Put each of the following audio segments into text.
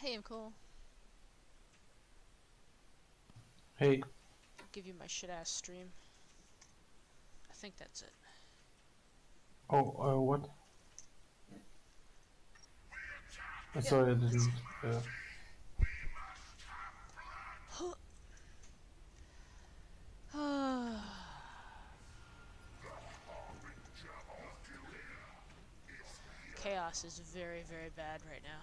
Hey, I'm cool. Hey, I'll give you my shit-ass stream. I think that's it. what? Yeah, Sorry, I that's didn't. it. Chaos is very, very bad right now.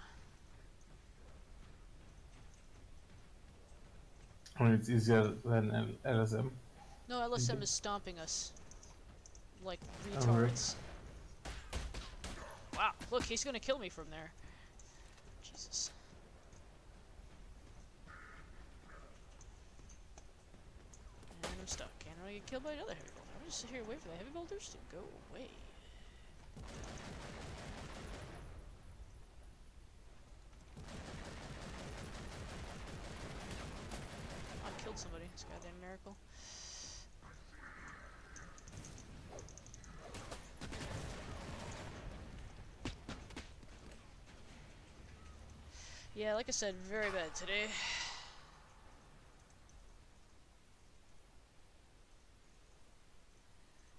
I mean, it's easier than LSM. No, Think LSM it? is stomping us like Really? retards. Wow, look, he's gonna kill me from there. Jesus. And I'm stuck. And I get killed by another heavy bolter. I'm just sit here and wait for the heavy bolters to go away. I killed somebody. It's a goddamn miracle. Yeah, like I said, very bad today.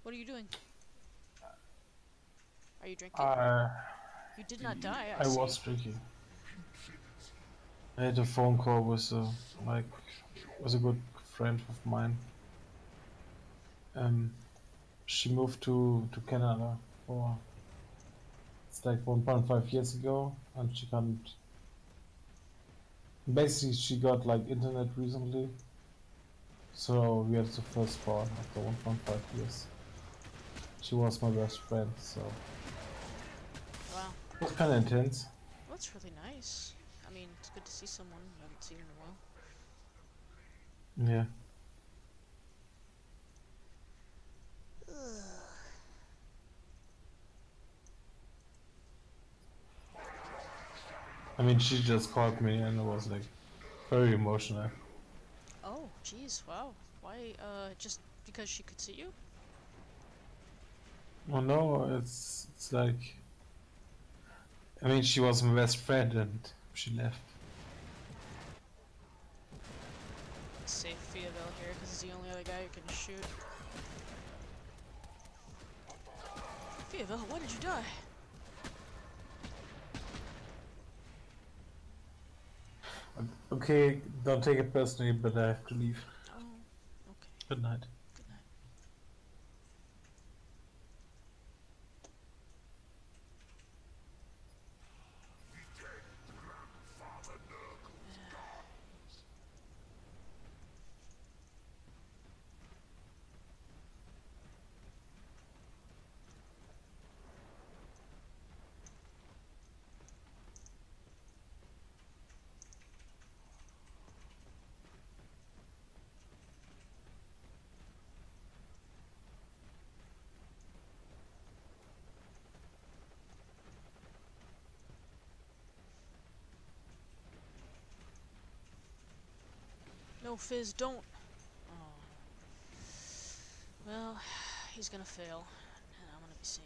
What are you doing? Are you drinking? I You did not die, I I see. was drinking. I had a phone call with with a good friend of mine. Um, she moved to Canada for it's like 1.5 years ago, and she can't. Basically, she got like internet recently, so we had the first spawn after 1.5 years. She was my best friend, so Wow. it was kind of intense. Well, that's really nice. I mean, it's good to see someone you haven't seen in a while. Yeah. I mean, she just called me and it was like very emotional. Oh, jeez, wow. Why, just because she could see you? Oh no, it's like I mean, she was my best friend and she left. Save Xepherial here, because he's the only other guy who can shoot. Xepherial, why did you die? Okay, don't take it personally, but I have to leave. Oh, okay. Good night. Good night. No, Fizz, don't! Oh. Well, he's gonna fail, and I'm gonna be seen.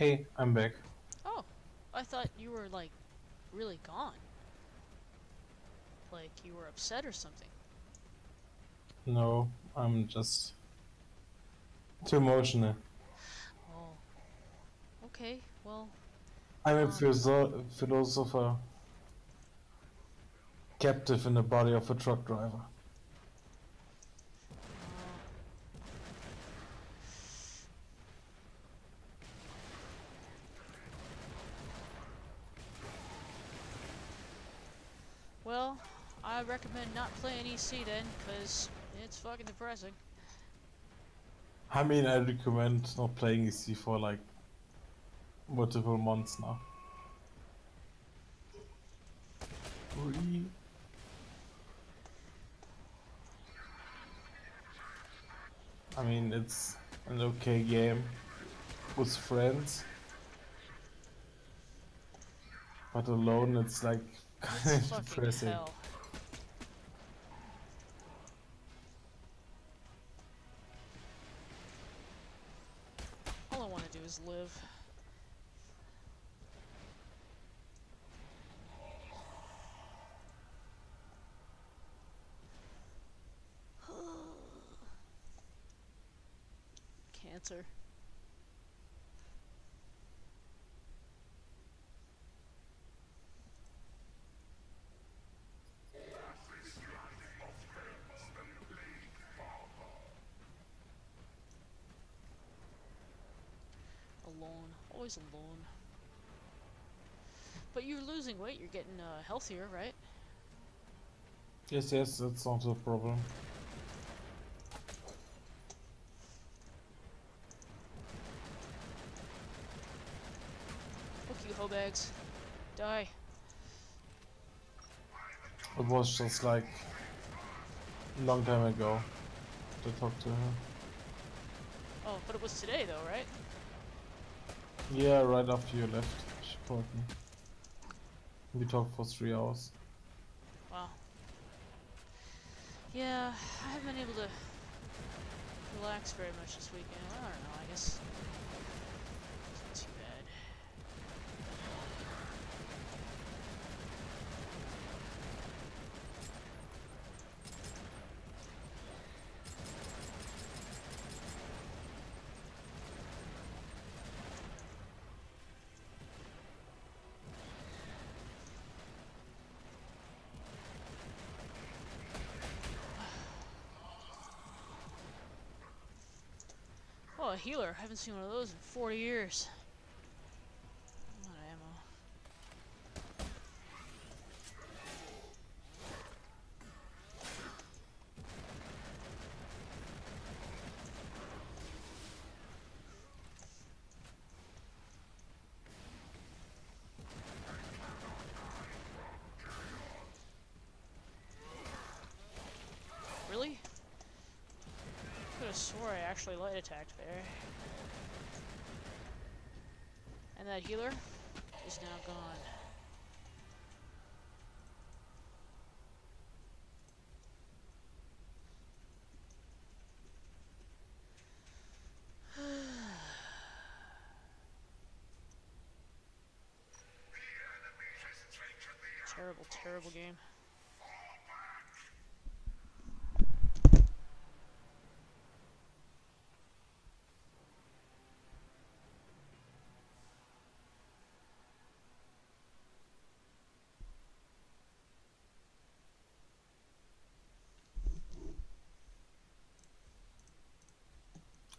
Hey, I'm back. Oh, I thought you were, like, really gone. Like, you were upset or something. No, I'm just too emotional. Oh, okay, well, I'm a um, philosopher captive in the body of a truck driver. uh, well, I recommend not playing EC then, because it's fucking depressing. I mean, I recommend not playing EC for like multiple months now. Really? I mean, it's an okay game with friends, but alone it's like It's kind of fucking depressing. hell. All I want to do is live. Cancer. Alone. Always alone. But you're losing weight, you're getting healthier, right? Yes, yes, that's not a problem. Fuck you, hoe bags. Die. It was just like a long time ago to talk to her. Oh, but it was today though, right? Yeah, right after you left, she called me. We talked for 3 hours. Wow. Yeah, I haven't been able to relax very much this weekend. I don't know, I guess it's not too bad. Oh, a healer. I haven't seen one of those in 40 years. I'm out of ammo. Really? Could have swore I actually light attacked there. And that healer is now gone. Terrible, terrible game.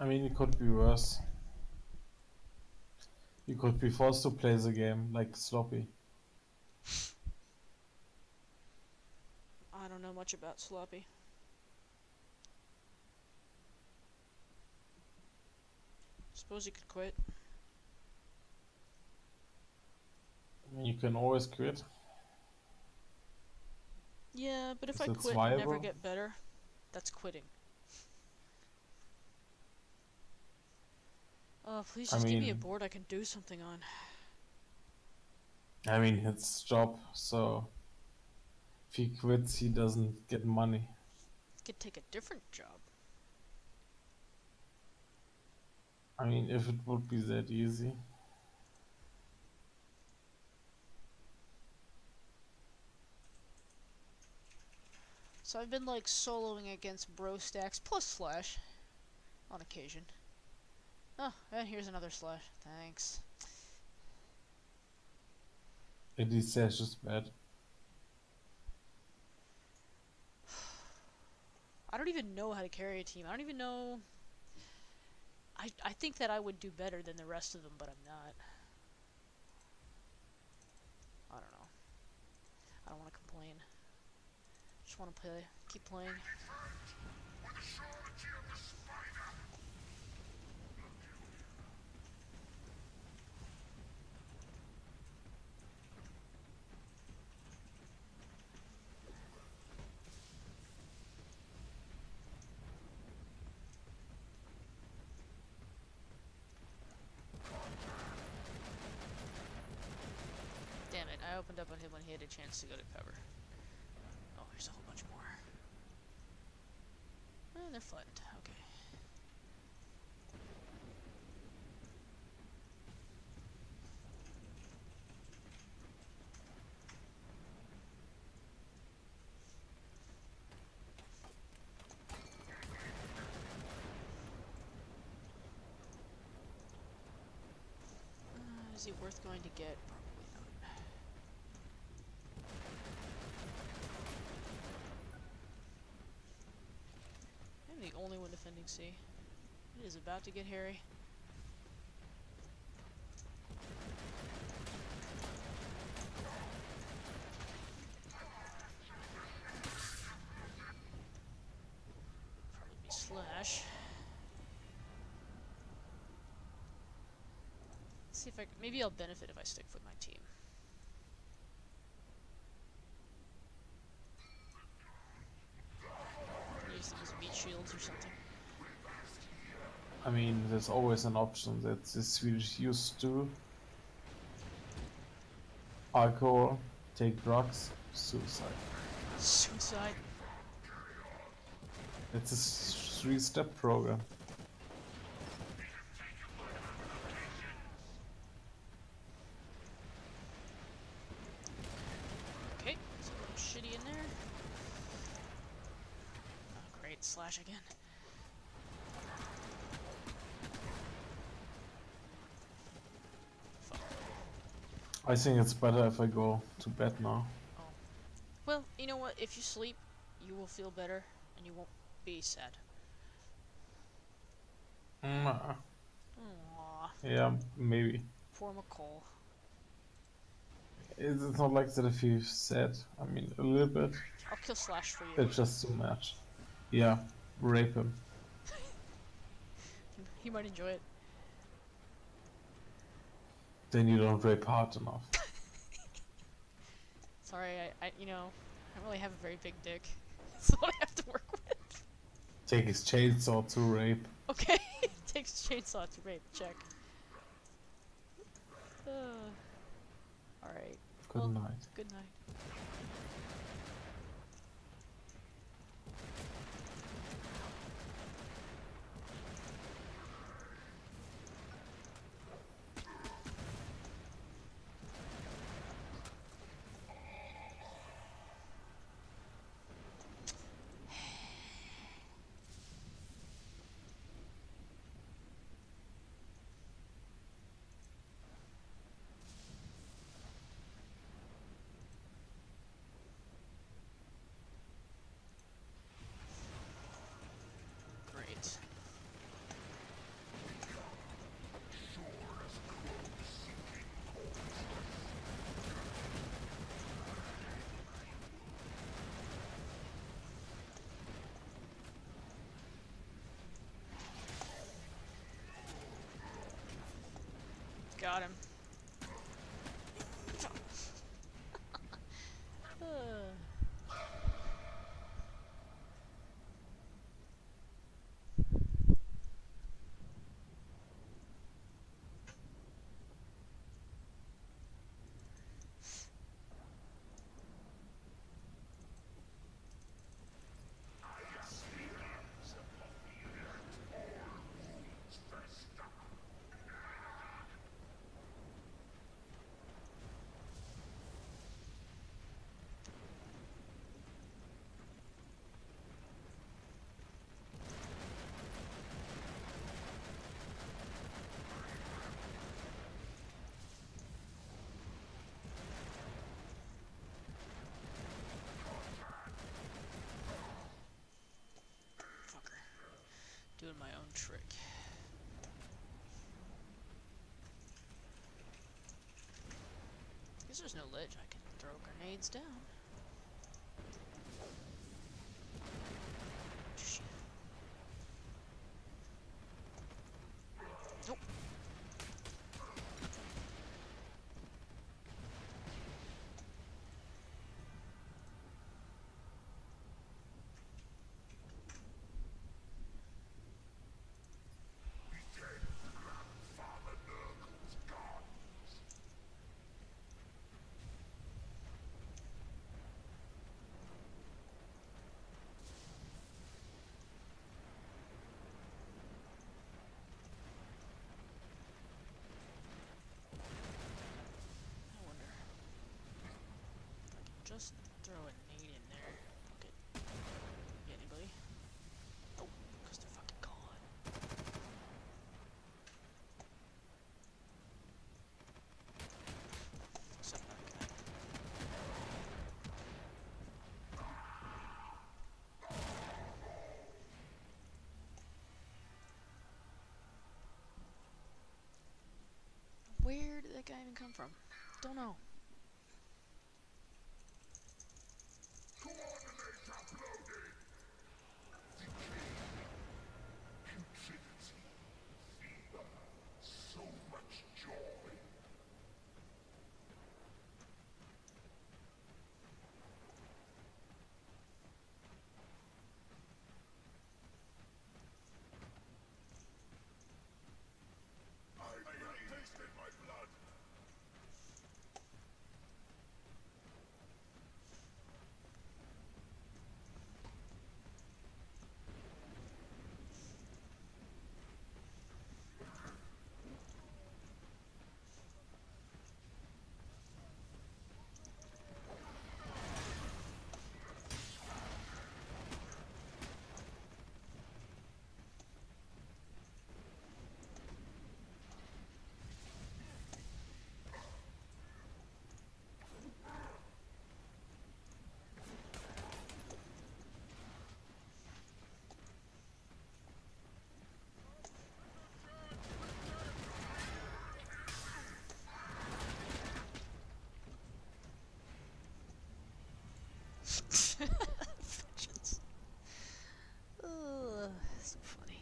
I mean, it could be worse. You could be forced to play the game like sloppy. I don't know much about Sloppy. Suppose you could quit. I mean, you can always quit Yeah, but if if I it's quit and never viable. get better, that's quitting. Oh, please I just give me a mean, board I can do something on. it's job, so if he quits, he doesn't get money. Could take a different job. I mean, if it would be that easy. So I've been like soloing against bro stacks plus Slash on occasion. Oh, and here's another Slash. Thanks. It is just bad. I don't even know how to carry a team. I don't even know. I think that I would do better than the rest of them, but I'm not. I don't know. I don't want to complain. Just want to play. Keep playing. Damn it, I opened up on him when he had a chance to go to cover. Oh, there's a whole bunch more. And they're flattened. Okay. Is he worth going to get? Probably not. I'm the only one defending C. It is about to get hairy. Probably be Slash. See if I maybe I'll benefit if I stick with my team. Use them as meat shields or something. I mean, there's always an option that the Swedish used to. Alcohol, take drugs, suicide. Suicide. It's a 3-step program. Okay, it's a little shitty in there. Oh, great, Slash again. Fuck. I think it's better if I go to bed now. Oh. Well, you know what? If you sleep, you will feel better, and you won't be sad. Nah. Aww. Yeah, maybe. Poor McCall. It's not like that if you said, I mean, a little bit. I'll kill Slash for you. It's just too much. Yeah, rape him. He might enjoy it. Then you don't rape hard enough. Sorry, you know, I don't really have a very big dick. That's what I have to work with. Take his chainsaw to rape. Okay, takes a chainsaw to rape. Check. Alright. Good night. Good night. Great. Got him. Doing my own trick. Guess there's no ledge I can throw grenades down. Shit. Nope. I wonder if I can just throw a nade in there. Okay. Get anybody? Oh, because they're fucking gone. Except that guy. Where did that guy even come from? Don't know. Vengeance. Ugh, so funny.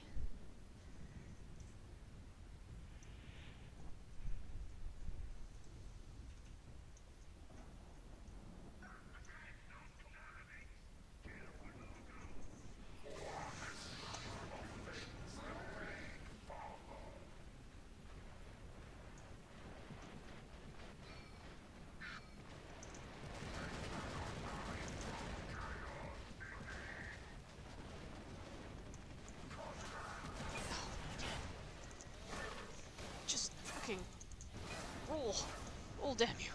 Just fucking roll. Roll, damn you.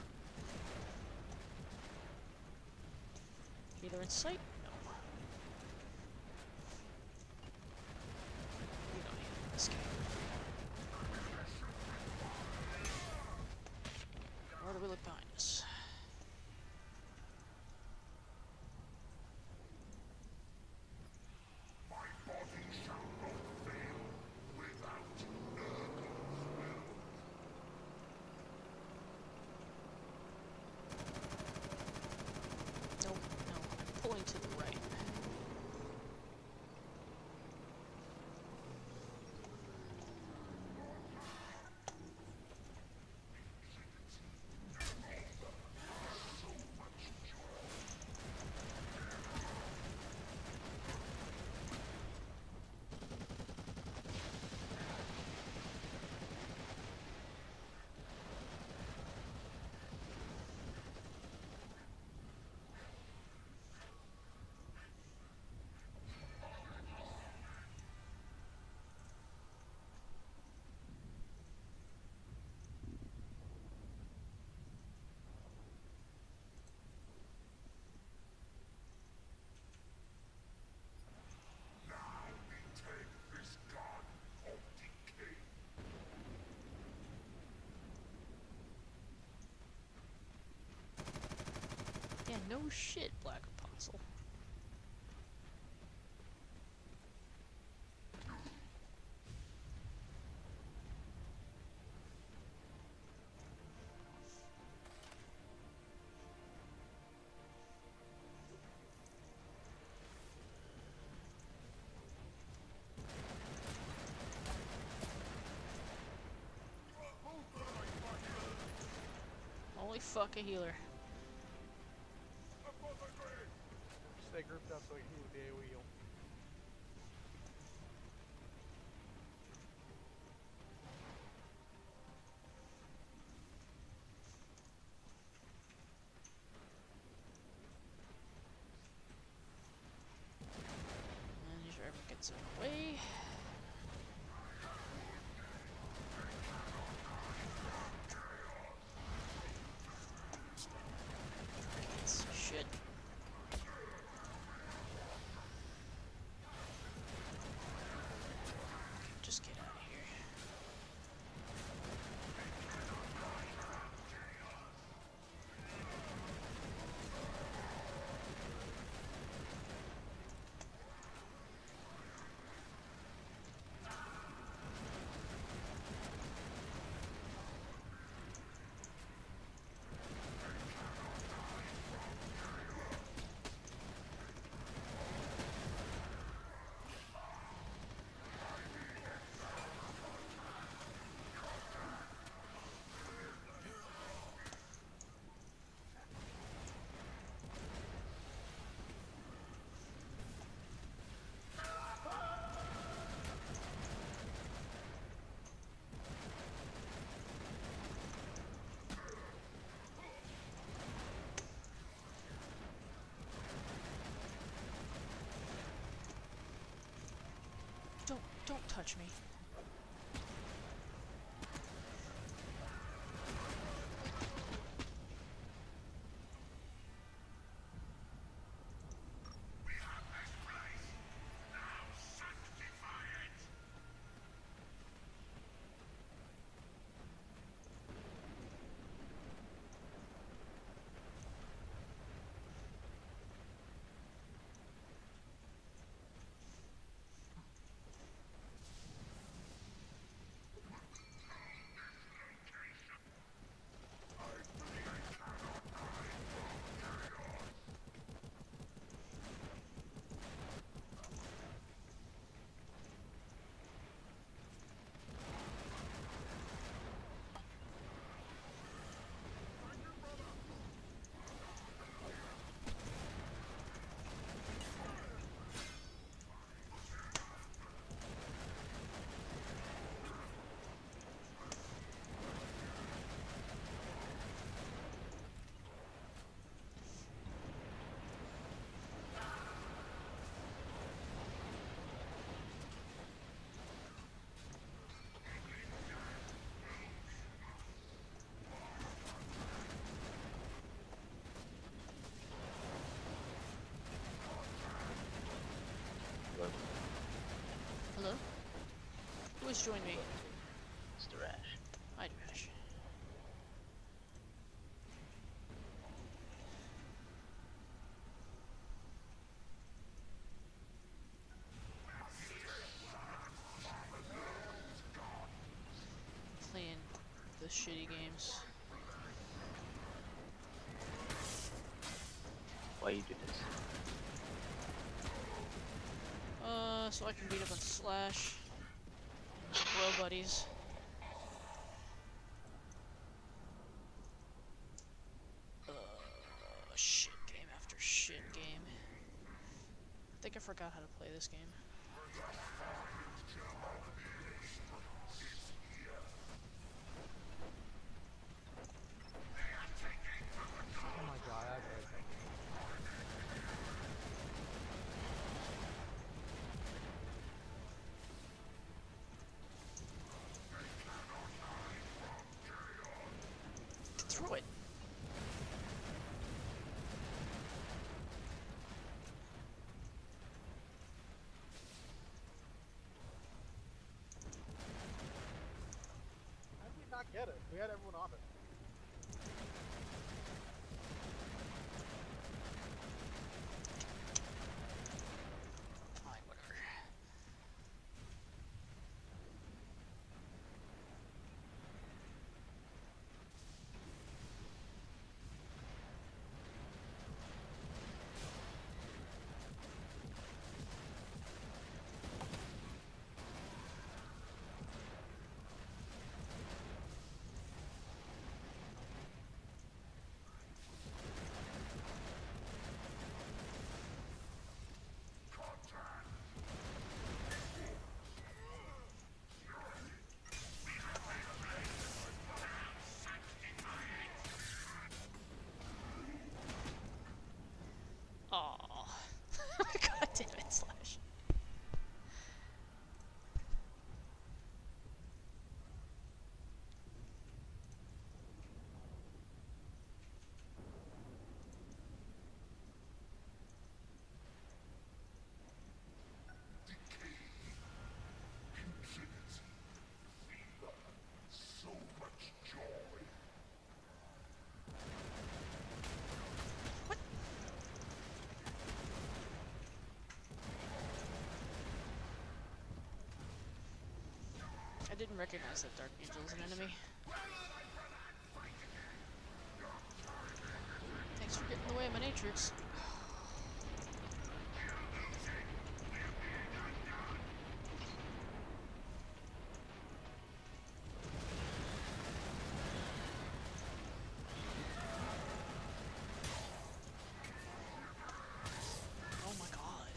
Either in sight? No. We don't need this game. Or do we look behind us? Nope, no, I'm pulling to the right. Yeah, no shit, Black Apostle. fuck a healer. Stay grouped up so we can heal with the AoE heal. And usually everyone gets away. Shit. Just get out of here. Don't touch me. Hello? Who has joined me? Mr. Ash. Hi, Rash. Playing the shitty games. Why you do this? So I can beat up on Slaanesh. Bro buddies. Shit game after shit game. I think I forgot how to play this game. Oh my god, I break. Throw it. How did we not get it? We had everyone on it. Fine, whatever. I didn't recognize that Dark Angel as an enemy. Thanks for getting in the way of my Natrix. Oh my god.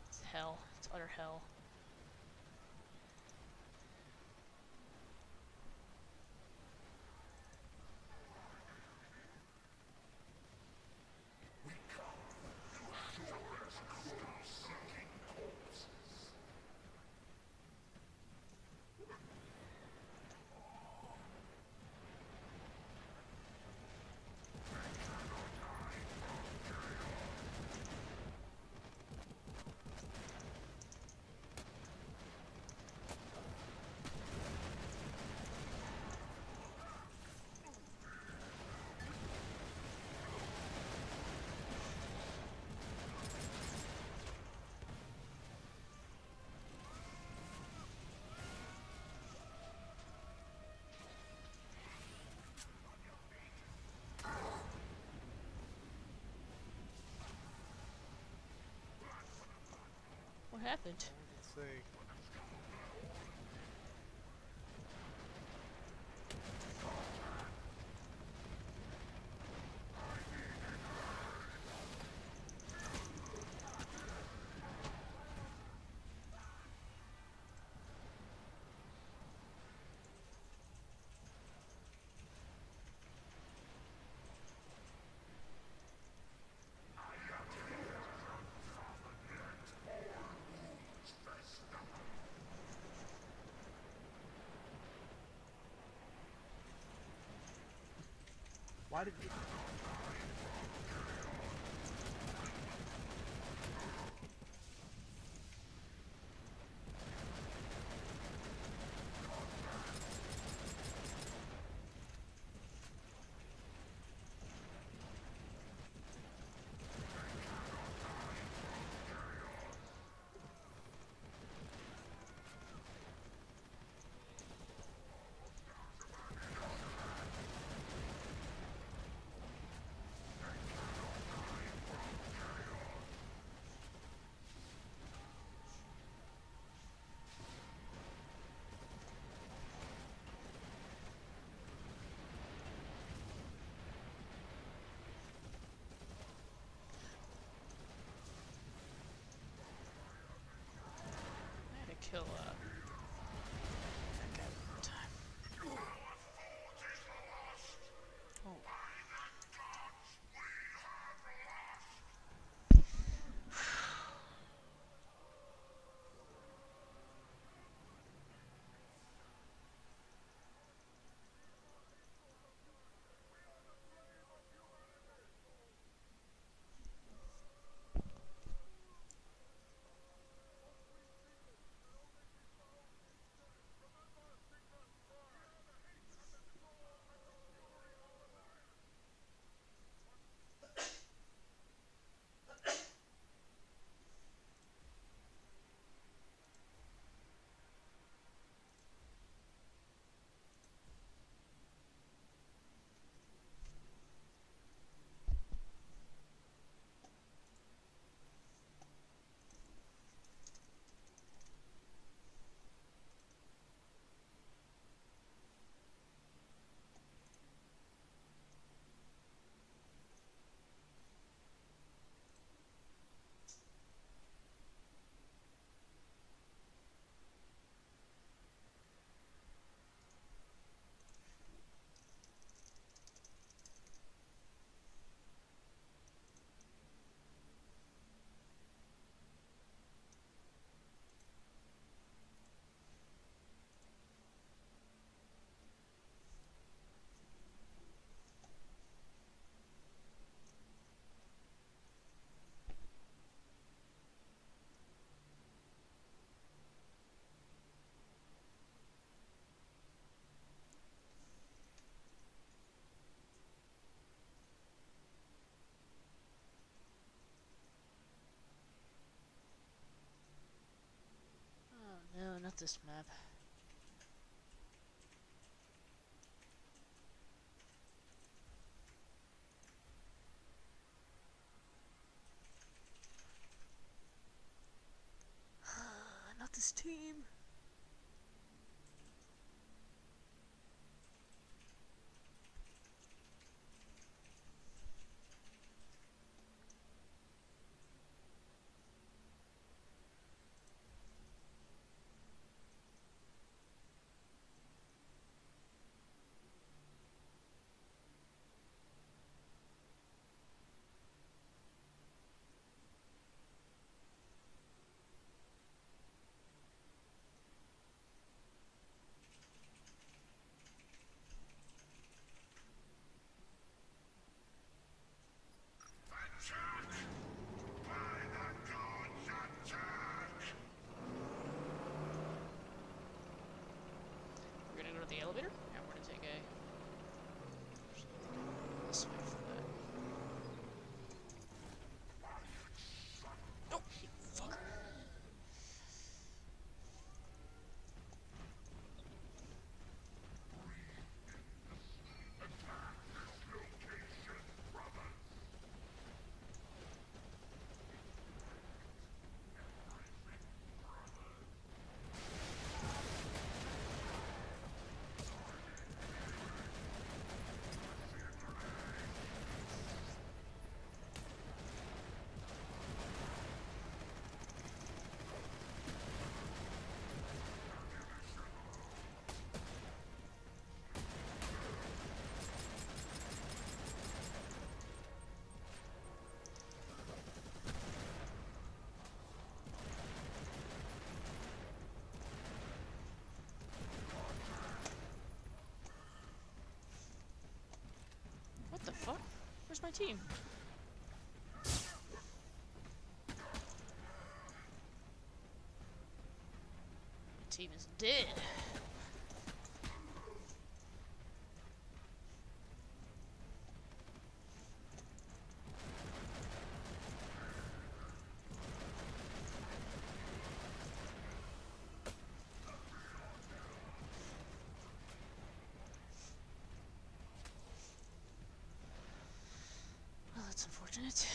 It's hell. It's utter hell. What happened? Let's see. Why did you... this map. Not this team. We're gonna go to the elevator, and we're gonna take a this way for that. Oh, you fucker! What the fuck? Where's my team? My team is dead. Well, that's unfortunate.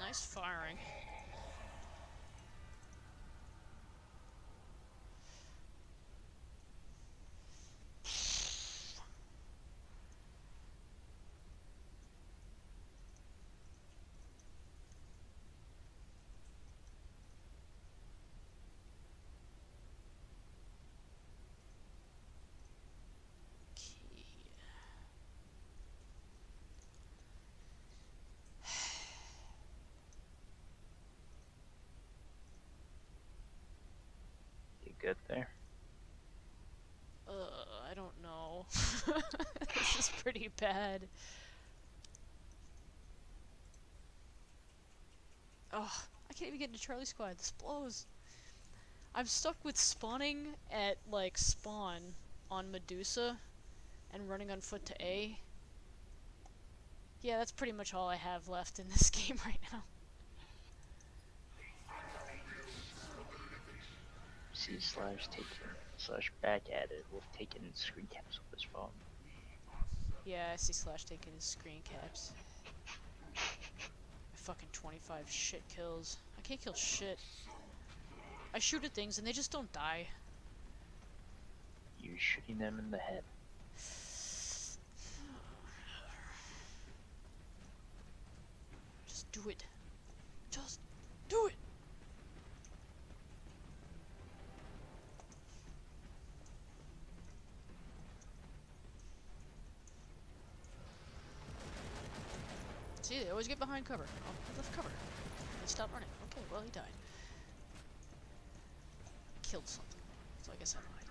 Nice firing. You good there? I don't know. This is pretty bad. Oh, I can't even get into Charlie Squad. This blows. I'm stuck with spawning at, like, spawn on Medusa and running on foot to A. Yeah, that's pretty much all I have left in this game right now. See Slash taking Slash back at it with taking screen caps off his phone. Yeah, I see Slash taking his screen caps. My fucking 25 shit kills. I can't kill shit. I shoot at things and they just don't die. You're shooting them in the head. Just do it. Just do it! See, they always get behind cover. Oh, he left cover. He stopped running. Okay, well, he died. Killed something. So I guess I lied.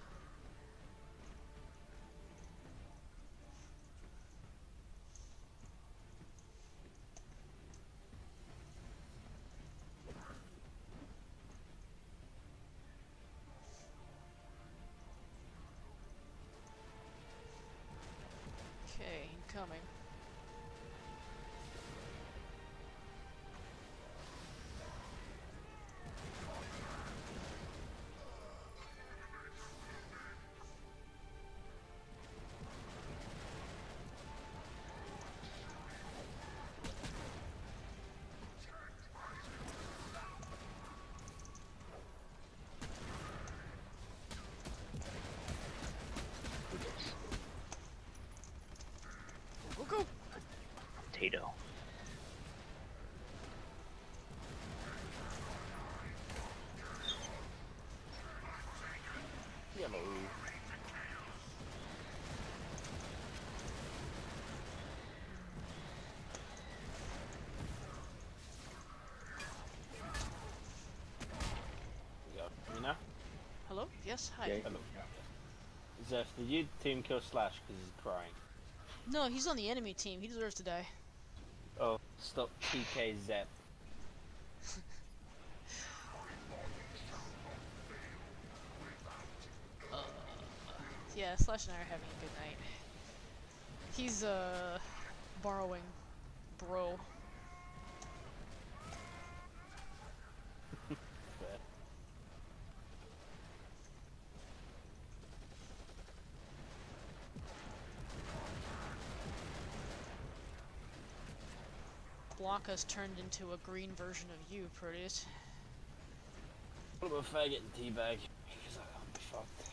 Hello. You got me now? Hello? Yes, hi. Yeah. Hello. Zeph, did you team kill Slash because he's crying? No, he's on the enemy team. He deserves to die. Oh, stop TK Zep. Yeah, Slash and I are having a good night. He's, borrowing bro. Fair. Blanca's turned into a green version of you, Proteus. What about faggot and teabag? Because I can't be fucked.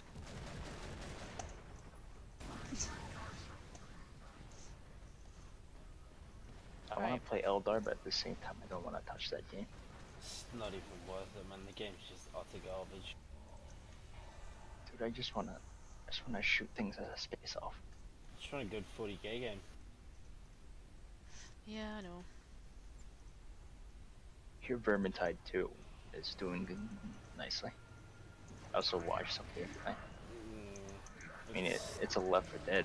I want Right. to play Eldar, but at the same time, I don't want to touch that game. It's not even worth it, man. The game's just utter garbage. Dude, I just wanna shoot things as a space off. Just trying a good 40k game. Yeah, I know. Here, Vermintide 2 is doing nicely. I also watched some gameplay. I mean, it's a Left 4 Dead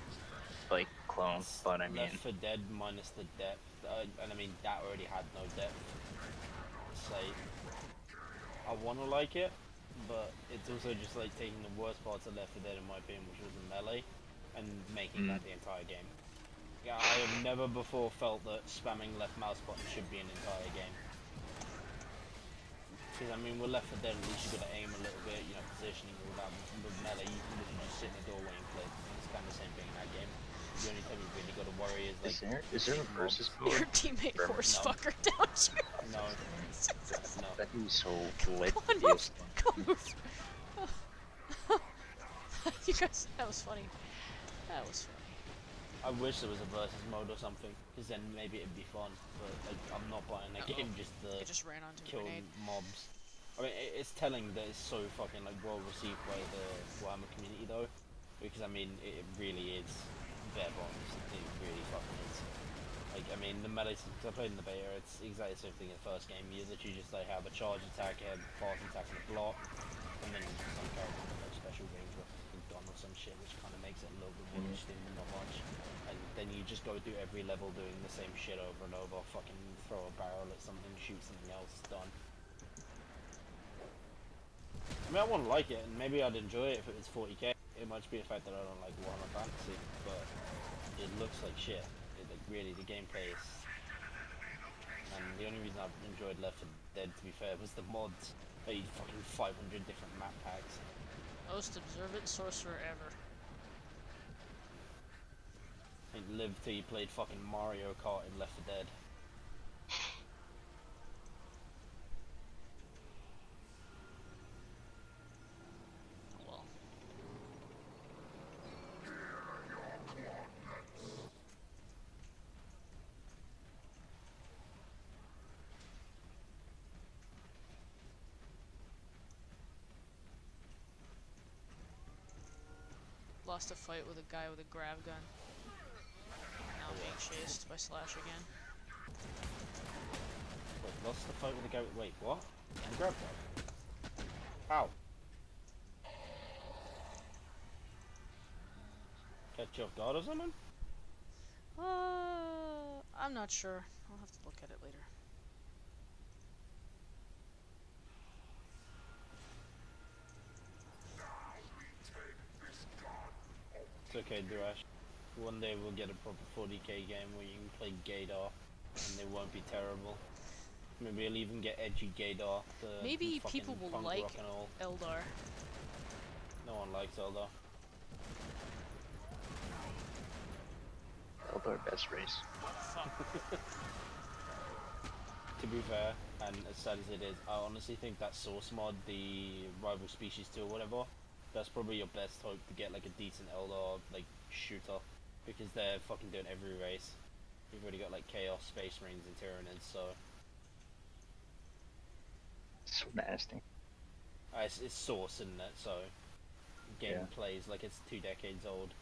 like clone, It's but I mean, Left 4 Dead minus the depth, and I mean that already had no depth. It's like I want to like it, but it's also just like taking the worst parts of Left 4 Dead in my opinion, which was the melee, and making that the entire game. Yeah, I have never before felt that spamming left mouse button should be an entire game. Because I mean, with Left 4 Dead, at least you got to aim a little bit, you know, positioning all that. With melee, you can literally just sit in the doorway and click. It's kind of the same thing in that game. The only time you really got to worry is like. is there a versus mobs. mode? Your teammate Vermin- horse no. fucker down you. No, no. That'd be so lit. Come on, move! Come move! You guys, that was funny. That was funny. I wish there was a versus mode or something, because then maybe it'd be fun. But like, I'm not buying that game just to I just ran onto a kill grenade. mobs. I mean, it's telling that it's so fucking like well received by the Warhammer community though, because I mean it really is bare bones. It really fucking is. Like I mean the melee. Cause I played in the beta. It's exactly the same thing in the first game. You literally just like have a charge attack, a fast attack, and a block, and then some character with like special range weapons gun or some shit, which kind of makes it a little bit more interesting, but not much. And then you just go do every level doing the same shit over and over. Fucking throw a barrel at something, shoot something else, done. I mean, I wouldn't like it, and maybe I'd enjoy it if it was 40k. It might just be the fact that I don't like Warhammer Fantasy, but it looks like shit. Like, really, the gameplay is... And the only reason I've enjoyed Left 4 Dead, to be fair, was the mods. Like, fucking 500 different map packs. Most observant sorcerer ever. And lived till you played fucking Mario Kart in Left 4 Dead. Well. Lost a fight with a guy with a grav gun. Now I'm being chased by Slaanesh again. Wait, lost the fight with the guy. Wait, what? And grab that. How? Catch you off guard or something? I'm not sure. I'll have to look at it later. It's okay, Durash. One day we'll get a proper 40k game where you can play Gaydar, and they won't be terrible. Maybe you'll even get edgy Gaydar. Maybe fucking people will punk like rock and all. Eldar. No one likes Eldar. Eldar best race. Fuck. To be fair, and as sad as it is, I honestly think that Source mod, the Rival Species 2 or whatever, that's probably your best hope to get like a decent Eldar like shooter, because they're fucking doing every race. You've already got like Chaos, Space Marines, and Tyranids, so So nasty. it's Source, isn't it? So game Yeah. plays like it's 2 decades old.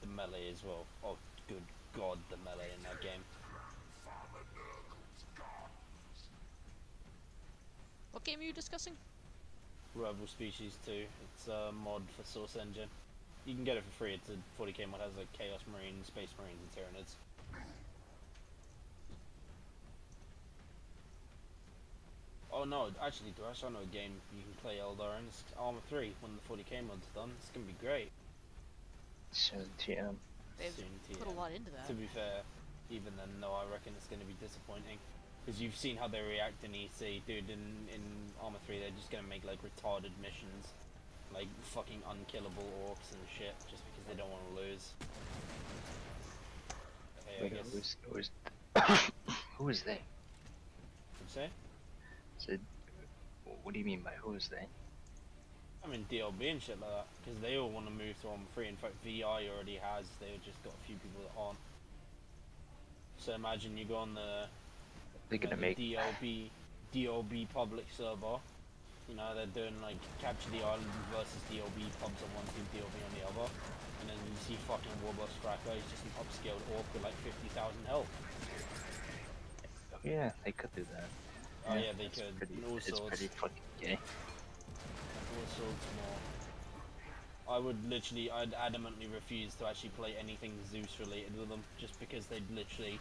The melee as well. Oh, good God, the melee in that game. What game are you discussing? Rival Species 2. It's a mod for Source Engine. You can get it for free. It's a 40k mod. Has like Chaos Marines, Space Marines, and Tyranids. Oh no, actually, Thrash, I know a game you can play Eldar, and it's Arma 3 when the 40k mod's done. It's gonna be great. Soon TM. They've Soon put a TM. lot into that. To be fair, even then, no, I reckon it's gonna be disappointing. Because you've seen how they react in EC, dude. In Arma 3, they're just gonna make like retarded missions, like fucking unkillable orcs and shit, just because they don't want to lose. Hey, I Wait, guess. who's who is they? What'd you say? Said, what do you mean by who is they? I mean DLB and shit like that, because they all want to move to Arma 3. In fact, VI already has. They've just got a few people that aren't. So imagine you go on the They're gonna the make DLB public server. You know, they're doing like capture the island versus DLB pubs on one team, DLB on the other. And then you see fucking Warboss Cracker, he's just an upscaled orc with like 50,000 health. Oh yeah, they could do that. Oh yeah, they it's could. Pretty, And all it's sorts. pretty fucking gay. All sorts more. I would literally, I'd adamantly refuse to actually play anything Zeus related with them, just because they'd literally,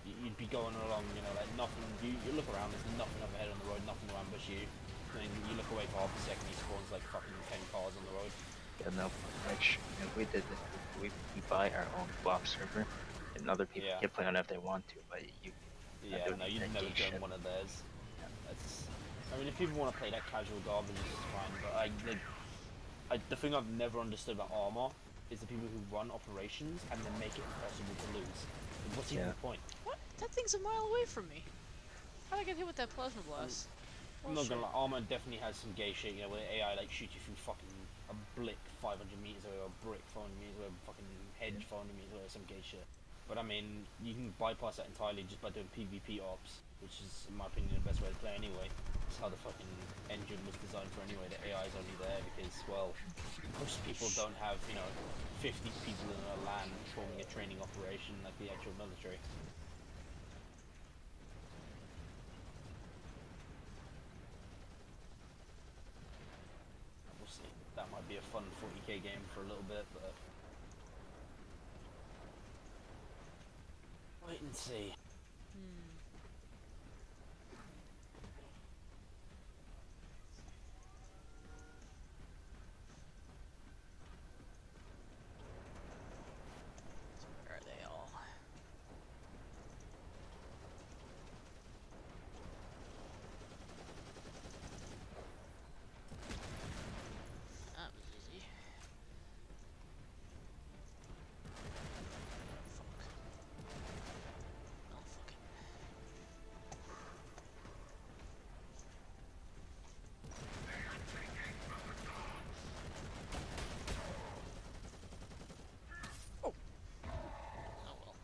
you'd be going along, you know, like nothing, you look around, there's nothing up ahead on the road, nothing to ambush you. And then you look away for half a second, he spawns like fucking 10 cars on the road. Yeah, no, like we did it. We buy our own block server, and other people Yeah. can play on it if they want to, but you. Yeah, don't no, need you'd that never gay join shit. one of theirs. That's, I mean, if people want to play that casual garbage, it's fine, but the thing I've never understood about Arma is the people who run operations and then make it impossible to lose. What's even Yeah. the point? What? That thing's a mile away from me. How'd I get hit with that plasma blast? I'm not gonna lie, Arma definitely has some gay shit, you know, where AI like shoots you through fucking a blick 500 meters away, or a brick 500 meters away, a fucking hedge 500 meters away, some gay shit. But I mean, you can bypass that entirely just by doing PvP ops, which is, in my opinion, the best way to play anyway. It's how the fucking engine was designed for anyway. The AI is only there because, well, most people don't have, you know, 50 people in a LAN forming a training operation like the actual military. We'll see. That might be a fun 40k game for a little bit, but wait and see. Where are they all? That was easy. Fuck. Oh, fuck it. Oh! Oh well.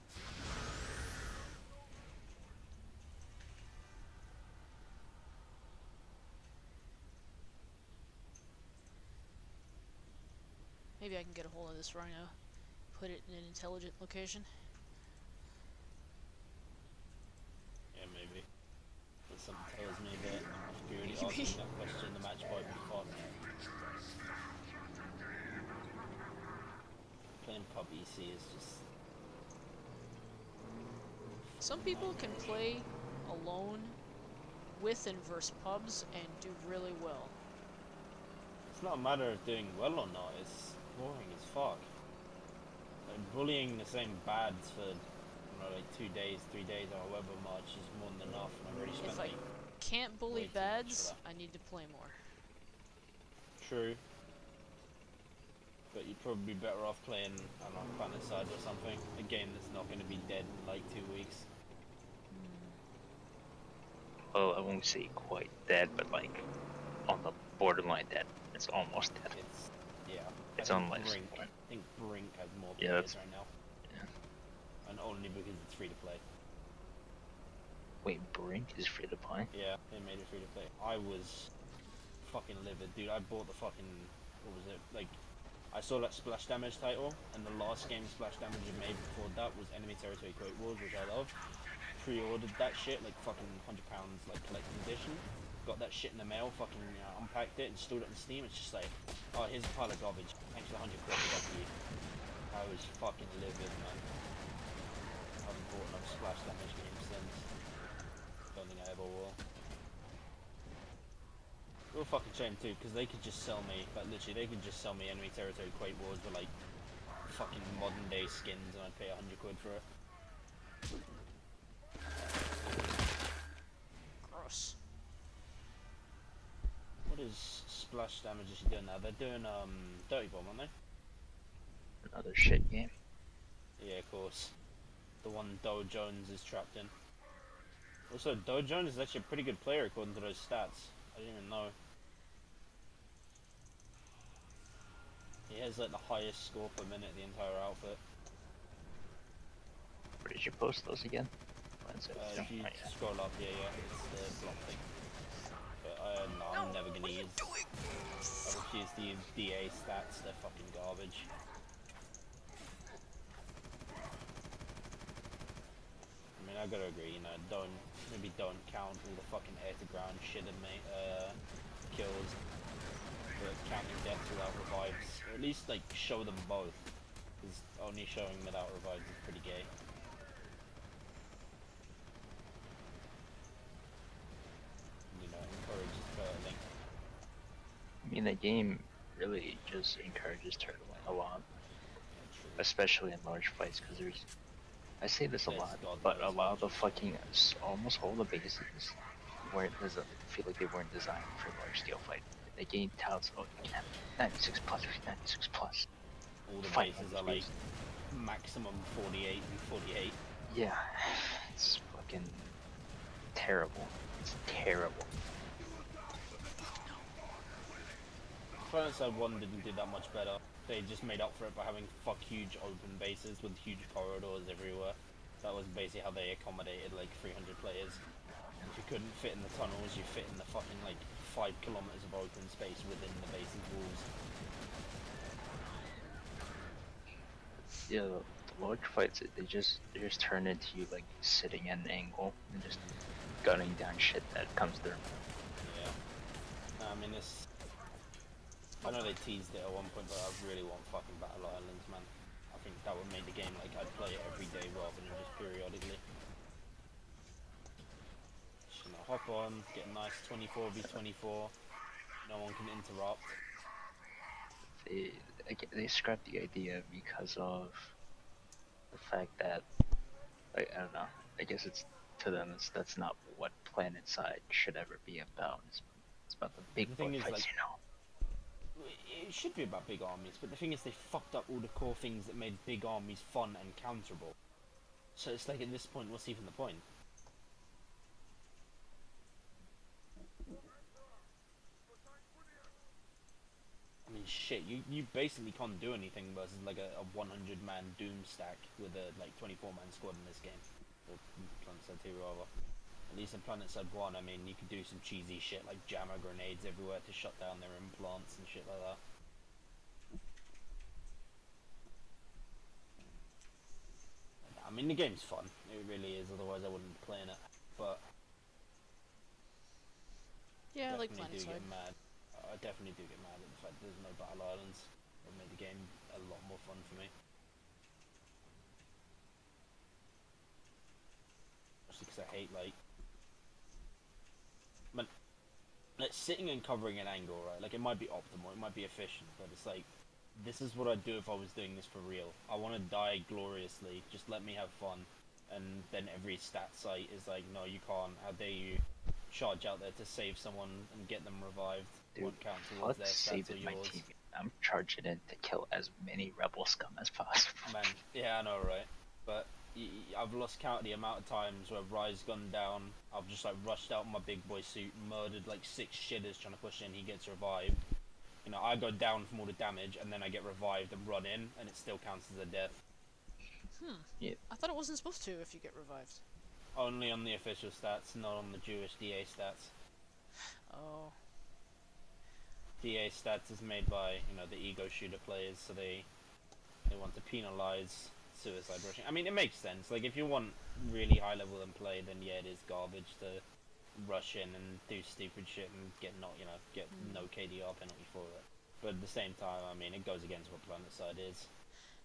Maybe I can get a hold of this rhino, put it in an intelligent location. Yeah, maybe. But something tells me that if you're already Maybe. asking that question, the match might be fucked. Playing pub EC is just... Some people can play alone with and versus pubs and do really well. It's not a matter of doing well or not, it's boring as fuck. Like, bullying the same bads for, you know, like 2 days, 3 days, or however much is more than enough, and I've already spent If I like... can't bully way too much for bads, that. I need to play more. True. But you'd probably be better off playing, I don't know, Planet-Side or something. A game that's not going to be dead in like 2 weeks. Well, I won't say quite dead, but like on the borderline dead. It's almost dead. It's... yeah. It's I on think life Brink, support. I think Brink has more Yeah, players that's- right now. Yeah. And only because it's free to play. Wait, Brink is free to play? Yeah, they made it free to play. I was fucking livid, dude. I bought the fucking, what was it, like, I saw that splash damage title, and the last game splash damage you made before that was Enemy Territory Quake Wars, which I love. Pre-ordered that shit, like fucking £100, like collector's edition. Got that shit in the mail, fucking unpacked it, installed it on Steam. It's just like, oh, here's a pile of garbage. Thanks for the 100 quid, fuck you. I was fucking livid, man. I haven't bought another splash damage game since. Don't think I ever will. Real fucking shame too, because they could just sell me, like literally, they could just sell me Enemy Territory Quake Wars with like fucking modern day skins, and I'd pay 100 quid for it. Gross. What is splash damage is she doing now? They're doing Dirty Bomb, aren't they? Another shit game. Yeah, of course. The one Doe Jones is trapped in. Also, Doe Jones is actually a pretty good player according to those stats. I didn't even know. He has like the highest score per minute in the entire outfit. Where did you post those again? If you scroll up, yeah, it's the block thing. But no, I'm never gonna use. I refuse to use DA stats. They're fucking garbage. I mean, I gotta agree. You know, maybe don't count all the fucking air to ground shit and kills, but counting deaths without revives, or at least like show them both. Because only showing without revives is pretty gay. Encourages turtling. I mean, the game really just encourages turtling a lot, especially in large fights, because there's, I say this a lot, but a lot of the fucking, almost all the bases weren't, feel like they weren't designed for large scale fight. The game touts, oh, you can have 96 plus, 96 plus. All the Fight bases are like maximum 48 and 48. Yeah, it's fucking terrible. It's terrible. Final Fantasy 1 didn't do that much better. They just made up for it by having huge open bases with huge corridors everywhere. That was basically how they accommodated like 300 players. If you couldn't fit in the tunnels, you fit in the fucking like 5 kilometers of open space within the base's walls. Yeah, the large fights, they just turn into you like sitting at an angle and just gunning down shit that comes through. Yeah. I mean, I know they teased it at one point, but I really want fucking Battle Islands, man. I think that would make the game like I'd play it every day rather than just periodically. Just gonna hop on, get a nice 24v24. No one can interrupt. They scrapped the idea because of the fact that I don't know. I guess it's to them. That's not what PlanetSide should ever be about. It's about the big boy fights, like, you know. It should be about big armies, but the thing is they fucked up all the core things that made big armies fun and counterable. So it's like at this point, what's even the point? I mean, shit, you basically can't do anything versus like a 100-man Doom stack with a like 24-man squad in this game. Or PlanetSide 2 rather. At least in PlanetSide 1, I mean, you could do some cheesy shit like jammer grenades everywhere to shut down their implants and shit like that. I mean, the game's fun. It really is, otherwise I wouldn't be playing it. But Yeah, I like definitely do PlanetSide. get mad. I definitely do get mad at the fact there's no Battle Islands. It made the game a lot more fun for me. Especially because I hate like sitting and covering an angle, right? Like it might be optimal, it might be efficient, but it's like this is what I'd do if I was doing this for real. I want to die gloriously. Just let me have fun. And then every stat site is like, no, you can't. How dare you charge out there to save someone and get them revived? Dude, Won't count towards their stats or my yours. team. I'm charging in to kill as many rebel scum as possible. Man, yeah, I know, right? But I've lost count of the amount of times where Rise gone down. I've just like rushed out in my big boy suit, murdered like 6 shitters trying to push in. He gets revived. You know, I go down from all the damage, and then I get revived and run in, and it still counts as a death. Yeah. I thought it wasn't supposed to if you get revived. Only on the official stats, not on the Jewish DA stats. Oh. DA stats is made by, you know, the ego shooter players, so they want to penalize suicide rushing. I mean, it makes sense. Like, if you want really high level in play, then yeah, it is garbage to rush in and do stupid shit and get no KDR penalty for it. But at the same time, I mean, it goes against what PlanetSide is.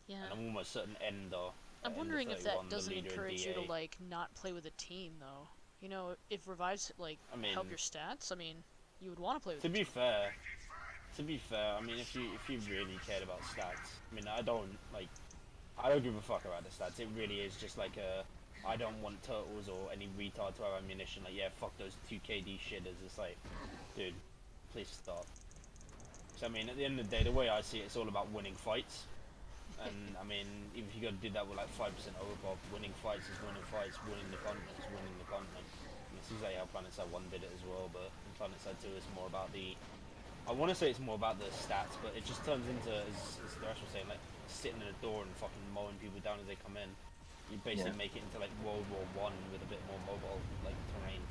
Yeah. And I'm almost certain Ender. I'm wondering if 31, that the doesn't leader of encourage you to DA, like not play with a team though. You know, if revives like I mean, help your stats, I mean, you would want to play with. to be fair, I mean, if you really cared about stats, I mean, I don't give a fuck about the stats. It really is just like I don't want turtles or any retards to have ammunition. Like, yeah, fuck those 2 KD shitters. It's like, dude, please stop. So I mean, at the end of the day, the way I see it, it's all about winning fights. And I mean, if you got to do that with like 5% overpop, winning fights is winning fights, winning the continent is winning the continent. And this is like how PlanetSide 1 did it as well, but in PlanetSide 2 it's more about the... I want to say it's more about the stats, but it just turns into, as Thresh was saying, like sitting in a door and fucking mowing people down as they come in. You basically make it into like World War One with a bit more mobile like terrain.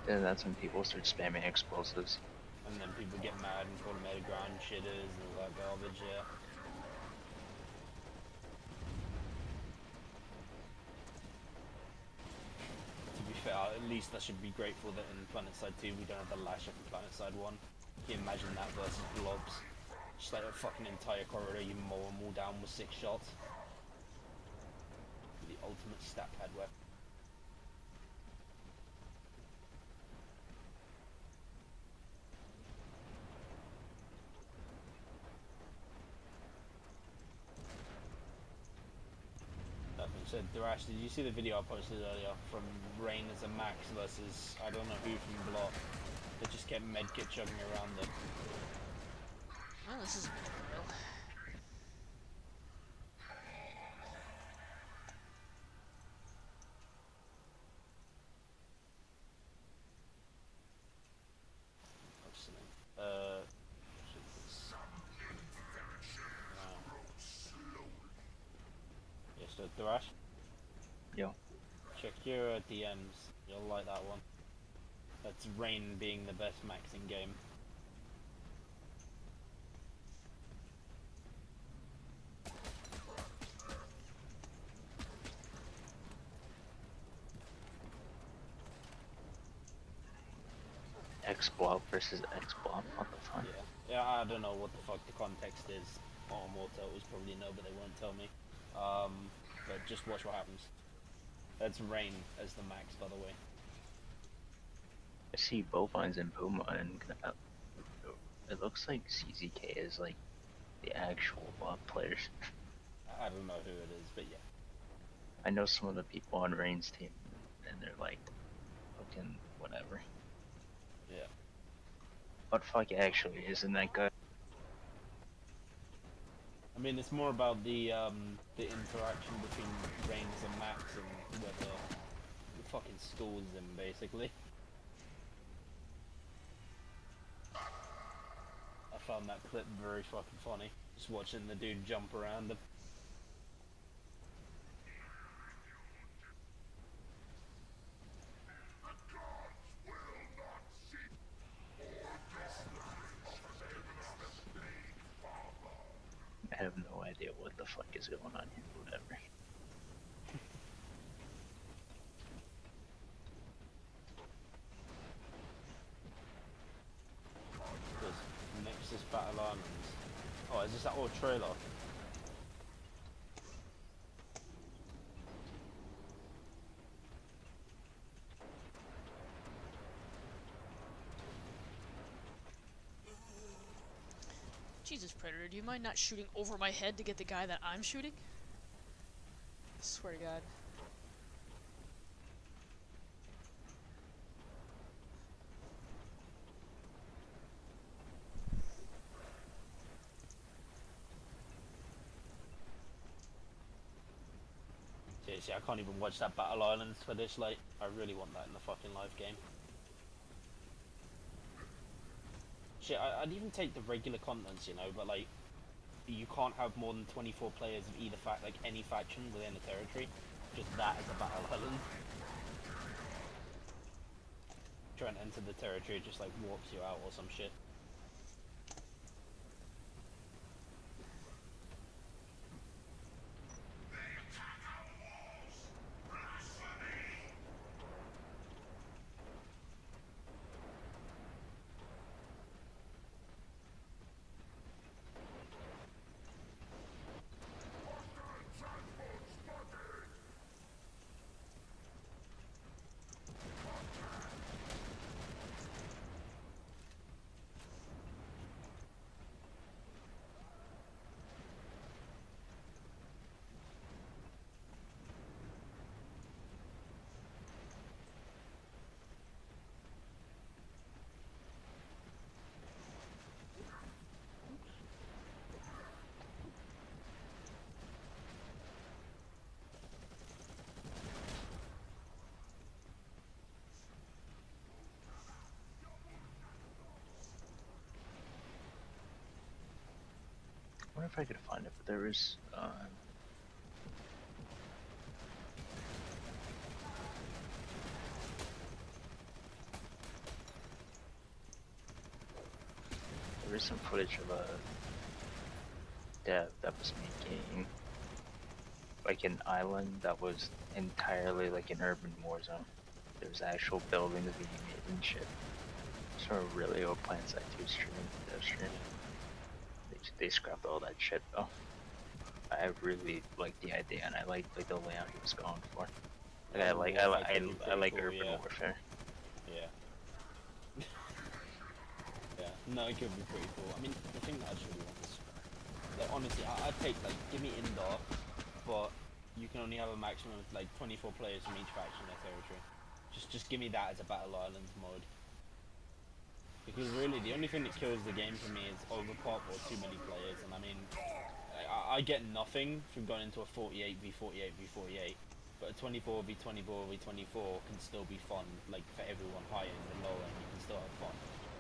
Then that's when people start spamming explosives. And then people get mad and call them ground shitters and all that garbage, yeah. To be fair, at least I should be grateful that in PlanetSide 2 we don't have the lash up in PlanetSide 1. Can you imagine that versus blobs? Just like a fucking entire corridor, you mow them all down with 6 shots. The ultimate stat pad weapon. That being said, Thrash, did you see the video I posted earlier from Rain as a max versus I don't know who from Block that just kept medkit chugging around them? Well, this is a tutorial. Yes, so Thrash? Yo. Check your DMs, you'll like that one. That's Rain being the best max in game. X-Blob versus X-Blob, what the fuck? Yeah, I don't know what the fuck the context is. Oh, more turtles probably know, but they won't tell me. But just watch what happens. That's Rain as the max, by the way. I see bovines and puma, and it looks like CZK is like the actual players. I don't know who it is, but yeah. I know some of the people on Rain's team, and they're like, fucking whatever. Yeah. What fuck actually isn't that good? I mean, it's more about the interaction between Reigns and Max and whether the fucking schools them, basically. I found that clip very fucking funny. Just watching the dude jump around them. I have no idea what the fuck is going on here, whatever. Nexus Battle Islands. Oh, is this that old trailer? Jesus, Predator, do you mind not shooting over my head to get the guy that I'm shooting? I swear to God. Seriously, I can't even watch that Battle Islands for this late. I really want that in the fucking live game. Shit, I'd even take the regular continents, you know, but like, you can't have more than 24 players of either like any faction within a territory. Just that as a Battle Island. try and enter the territory, it just like warps you out or some shit. I wonder if I could find it, but there is some footage of a dev that was making like an island that was entirely like an urban war zone. There was actual buildings being made and shit. Some really old plans I do stream, dev stream. They scrapped all that shit though. I really like the idea and I like the layout he was going for. Like I like Cool, urban yeah. warfare. Yeah. Yeah, no, it could be pretty cool. I mean, the thing that I just really want is, like, honestly, I'd take, like, give me indoor, but you can only have a maximum of, like, 24 players from each faction in their territory. Just give me that as a Battle Islands mode. Because really, the only thing that kills the game for me is overpop or too many players, and I mean, I get nothing from going into a 48 v 48 v 48, but a 24 v 24 v 24 can still be fun, like, for everyone high end and low end, you can still have fun.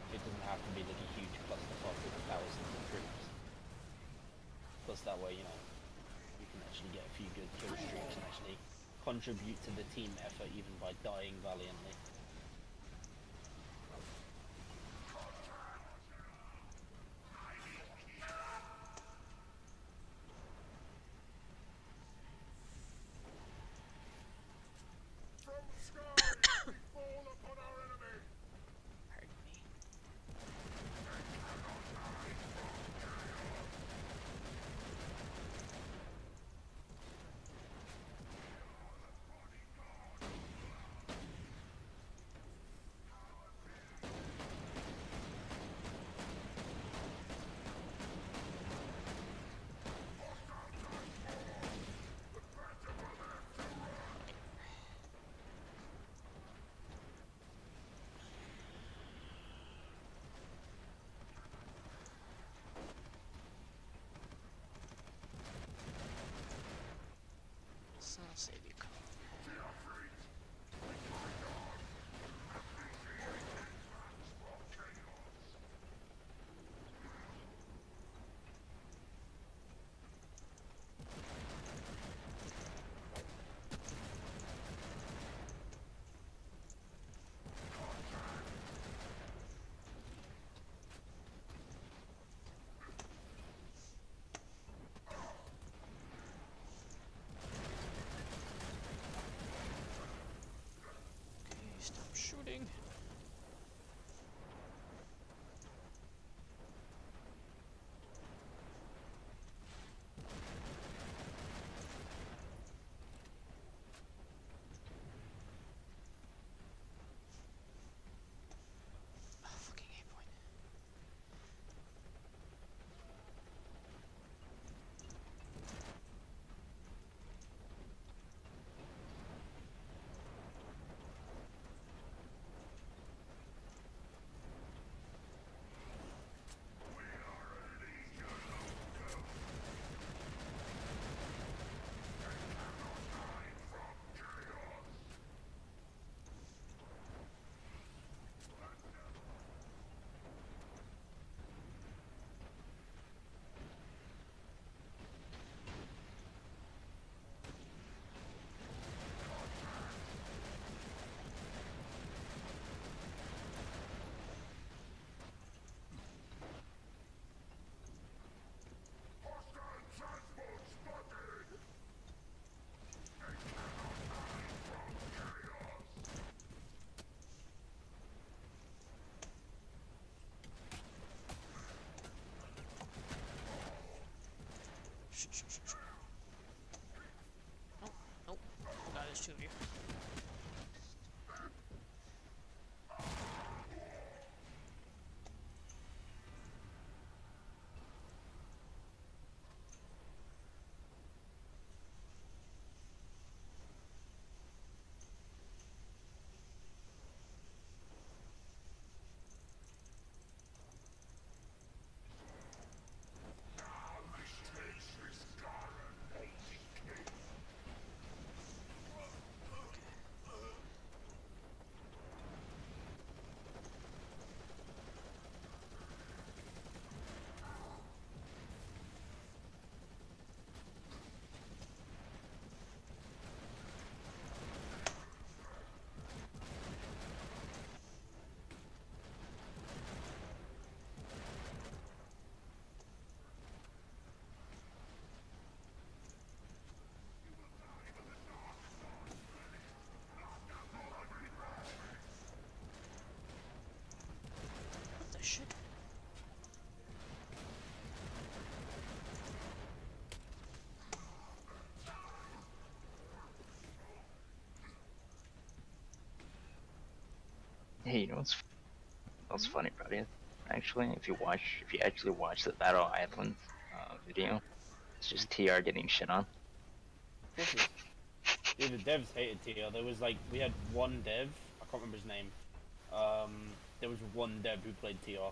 It doesn't have to be like a huge clusterfuck with thousands of troops. Plus that way, you know, you can actually get a few good kill streaks and actually contribute to the team effort even by dying valiantly. Pardon me. shit. Oh, oh. Oh god, there's two of you. What the shit? Hey, you know what's funny about it? Actually, if you actually watch the Battle Island video, it's just TR getting shit on. Yeah, the devs hated TR. There was like, we had one dev, I can't remember his name. There was one dev who played TR.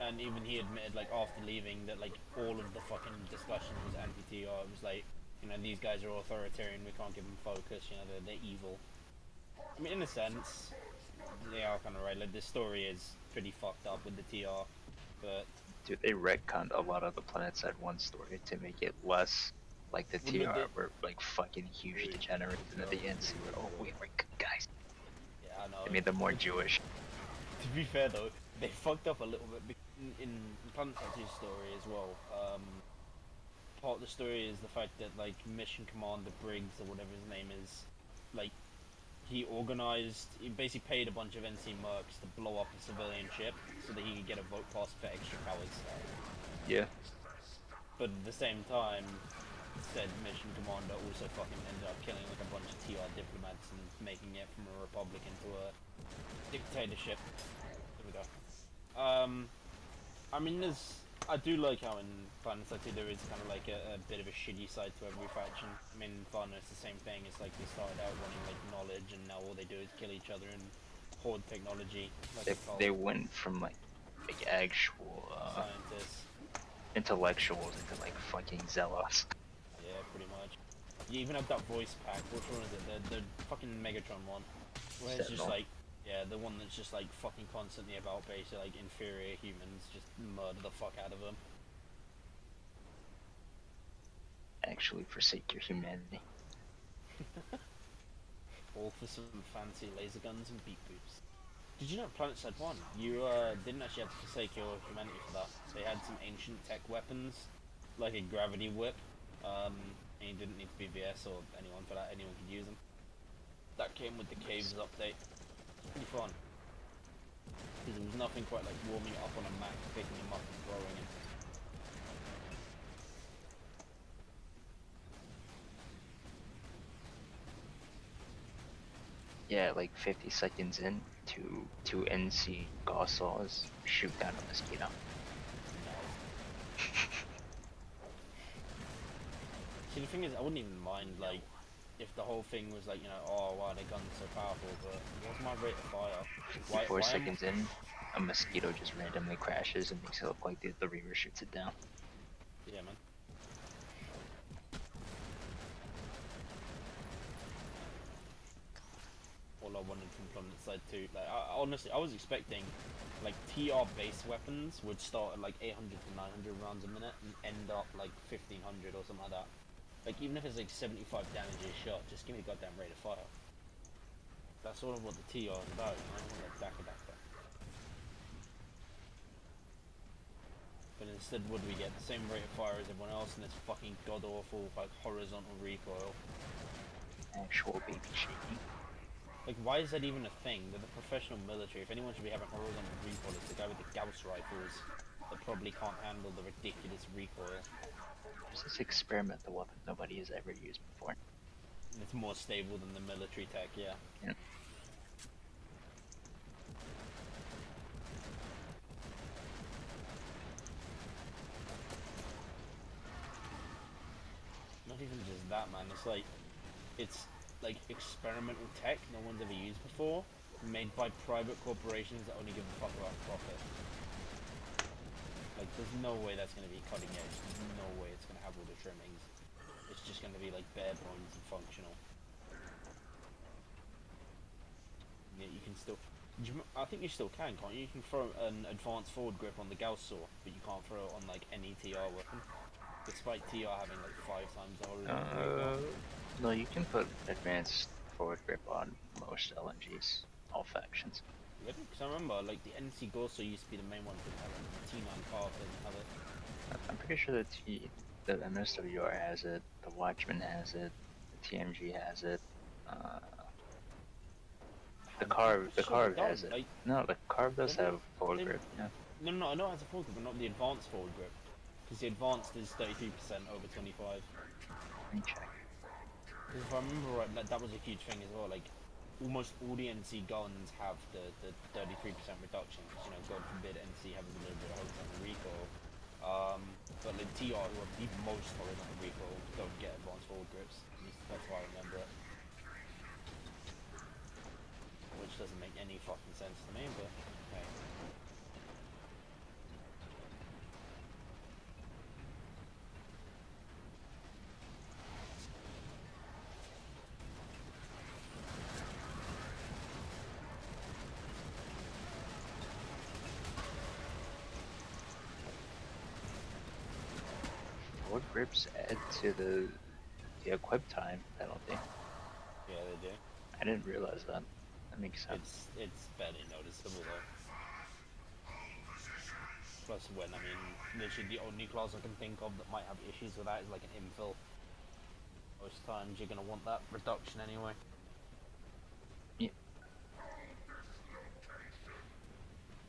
And even he admitted, like, after leaving, that, like, all of the fucking discussion was anti-TR. It was like, you know, these guys are authoritarian, we can't give them focus, you know, they're evil. I mean, in a sense, they are kind of right. Like, the story is pretty fucked up with the TR, but... Dude, they retconned a lot of the planets at one story to make it less like the TR were like fucking huge degenerates, and at the end, they were, oh, we're good guys. Yeah, I know. They made them more Jewish. To be fair though, they fucked up a little bit in Planet Side 2's story as well. Part of the story is the fact that, like, Mission Commander Briggs, or whatever his name is, like, he basically paid a bunch of NC mercs to blow up a civilian ship so that he could get a vote pass for extra powers. Yeah. But at the same time, said Mission Commander also fucking ended up killing like a bunch of TR diplomats and making it from a republic into a dictatorship. There we go. I mean, I do like how in Planet Side 2 there is kind of like a bit of a shitty side to every faction. I mean, Varna is the same thing. It's like they started out wanting like knowledge, and now all they do is kill each other and hoard technology. Like they went from like actual scientists, intellectuals into like fucking zealots. Yeah, pretty much. You even have that voice pack. Which one is it? The fucking Megatron one. Where it's just like, yeah, the one that's just like fucking constantly about basically like inferior humans, just murder the fuck out of them. Actually forsake your humanity. All for some fancy laser guns and beat boots. Did you know Planet Side 1, you didn't actually have to forsake your humanity for that. They had some ancient tech weapons, like a gravity whip, and you didn't need to be VS or anyone for that, anyone could use them. That came with the Caves update. Pretty fun. Because there was nothing quite like warming up on a Mac, picking them up and throwing them. Yeah, like 50 seconds in to NC Gaussals shoot down a mosquito. See, the thing is, I wouldn't even mind, like, if the whole thing was like, you know, oh wow, their guns are so powerful, but what's my rate of fire? 54 seconds in, a mosquito just randomly crashes and makes it look like the Reaver shoots it down. Yeah, man. All I wanted from Planet Side 2, like, honestly, I was expecting, like, TR base weapons would start at like 800 to 900 rounds a minute and end up like 1500 or something like that. Like, even if it's like 75 damage a shot, just give me the goddamn rate of fire. That's sort of what the TR is about, you know? I don't want that back. But instead, what do we get? The same rate of fire as everyone else, and it's fucking god-awful, like, horizontal recoil. Actual baby shaking. Like, why is that even a thing? They're the professional military. If anyone should be having horizontal recoil, it's the guy with the Gauss rifles. that probably can't handle the ridiculous recoil. Just experiment the weapon nobody has ever used before. And it's more stable than the military tech, yeah. Yeah. Not even just that, man. It's like experimental tech no one's ever used before, made by private corporations that only give a fuck about profit. Like, there's no way that's gonna be cutting edge. There's no way it's gonna have all the trimmings. It's just gonna be like bare bones and functional. Yeah, you can still. I think you still can, can't you? You can throw an advanced forward grip on the Gauss saw, but you can't throw it on like any TR weapon. Despite TR having like 5 times the horizontal recoil. No, you can put advanced forward grip on most LNGs, all factions. Really? Because I remember like the NC Gorso used to be the main one that have it. The T9 car doesn't have it. I'm pretty sure the MSWR has it, the Watchman has it, the TMG has it, the Carve has it. Like, No, the Carve does have forward grip. Yeah. No, I know it has a forward grip, but not the advanced forward grip. Because the advanced is 33% over 25. Let me check. Because if I remember right, that was a huge thing as well. Like, almost all the NC guns have the 33% reduction. Because, you know, God forbid NC have a little bit of horizontal recoil. But the TR, who have the most horizontal recoil, don't get advanced forward grips. At least that's why I remember it. Which doesn't make any fucking sense to me, but okay. Forward grips add to the equip time penalty. Yeah, they do. I didn't realize that. That makes sense. It's barely noticeable though. Plus, when I mean, literally the only class I can think of that might have issues with that is like an infill. Most times you're gonna want that reduction anyway. Yeah.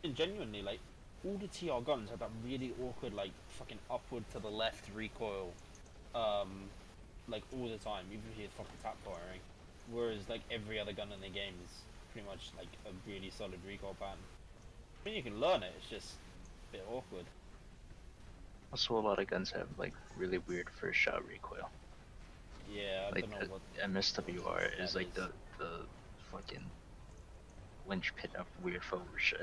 And genuinely, like, all the TR guns have that really awkward, like, fucking upward to the left recoil, like, all the time, even if you're fucking tap firing. Whereas, like, every other gun in the game is pretty much, like, a really solid recoil pattern. I mean, you can learn it, it's just a bit awkward. Also, a lot of guns have like really weird first shot recoil. Yeah, I Like don't know what... MSWR is like the fucking linchpin of weird first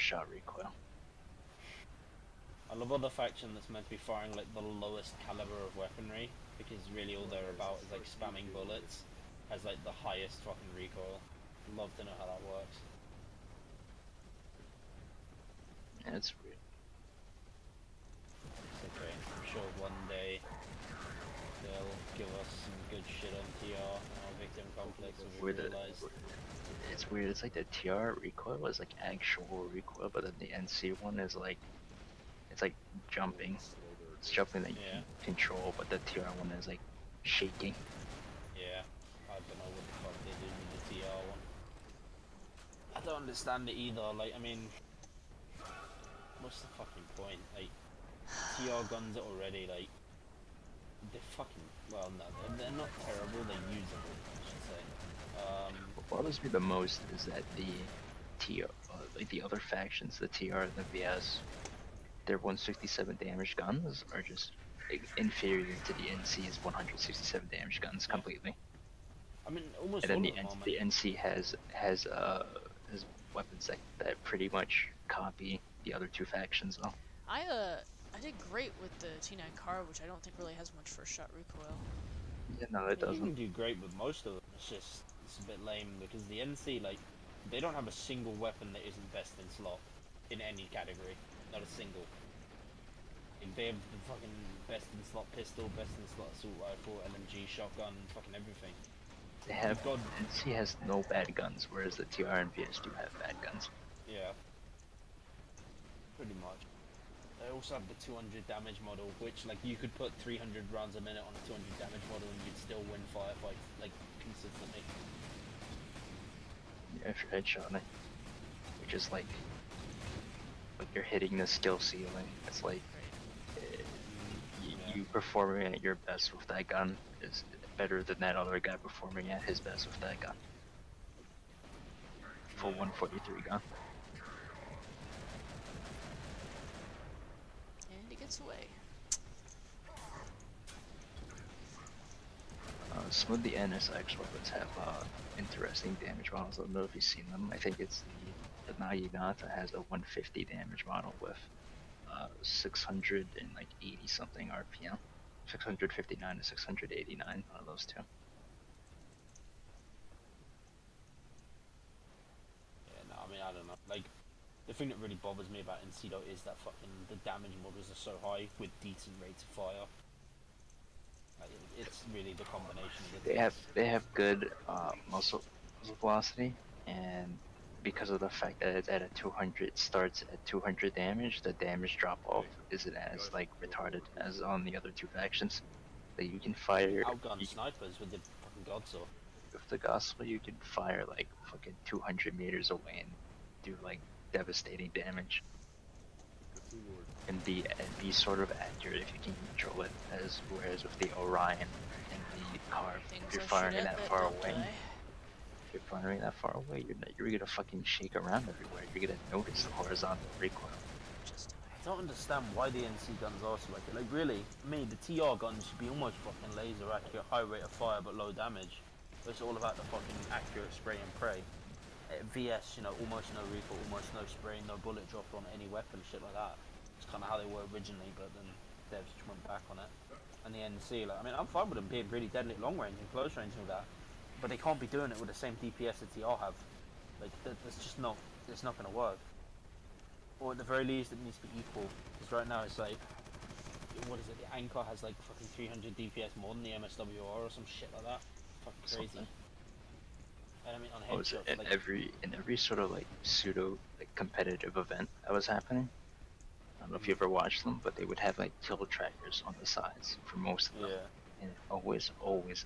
shot recoil. I love other faction that's meant to be firing, like, the lowest caliber of weaponry, because really all they're about is, like, spamming bullets, has, like, the highest fucking recoil. Love to know how that works. Yeah, it's weird. It's okay. I'm sure one day they'll give us some good shit on TR and our victim complex will be realized. It's weird. It's like the TR recoil is like actual recoil, but then the NC one is like it's like jumping. It's jumping that you can control, but the TR one is like shaking. Yeah, I don't know what the fuck they did with the TR one. I don't understand it either. Like, I mean, what's the fucking point? Like, TR guns are already like they're fucking well, no, they're not terrible. They're usable, I should say. What bothers me the most is that the TR, like the other factions, the TR and the VS, their 167 damage guns are just inferior to the NC's 167 damage guns completely. I mean, almost and then all of them, the NC has weapons that pretty much copy the other two factions though. I did great with the T9 car, which I don't think really has much first shot recoil. Yeah, no, it doesn't. You can do great with most of them. It's a bit lame because the NC, like, they don't have a single weapon that isn't best in slot in any category. Not a single. Like, they have the fucking best in slot pistol, best in slot assault rifle, LMG, shotgun, fucking everything. They have NC has no bad guns, whereas the TR and VS do have bad guns. Yeah. Pretty much. They also have the 200 damage model, which, like, you could put 300 rounds a minute on a 200 damage model and you'd still win firefights, like, consistently. Yeah, if you're headshotting it. Which is like like you're hitting the skill ceiling. It's like you performing at your best with that gun is better than that other guy performing at his best with that gun. For 143 gun. And he gets away. Some of the NSX weapons have interesting damage models. I don't know if you've seen them. I think it's the Naginata has a 150 damage model with 680 something RPM. 659 to 689, one of those two. Yeah, no, I mean, I don't know. Like, the thing that really bothers me about NC though is that fucking the damage models are so high with decent rates of fire. Like, it's really the combination of the They have good muzzle velocity, and because of the fact that it's at a 200, starts at 200 damage, the damage drop off isn't as like retarded as on the other two factions. Like you can fire outgun snipers with the fucking Godsaw. with the gospel, you can fire like fucking 200 meters away and do like devastating damage. And be sort of accurate if you can control it, as whereas with the Orion and the Carve, if you're firing it that far away, if you're firing that far away, you're gonna fucking shake around everywhere. You're gonna notice the horizontal recoil. I don't understand why the NC guns are so like it. Like really, the TR guns should be almost fucking laser accurate, high rate of fire but low damage. It's all about the fucking accurate spray and pray. VS, you know, almost no recoil, almost no spray, no bullet drop on any weapon, shit like that. It's kind of how they were originally, but then devs just went back on it. And the NC, like, I mean, I'm fine with them being really deadly at long range and close range and all that, but they can't be doing it with the same DPS that TR have. Like, that's just not, it's not going to work. Or at the very least, it needs to be equal. Because right now it's like, what is it? The Anchor has like fucking 300 DPS more than the MSWR or some shit like that. Fucking crazy. Something. And I mean, on Oh, headshots, in like, every sort of like pseudo like competitive event that was happening. I don't know if you ever watched them, but they would have like kill trackers on the sides for most of them. yeah. And always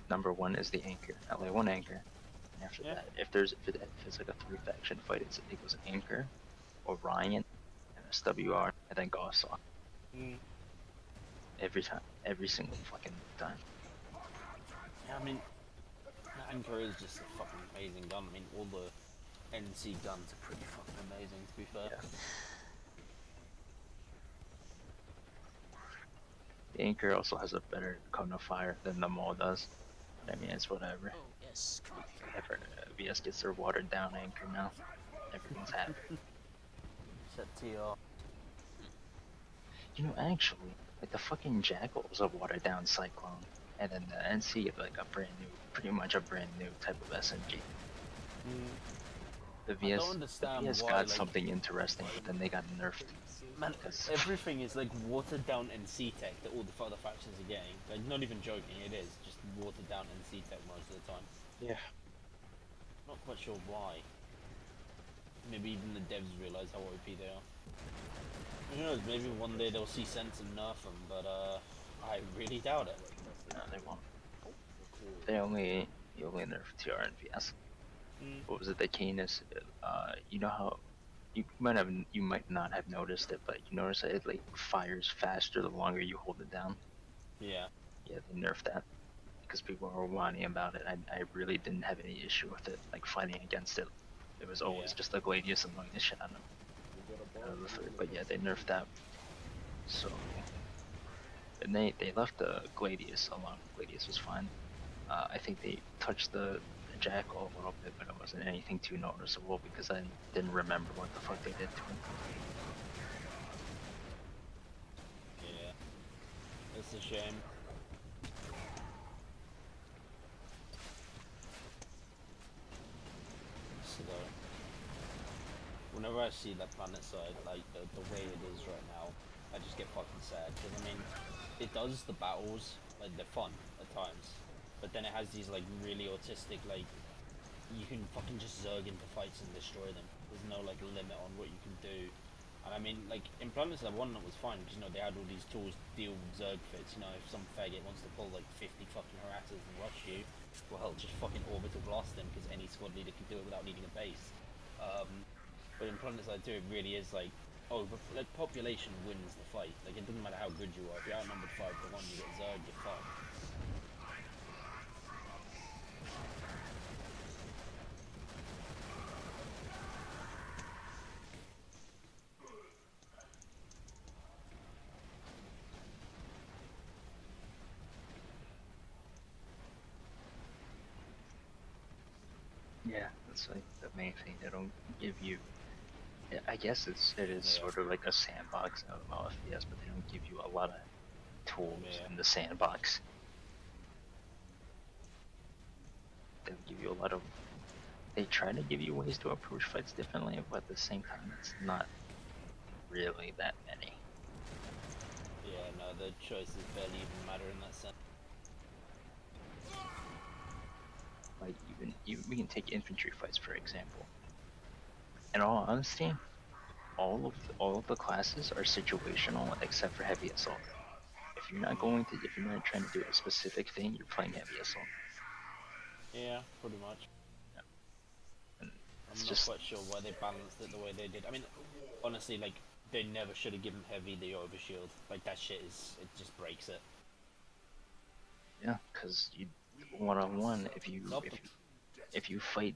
number one is the anchor, LA1 anchor. And after that, if it's like a 3-faction fight, it goes anchor, Orion, MSWR, and then Gaussau. Every time, every single fucking time. Yeah, I mean, the Anchor is just a fucking amazing gun. I mean, all the NC guns are pretty fucking amazing, to be fair. Yeah. The anchor also has a better cone of fire than the Maul does. I mean, it's whatever. Oh, yes, come on here. Whatever. VS gets their watered down anchor now. Everyone's happy. Except TR. You know, actually, like the fucking Jackal is a watered down Cyclone, and then the NC is like a brand new, pretty much a brand new type of SMG. The VS why, got like, something interesting, but then they got nerfed. Man, everything is like watered down NC tech that all the other factions are getting. Like, not even joking, it is just watered down NC tech most of the time. Yeah. Not quite sure why. Maybe even the devs realize how OP they are. Who knows, maybe one day they'll see sense and nerf them, but I really doubt it. No, they won't. You only nerf TR and VS. What was it, the Canis? You know how you might not have noticed it, but you notice that it like fires faster the longer you hold it down. Yeah. Yeah, they nerfed that because people were whining about it. I really didn't have any issue with it, like fighting against it. It was always just the Gladius annoying the shit out of them. But yeah, they nerfed that. So, and they left the Gladius alone. Gladius was fine. I think they touched the Jackal a little bit, but it wasn't anything too noticeable because I didn't remember what the fuck they did to him. Yeah. It's a shame. So, whenever I see that planet side, like the way it is right now, I just get fucking sad. Because I mean, it does the battles, like they're fun at times, but then it has these like really autistic, like you can fucking just zerg into fights and destroy them. There's no like limit on what you can do. And I mean, like in Planet Side 1 it was fine because, you know, they had all these tools to deal with zerg fits. You know, if some faggot wants to pull like 50 fucking harassers and rush you, well, just fucking orbital blast them because any squad leader can do it without needing a base. But in Planet Side 2 it really is like, like population wins the fight. Like it doesn't matter how good you are. If you're outnumbered 5-1, you get Zerg, you're fucked. Yeah, that's like the main thing. They don't give you. I guess it is Yeah. sort of like a sandbox of FPS, but they don't give you a lot of tools Yeah. in the sandbox. They give you a lot of. They try to give you ways to approach fights differently, but at the same time, it's not really that many. Yeah, no, the choices barely even matter in that sense. Like even we can take infantry fights for example. In all honesty, all of the classes are situational except for heavy assault. If you're not trying to do a specific thing, you're playing heavy assault. Yeah, pretty much. And I'm it's not just quite sure why they balanced it the way they did. I mean, honestly, like, they never should have given heavy the overshield. Like, that shit it just breaks it. yeah, because you one on one Nope. if you fight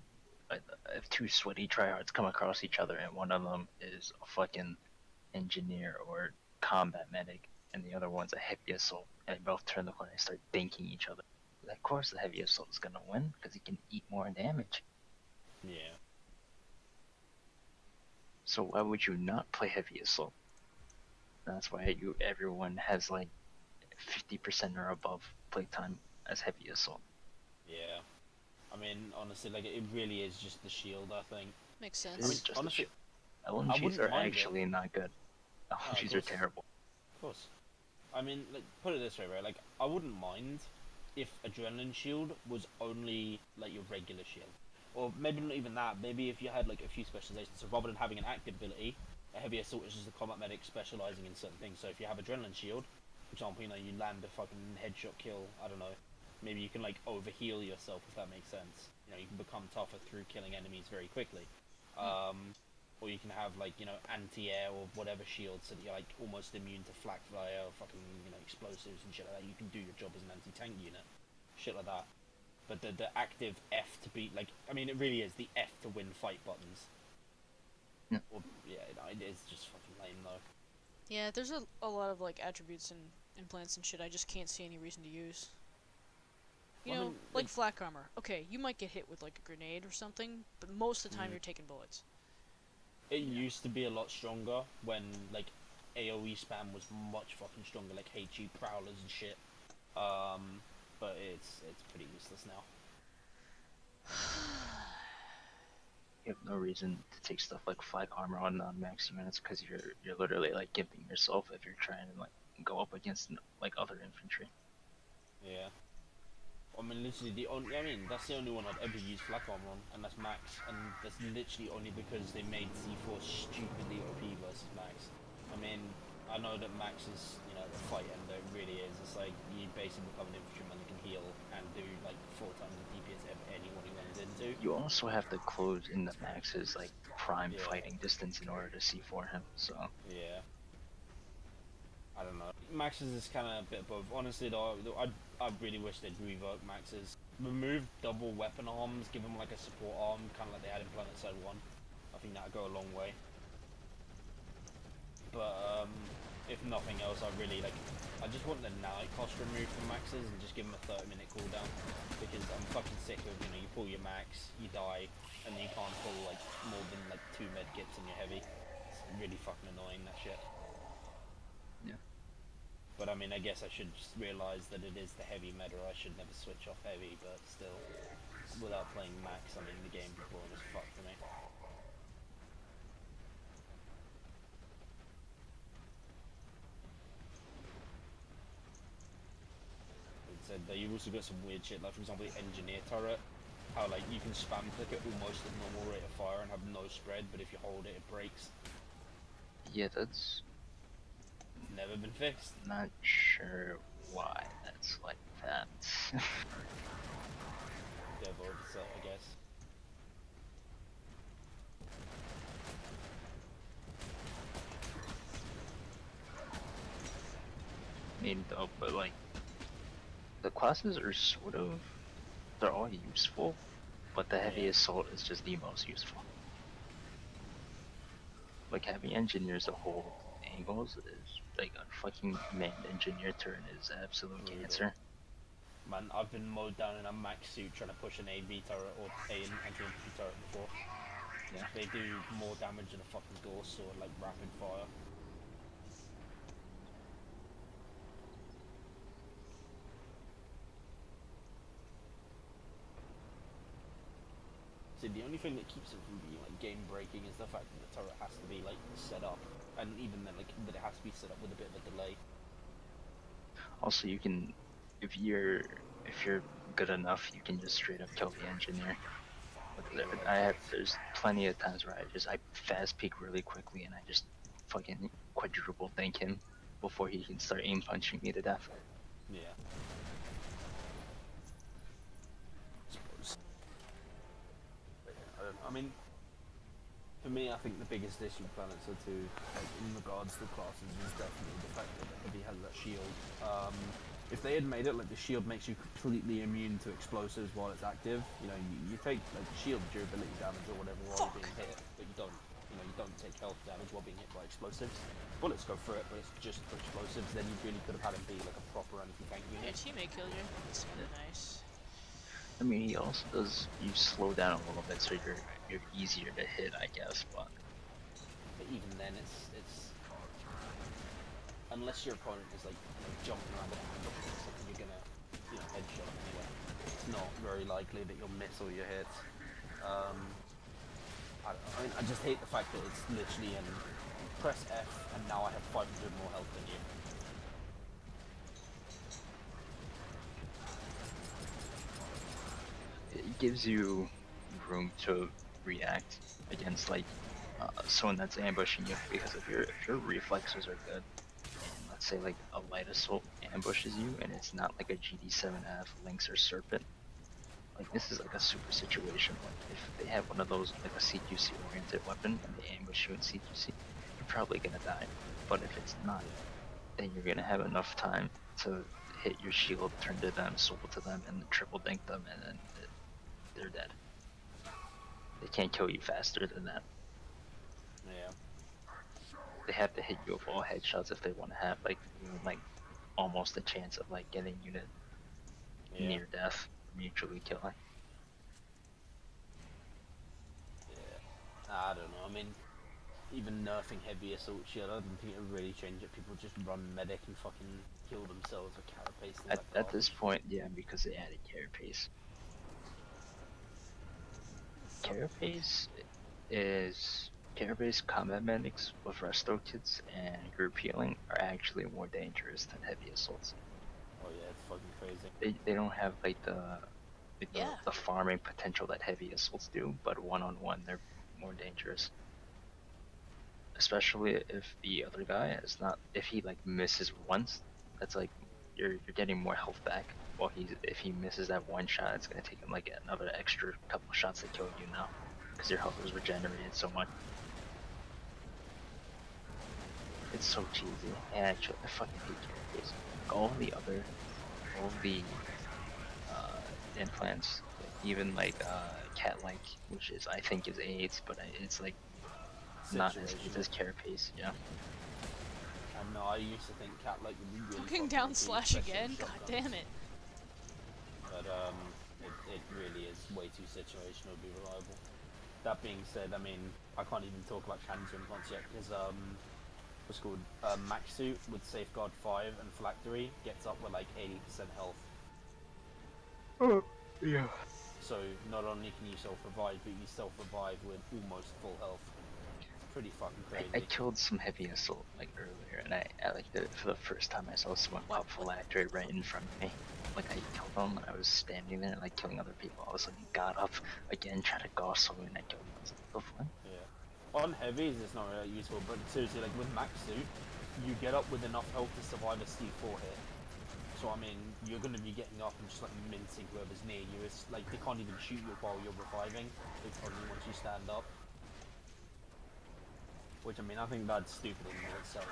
if two sweaty tryhards come across each other and one of them is a fucking engineer or combat medic and the other one's a heavy assault and they both turn the corner and start dinking each other. Of course the heavy assault is gonna win because he can eat more damage. Yeah. So why would you not play heavy assault? That's why everyone has like 50% or above playtime as heavy assault. Yeah. I mean, honestly, like, it really is just the shield, I think. Makes It sense. I mean, is just honestly, a I LMGs wouldn't are mind it. actually not good. of LMGs are course. terrible. Of course. I mean, like, put it this way, right? Like, I wouldn't mind if Adrenaline Shield was only, like, your regular shield. Or maybe not even that. Maybe if you had, like, a few specializations. So rather than having an active ability, a heavy assault is just a combat medic specializing in certain things. So if you have Adrenaline Shield, for example, you know, you land a fucking headshot kill, I don't know. Maybe you can, like, overheal yourself, if that makes sense. You know, you can become tougher through killing enemies very quickly. Or you can have, like, you know, anti-air or whatever shields so that you're, like, almost immune to flak fire or fucking, you know, explosives and shit like that. You can do your job as an anti-tank unit. Shit like that. But the active F to beat, like, I mean, it really is the F to win fight buttons. Yeah. Or, yeah, it is just fucking lame, though. Yeah, there's a lot of like attributes and implants and shit I just can't see any reason to use. You Well, I know, mean, like flak armor. Okay, you might get hit with like a grenade or something, but most of the time you're taking bullets. It used to be a lot stronger when, like, AoE spam was much fucking stronger, like HE prowlers and shit. But it's pretty useless now. You have no reason to take stuff like flak armor on non-max units because you're literally like gimping yourself if you're trying to like go up against like other infantry. Yeah. I mean, literally I mean, that's the only one I've ever used flak armor on, and that's Max. And that's literally only because they made Z4 stupidly OP versus Max. I mean, I know that Max is, you know, the fight ender, it really is. It's like, you basically become an infantryman that can heal and do, like, 4 times the DPS anyone he runs into. You also have to close in the max's like prime Yeah. fighting distance in order to C4 him. So Yeah. I don't know. Maxes is kind of a bit above. Honestly, though, I really wish they'd revoke Maxes. Remove double weapon arms, give them like a support arm, kind of like they had in Planet Side 1. I think that'd go a long way. But if nothing else, I just want the night cost removed from Maxes and just give them a 30-minute cooldown. Because I'm fucking sick of, you know, you pull your Max, you die, and then you can't pull like more than like 2 medkits in your heavy. It's really fucking annoying, that shit. yeah. But I mean, I guess I should just realise that it is the heavy meta. I should never switch off heavy, but still, without playing max, I mean, the game's boring as fuck for me. It said that you've also got some weird shit, like for example, the engineer turret. How like you can spam click it almost at normal rate of fire and have no spread, but if you hold it, it breaks. Yeah, that's Never been fixed. not sure why that's like that. Dev oversight, I guess. mean, though, but like the classes are sort of, they're all useful, but the heavy Yeah. assault is just the most useful. Like having engineers to hold angles is like a fucking manned engineer turn is absolute Brutal. cancer. Man, I've been mowed down in a max suit trying to push an AB turret or a anti-infantry turret before. Yeah. They do more damage than a fucking door sword, like rapid fire. See, the only thing that keeps it from being like game breaking is the fact that the turret has to be like set up, and even then, like that it has to be set up with a bit of a delay. Also, you can, if you're good enough, you can just straight up kill the engineer. There's plenty of times where I fast peek really quickly and I just fucking quadruple think him before he can start aim punching me to death. Yeah. Suppose. But yeah, I don't know. I mean, for me, I think the biggest issue Planets are to, like, in regards to classes, is definitely the fact that the heavy has that shield. If they had made it like the shield makes you completely immune to explosives while it's active, you know, you take like shield durability damage or whatever while you're being hit, but you don't take health damage while being hit by explosives. Bullets go through it, but it's just for explosives. Then you really could have had him be like a proper anti-tank Your unit. teammate killed you. That's kinda nice. I mean, he also does, you slow down a little bit so you're easier to hit, I guess, but But even then, it's unless your opponent is like jumping around at angle or something, you're gonna headshot them anyway. It's not very likely that you'll miss all your hits. I mean, I just hate the fact that it's literally in press F and now I have 500 more health than you. it gives you room to react against like someone that's ambushing you, because if your reflexes are good, and let's say like a light assault ambushes you and it's not like a GD7F, Lynx, or Serpent, like this is like a super situation. Like if they have one of those, like a CQC oriented weapon, and they ambush you in CQC, you're probably gonna die. But if it's not, then you're gonna have enough time to hit your shield, turn to them, soul to them, and triple dink them, and then they're dead. They can't kill you faster than that. Yeah. They have to hit you with all headshots if they want to have like even like almost a chance of like getting you to Yeah. near death, mutually killing. Yeah. I don't know. I mean, even nerfing heavy assault shield, I don't think it would really change it. People just run medic and fucking kill themselves with carapace and At this point, yeah, because they added carapace. Carapace is Carapace combat medics with resto kits and group healing are actually more dangerous than heavy assaults. Oh yeah, it's fucking crazy. They don't have like Yeah. the farming potential that heavy assaults do, but one-on-one they're more dangerous. Especially if the other guy is not, if he like misses once, that's like you're getting more health back. While if he misses that one shot, it's gonna take him like another extra couple shots to kill you now, because your health is regenerated so much. It's so cheesy. And actually, I fucking hate characters. All the implants, even like cat-like, which is I think is AIDS, but it's like not as AIDS as carapace, yeah. And no, I used to think cat like would be really Fucking fucking down OP, slash especially again. with God shotguns. damn it. But it really is way too situational to be reliable. That being said, I mean, I can't even talk about cancer implants yet because what's it called max suit with safeguard 5 and phylactery gets up with like 80% health. Oh, yeah. So not only can you self-revive, but you self-revive with almost full health. Pretty fucking crazy. I killed some heavy assault like earlier, and I like did it for the first time. I saw someone What? pop phylactery right in front of me. Like I killed them, and I was standing there like killing other people. All of a sudden, he got up again, tried to goss someone, and I killed him. I was like, what the fuck? Yeah. On heavies, it's not really useful, but seriously, like with max suit, you get up with enough health to survive a C4 hit. So I mean, you're going to be getting up and just like mincing whoever's near you. It's like they can't even shoot you while you're reviving. It's only once you stand up. Which I mean, I think that's stupid in itself.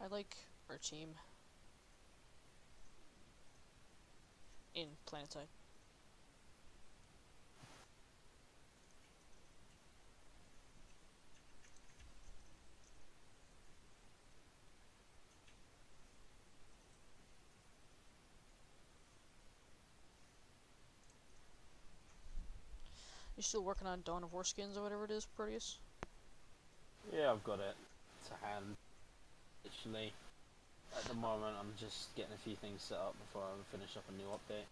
like our team in Planetside. You still working on Dawn of War skins or whatever it is, Proteus? Yeah, I've got it to hand. Literally, at the moment, I'm just getting a few things set up before I finish up a new update.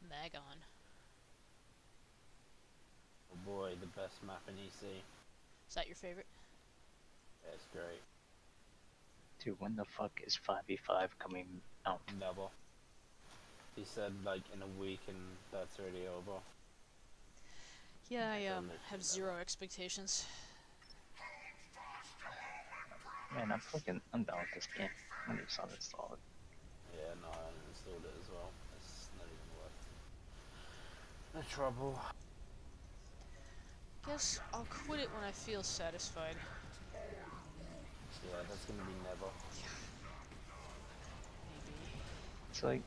Magon. Oh boy, the best map in EC. Is that your favorite? Yeah, it's great. Dude, when the fuck is 5v5 coming out? Never. He said like in a week and that's already over. Yeah, I So have literally zero never. expectations. Man, I'm done with this game. I'm gonna just uninstall it. Yeah, no, I installed it as well. It's not even worth the trouble. Guess I'll quit it when I feel satisfied. Yeah, that's gonna be never. Maybe. It's like,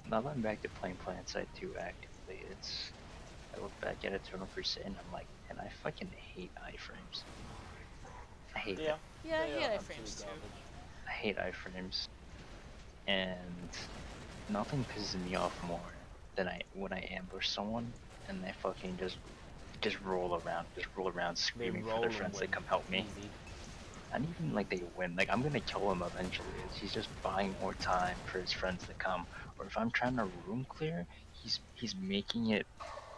now that I'm back to playing PlanetSide 2 actively, I look back at Eternal Crusade and I'm like, man, I fucking hate iframes. I hate Yeah, it. Yeah, I they hate are iframes absolute too. garbage. I hate iframes. And nothing pisses me off more than when I ambush someone and they fucking just roll around They screaming for roll their and friends to win. come help me. Easy. Not even like they win, like I'm gonna kill him eventually. He's just buying more time for his friends to come. Or if I'm trying to room clear, he's making it,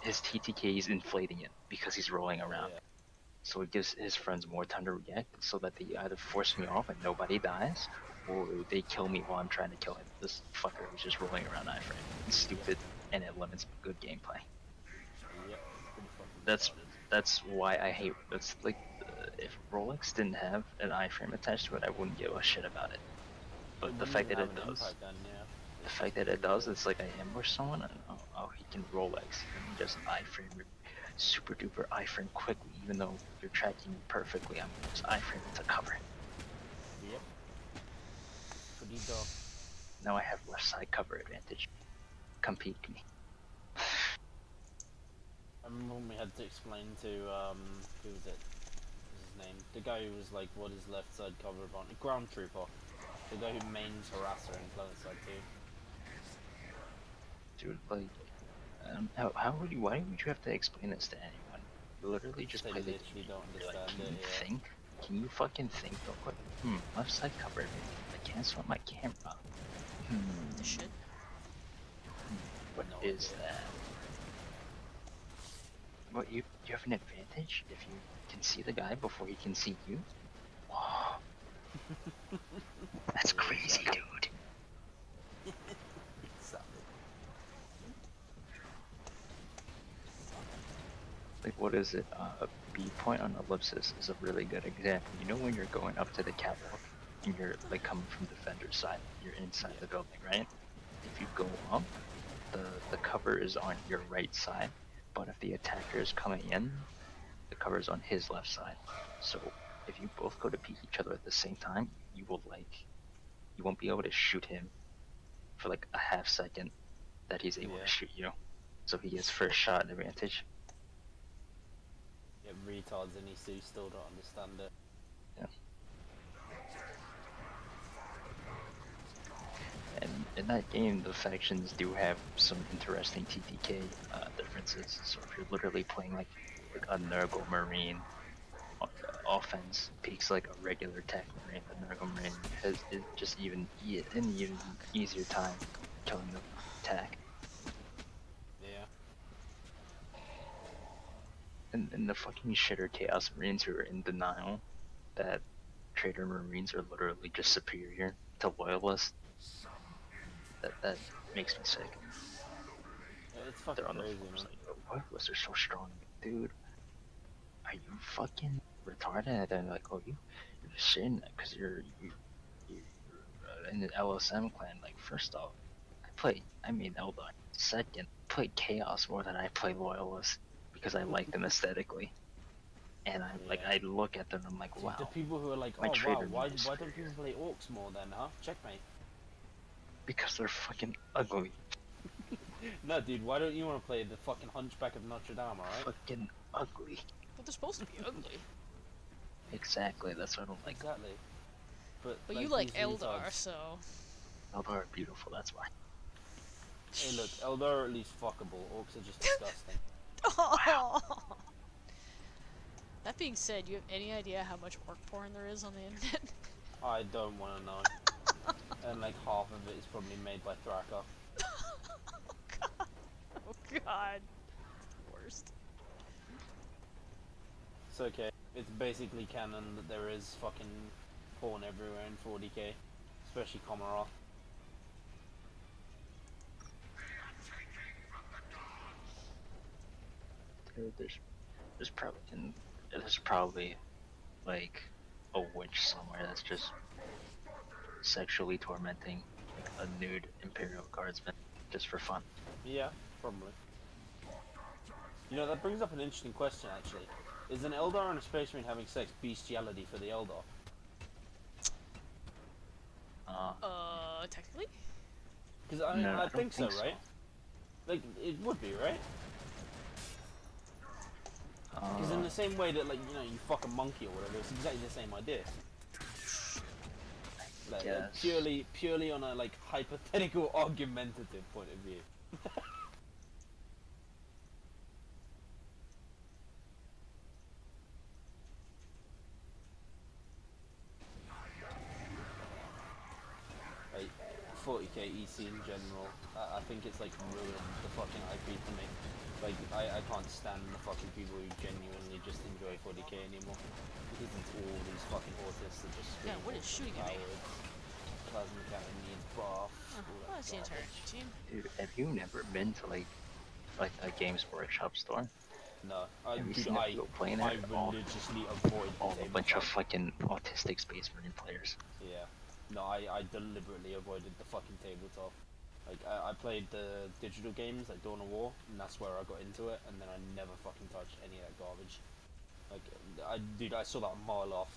his TTK is inflating it because he's rolling around. Yeah. So it gives his friends more time to react so that they either force me off and nobody dies, or they kill me while I'm trying to kill him. This fucker who's just rolling around iframe. It's stupid and it limits good gameplay. Yep. It's pretty fucking That's retarded. that's why I hate, that's like if Rolex didn't have an iframe attached to it, I wouldn't give a shit about it. But the wouldn't fact even that have it an does, impact then, yeah. the fact that it does, it's like I ambush someone and oh, he can Rolex and just iframe it, super duper iframe quickly, even though you're tracking me perfectly. I'm just iframe into cover. Yep. Pretty dope. Now I have left side cover advantage. Compete me. I remember when we had to explain to, who was it? What was his name? The guy who was like, what is left side cover on? Ground Trooper. The guy who mains Harasser in Planet Side 2. Dude, like, why would you have to explain this to anyone? You literally just They play the literally game. don't You're like, understand can it, you yeah. think? Can you fucking think real quick? Left side cover. I can't swap my camera. The shit. What No is idea. that? What, you have an advantage if you can see the guy before he can see you? Whoa. That's Yeah, crazy, exactly. dude. Like, what is it? A B point on ellipsis is a really good example. You know when you're going up to the catwalk and you're like coming from defender's side, you're inside the building, right? If you go up, the cover is on your right side, but if the attacker is coming in, the cover is on his left side. So if you both go to peek each other at the same time, you won't be able to shoot him for like a half second that he's able Yeah. to shoot you. So he gets first shot advantage. Yeah, retards and he still don't understand it. Yeah. And in that game, the factions do have some interesting TTK differences. So if you're literally playing like a Nurgle Marine offense peaks like a regular tech Marine, the Nurgle Marine has is just an even easier time killing the attack. Yeah. And the fucking shitter Chaos Marines who are in denial that Traitor Marines are literally just superior to Loyalists. That makes me sick. Yeah, it's fucking They're on the crazy, forums man. like, oh, Loyalists are so strong, dude. Are you fucking retarded? And they're like, oh, you're just saying that because you're in the LSM clan. Like, first off, I made Eldar. Second, I played Chaos more than I play Loyalist because I like them aesthetically. And I look at them, I'm like, Dude, wow. the people who are like, my oh wow, Traitor why Marine is don't superior. people play Orcs more then, huh? Checkmate. Because they're fucking ugly. No, dude, why don't you want to play the fucking Hunchback of Notre Dame, alright? Fucking ugly. But they're supposed to be ugly. Exactly, that's what I don't like. Exactly. But You like these Eldar, retards- so. Eldar are beautiful, that's why. Hey, look, Eldar are at least fuckable. Orcs are just disgusting. That being said, you have any idea how much orc porn there is on the internet? I don't want to know. And like half of it is probably made by Thraka. Oh god. Worst. It's okay. It's basically canon that there is fucking porn everywhere in 40k. Especially Komarov. Dude, there's probably like a witch somewhere that's just sexually tormenting like a nude Imperial guardsman just for fun. Yeah, probably. You know, that brings up an interesting question actually. Is an Eldar and a Space Marine having sex bestiality for the Eldar? Technically? Because I No, I don't think so, think so. right? Like, it would be, right? Because in the same way that, like, you know, you fuck a monkey or whatever, it's exactly the same idea. Like, Yes. purely on a, like, hypothetical, argumentative point of view. Like, 40k EC in general, I think it's, like, ruined the fucking IP for me. Like, I can't stand the fucking people who genuinely just enjoy 40k anymore. Because it's all these fucking autists that just Yeah, scream what is shooting at me? Plasma cannon needs buff. Oh, well, that's the entire team. Dude, have you never been to like a Games Workshop store? No, Have you dude, seen the people playing I it? All, religiously avoid the all a bunch of tabletop. fucking autistic Space Marine players. Yeah. No, I deliberately avoided the fucking tabletop. Like, I played the digital games, like Dawn of War, and that's where I got into it, and then I never fucking touched any of that garbage. Like, dude, I saw that a mile off.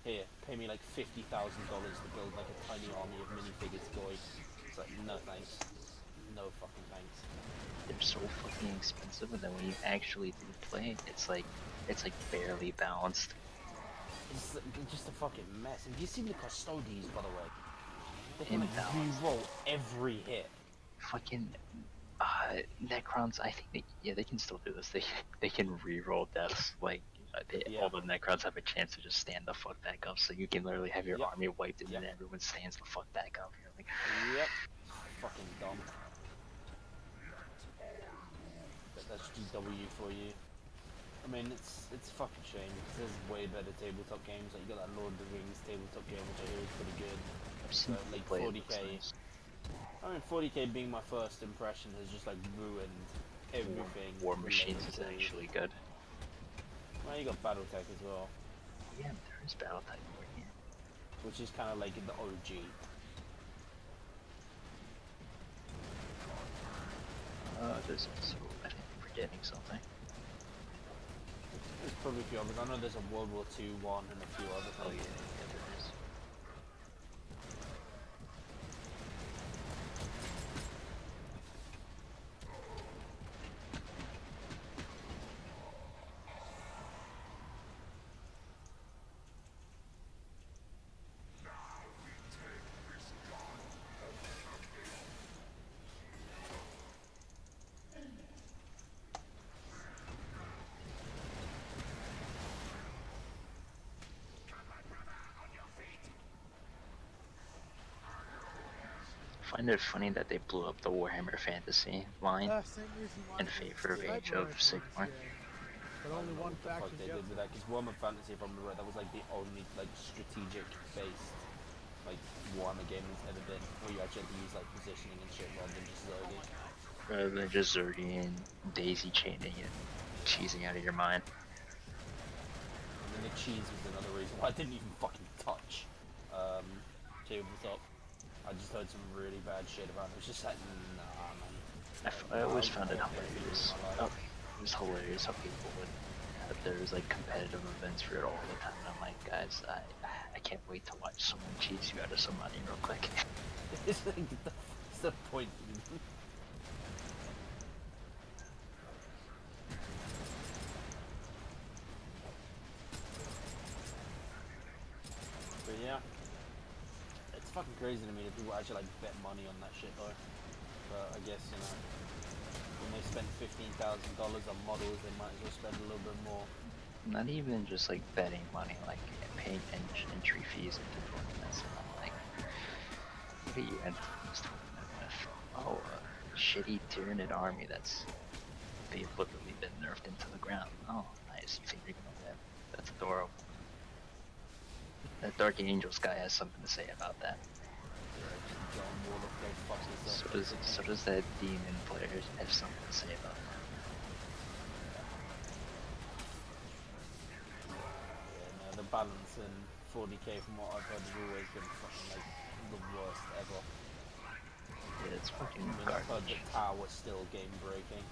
Here, pay me like $50,000 to build like a tiny army of minifigures toy. It's like, no thanks. No fucking thanks. They're so fucking expensive, and then when you actually do play, it's like barely balanced. It's just a fucking mess. Have you seen the custodies, by the way? They can like Imbalanced. re-roll every hit. Fucking Necrons, I think they can still do this. They can re-roll deaths. Like Yeah. all the Necrons have a chance to just stand the fuck back up. So you can literally have your Yep. army wiped and Yep. then everyone stands the fuck back up. You're like, Yep. Fucking dumb. That's GW for you. I mean, it's a fucking shame because there's way better tabletop games. Like you got that Lord of the Rings tabletop game, which I hear is pretty good. I've seen But like play, it 40k, looks nice. I mean 40k being my first impression has just like ruined everything. War Machines related is to- actually good. Well, you got BattleTech as well, Yeah, there is BattleTech over here. which is kind of like the OG. There's also, I think I'm forgetting something. There's probably a few others. I know there's a World War II one and a few other Oh yeah, things. yeah, there is. I find it funny that they blew up the Warhammer Fantasy line in favor of Age of Sigmar. But only one What the fuck faction they gets did with that? Because Warhammer Fantasy, if I remember right, that was like the only like strategic based like Warhammer game that's ever been, where you actually had to use like positioning and shit rather than just zerging. Rather than just zerging and daisy chaining and cheesing out of your mind. And then the cheese was another reason why I didn't even fucking touch tabletop. I just heard some really bad shit about it. It was just like, nah, man. I always found it I don't think hilarious. in my Oh, life. it was hilarious how people would that there was like competitive events for it all the time. And I'm like, guys, I can't wait to watch someone cheese you out of some money real quick. It's like, what's the point? But yeah, it's fucking crazy to me that people actually like bet money on that shit though. But I guess, you know, when they spend $15,000 on models, they might as well spend a little bit more. Not even just like betting money, like paying entry fees into tournaments. And I'm like, what are you entering this tournament with? Oh, a shitty Tyranid army they've literally been nerfed into the ground. Oh, nice. You think you're gonna win? That's adorable. That Dark Angels guy has something to say about that. John Wall of go fuck yourself. So does that demon player have something to say about that. Yeah, no, the balance in 40k from what I've heard has always been fucking like the worst ever. Yeah, it's fucking I mean, I've heard garbage. the power still game breaking.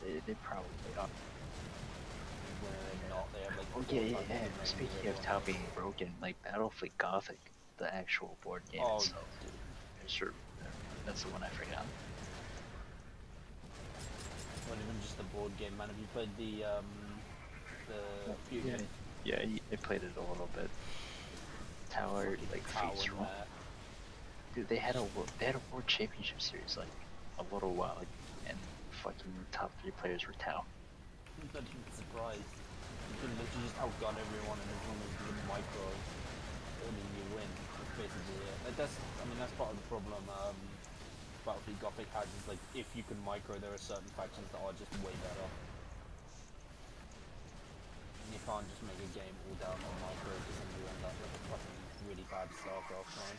They probably are. When they're not, they have like. Oh yeah. Speaking of Tau being broken, like Battlefleet Gothic, the actual board game Oh, itself. Sure, that's the one I forgot. Not even just the board game, man. Have you played the Yeah, I played it a little bit. Tower, like Tower Fates in Roll. there? Dude, they had a World Championship series like a little while ago, and fucking top 3 players were Tau. I'm not even surprised. You can literally just outgun everyone, and as long as you micro, I mean, you win. That's basically it. Like, that's part of the problem. Battlefield Gothic has is like if you can micro, there are certain factions that are just way better. And you can't just make a game all down on micro because then you end up with a fucking really bad StarCraft line.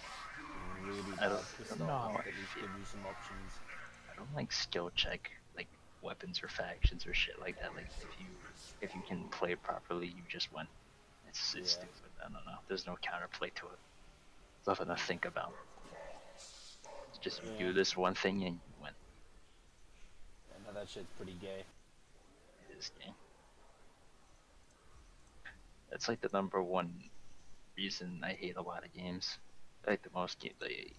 Really I bad don't pissed know off how I that we feel. give you some options. I don't like skill check like weapons or factions or shit like that. Like if you can play properly, you just win. It's Yeah. stupid. I don't know. There's no counterplay to it. Nothing to think about. It's just you Yeah. do this one thing and you win. Yeah, no, that shit's pretty gay. It is game. That's like the #1 reason I hate a lot of games. Like the most the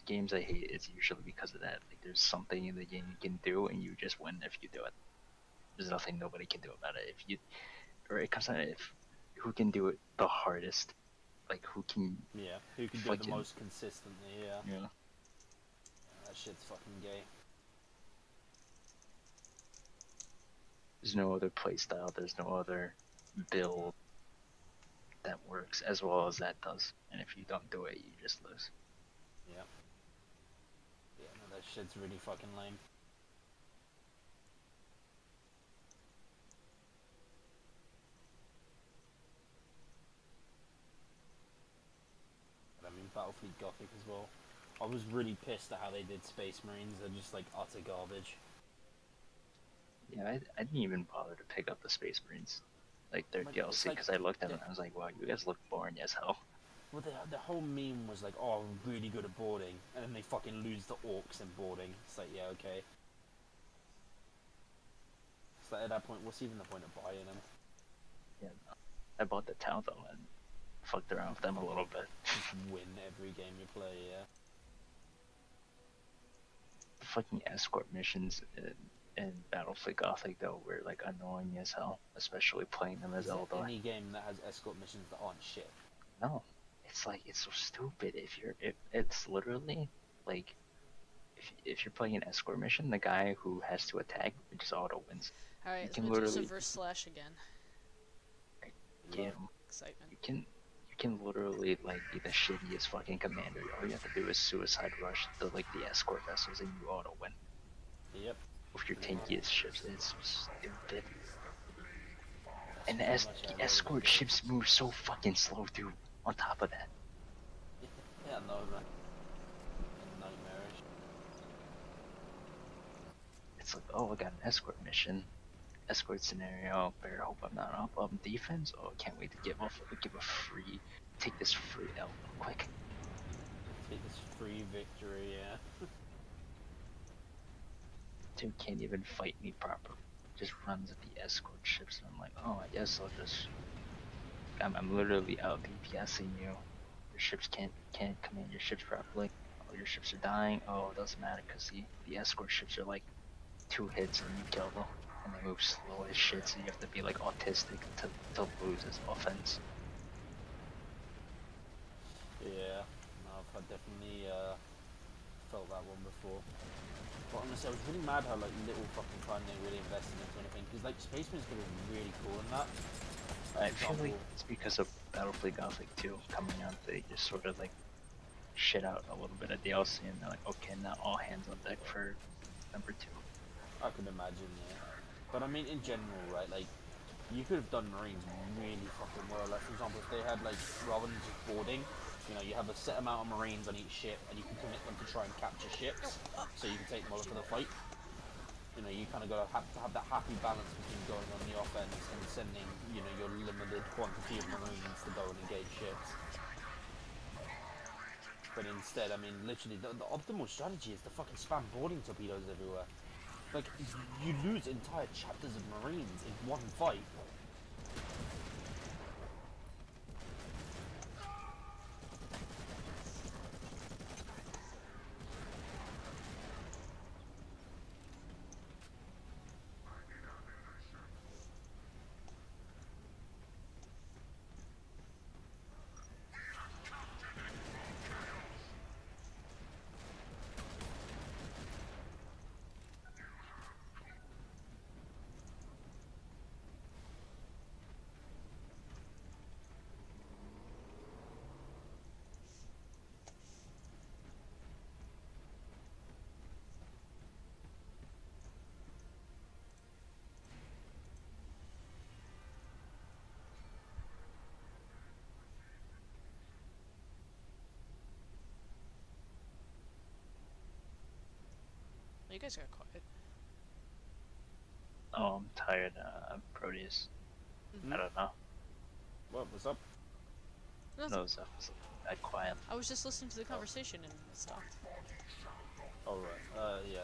games I hate is usually because of that. Like there's something in the game you can do and you just win if you do it. There's nothing nobody can do about it. If you, or it comes down to if who can do it the hardest. Like who can Yeah. Who can do it the fucking, most consistently? Yeah. yeah. That shit's fucking gay. There's no other playstyle, there's no other build that works as well as that does. And if you don't do it, you just lose. Yeah. Yeah, no, that shit's really fucking lame. But I mean, Battlefleet Gothic as well. I was really pissed at how they did Space Marines. They're just like utter garbage. Yeah, I didn't even bother to pick up the Space Marines, like their Like, it's DLC, like- because I looked at yeah. them and I was like, wow, you guys look boring as hell. Well, the whole meme was like, oh, I'm really good at boarding, and then they fucking lose the orcs in boarding. It's like, yeah, okay. It's like, at that point, what's even the point of buying them? Yeah, no. I bought the town though and fucked around with them a little bit. Just win every game you play, yeah. The fucking escort missions in Battlefield Gothic though were like annoying as hell, especially playing them as Is there Eldar. any game that has escort missions that aren't shit? No, it's like it's so stupid. If it's literally like if you're playing an escort mission, the guy who has to attack just auto wins. Alright, You it's can Medusa literally versus Slaanesh again. get Excitement. you can literally like be the shittiest fucking commander. All you have to do is suicide rush the escort vessels and you auto win Yep. with your tankiest ships. It's so stupid. And pretty the much how it escort is. ships move so fucking slow too. On top of that, Yeah, no, man. Nightmarish. it's like, oh, I got an escort mission, escort scenario. Better hope I'm not up defense. Oh, can't wait to give a free, take this free L real quick. Take this free victory, yeah. Dude can't even fight me properly. Just runs at the escort ships, and I'm like, oh, I guess I'll just. I'm literally out DPSing you. Your ships can't command your ships properly. Oh, your ships are dying. Oh, it doesn't matter because the escort ships are like 2 hits and you kill them, and they move slow as shit. So you have to be like autistic to lose his offense. Yeah, no, I've definitely felt that one before. But honestly, I was really mad how like little fucking time they really invested into anything, because like Space Marines could have been really cool in that. I feel like example- it's because of Battlefield Gothic 2 coming out. They just sort of like shit out a little bit of DLC, and they're like, okay, now all hands on deck for #2. I can imagine, yeah. But I mean, in general, right, like, you could have done Marines really fucking well. Like, for example, if they had, like, rather than just boarding, you know, you have a set amount of Marines on each ship, and you can commit them to try and capture ships, so you can take them over for the fight. You know, you kind of got to have that happy balance between going on the offense and sending, you know, your limited quantity of Marines to go and engage ships. But instead, I mean, literally, the optimal strategy is to fucking spam boarding torpedoes everywhere. Like, you lose entire chapters of Marines in one fight. You guys got quiet. Oh, I'm tired. Proteus. I don't know. What was up? Nothing. No, Zeph was that quiet. I was just listening to the conversation and it stopped. Oh right. Yeah.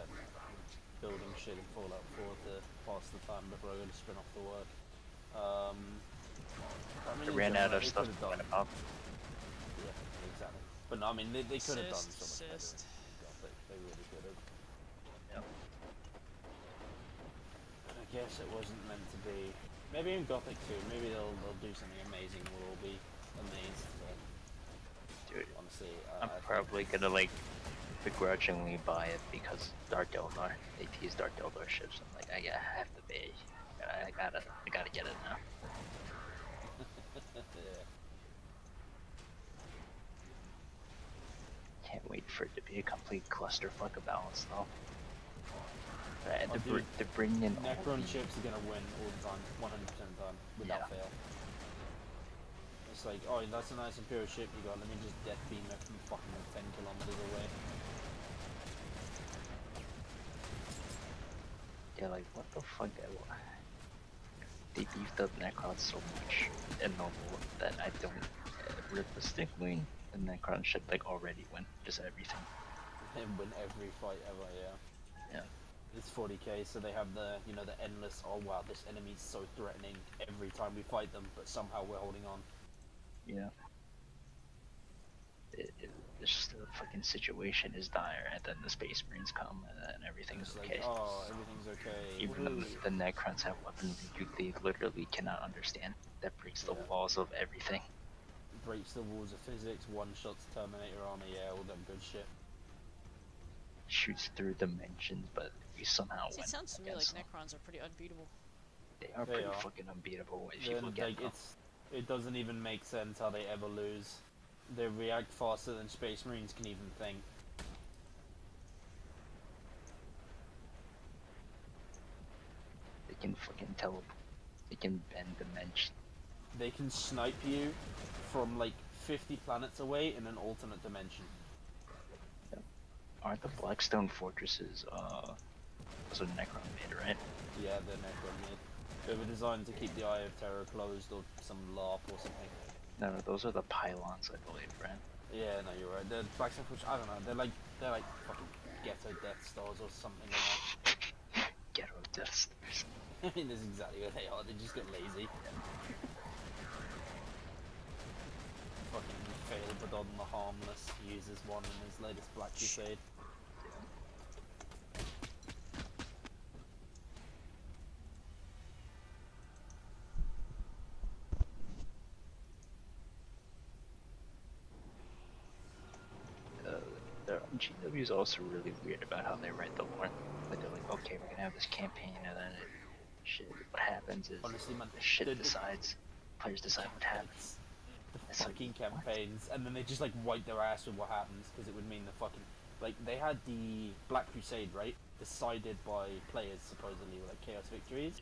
Building shit in Fallout 4 to pass the time before I go to sprint off to work. I mean, They in ran out general, of they stuff could have to done. win about. Yeah, exactly. But no, I mean, they could have done so much better. Assist. They really could have. Yep. I guess it wasn't meant to be. Maybe in Gothic 2, maybe they'll do something amazing. We'll all be amazed. But Dude, honestly, I'm I probably gonna like begrudgingly buy it because Dark Eldar. They tease Dark Eldar ships. I'm like, I have to pay. I gotta get it now. yeah. Can't wait for it to be a complete clusterfuck of balance though. Right, Oh, dude, they're bringing in all Necron the- ships are gonna win all the time, 100% of the time, without Yeah. fail. It's like, oh, that's a nice Imperial ship you got, let me just death beam it from fucking 10 kilometers away. Yeah, like what the fuck? They beefed up Necron so much in Noble that I don't realistically the Necron should like already win just everything. And win every fight ever, yeah. Yeah. It's 40k, so they have the, you know, the endless, oh wow, this enemy's so threatening every time we fight them, but somehow we're holding on. Yeah. It's just the fucking situation is dire, and then the Space Marines come, and everything's It's okay. like, oh, everything's okay. Even though the Necrons have weaponry they literally cannot understand. That breaks the Yeah. laws of everything. Breaks the walls of physics, one-shots Terminator armor, yeah, all that good shit. Shoots through dimensions, but we somehow See, win. it sounds to me like against them. Necrons are pretty unbeatable. They are They pretty are. fucking unbeatable if you Then, look at like, them. it doesn't even make sense how they ever lose. They react faster than Space Marines can even think. They can fucking teleport. They can bend dimension. They can snipe you from like 50 planets away in an alternate dimension. Aren't the Blackstone fortresses, those are Necron made, right? Yeah, they're Necron made. They were designed to keep the Eye of Terror closed or some LARP or something. No, those are the pylons, I believe, right? Yeah, no, you're right. The Blackstone Fortress, I don't know, they're like fucking ghetto Death Stars or something like that. Ghetto Death Stars. I mean, that's exactly what they are, they just got lazy. Fucking failed Badon the Harmless uses one in his latest Black Crusade. GW is also really weird about how they write the lore. Like they're like, okay, we're gonna have this campaign, and then what happens is Honestly, man, the shit the decides. Players decide what happens. The It's like, fucking what? campaigns, and then they just like wipe their ass with what happens, because it would mean the fucking, like, they had the Black Crusade, right, decided by players supposedly, with like Chaos victories.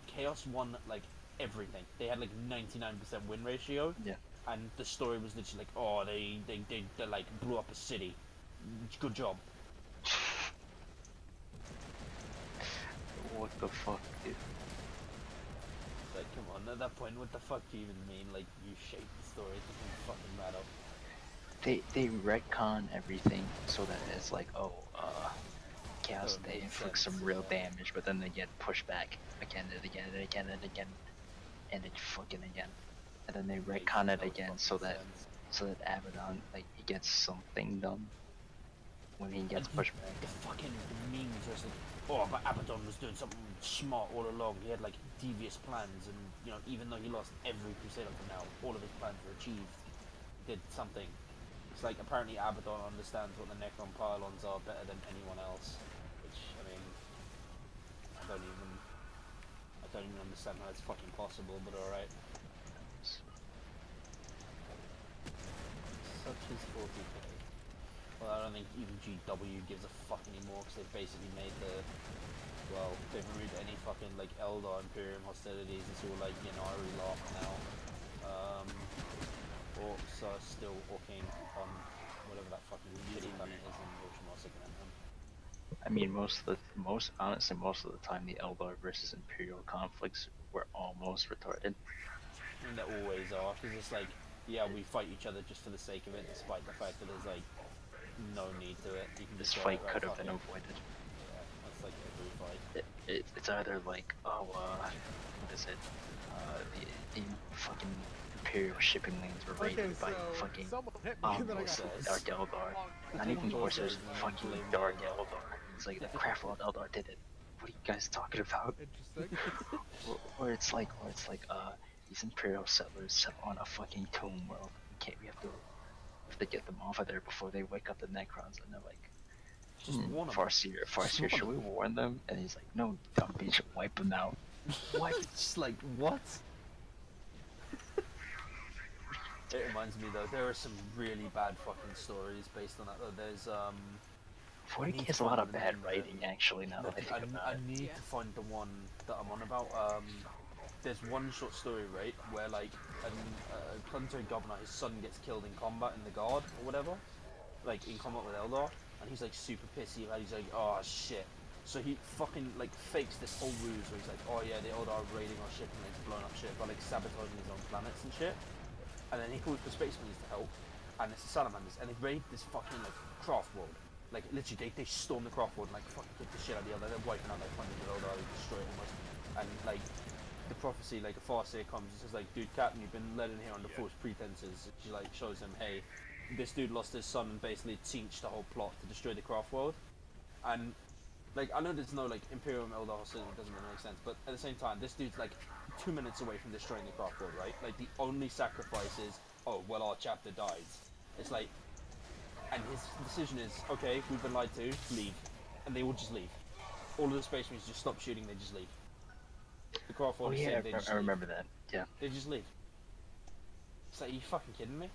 Chaos won like everything. They had like 99% win ratio. Yeah. And the story was literally like, oh, they like blew up a city. Good job. What the fuck, dude? Like, come on, at that point, what the fuck do you even mean? Like, you shape the story, it doesn't fucking matter. They retcon everything so that it's like, oh, Chaos, Oh, they makes inflict sense, some real yeah. damage, but then they get pushed back again and again and again and again, and they fucking again, and then they Makes retcon it no again fucking so that Abaddon, like, he gets something done when he gets And pushed back. The fucking memes where it's like, oh, but Abaddon was doing something smart all along. He had like devious plans, and you know, even though he lost every crusade up to now, all of his plans were achieved. Did something. It's like apparently Abaddon understands what the Necron pylons are better than anyone else. Which I mean, I don't even understand how it's fucking possible. But all right. Such is 40k. Well, I don't think even GW gives a fuck anymore, because they've basically made well, they've removed any fucking, like, Eldar Imperium hostilities. It's all, like, Yanari laugh now. Orcs are still orking on whatever that fucking shitty planet is in Ocean Second Anthem. I mean, honestly, most of the time, the Eldar versus Imperial conflicts were almost retarded. And they always are, because it's like, yeah, we fight each other just for the sake of it, despite the fact that there's like no need to it. You can This just go, fight right, could have fuck been it. avoided. Yeah, that's like every fight. It's either like, oh, what is it? The fucking Imperial shipping lanes were Okay, raided by so fucking someone hit me and then I got Corsairs. Dark Eldar. Not even Corsairs Corsairs, and then fucking blame Dark Eldar. Eldar. It's like the Craftworld Eldar did it. What are you guys talking about? interesting. Or it's like, these Imperial settlers set on a fucking tomb world. We have to get them off of there before they wake up the Necrons, and they're like, Just warn them. Farseer, should we warn them? And he's like, no, dumb bitch, wipe them out. What? Just like, what? It reminds me though, there are some really bad fucking stories based on that though. There's 40k has a lot of bad writing, actually, now that I think about I it. need to find the one that I'm on about. There's one short story, right, where like a planetary governor, his son gets killed in combat in the guard or whatever, like in combat with Eldar, and he's like super pissy about it. He's like, oh shit. So he fucking like fakes this whole ruse where he's like, oh yeah, the Eldar are raiding our ship and they've blown up shit by like sabotaging his own planets and shit. And then he calls for space marines to help, and it's the salamanders, and they raid this fucking like craft world. Like literally, they storm the craft world and like fucking kick the shit out of the other. They're wiping out like hundreds of Eldar, they destroy it almost. And like the prophecy, like a Farseer comes and says like, dude, Captain, you've been led in here under false pretenses. She like shows him, hey, this dude lost his son and basically cinched the whole plot to destroy the craft world. And like I know there's no like Imperium Eldar hostility, it doesn't really make sense, but at the same time, this dude's like 2 minutes away from destroying the craft world, right? Like the only sacrifice is, oh well, our chapter dies. It's like, and his decision is, okay, we've been lied to, leave, and they all just leave. All of the space marines just stop shooting, they just leave. The craft Oh world is yeah, saying they just I remember that. Yeah. They just leave. It's like, are you fucking kidding me?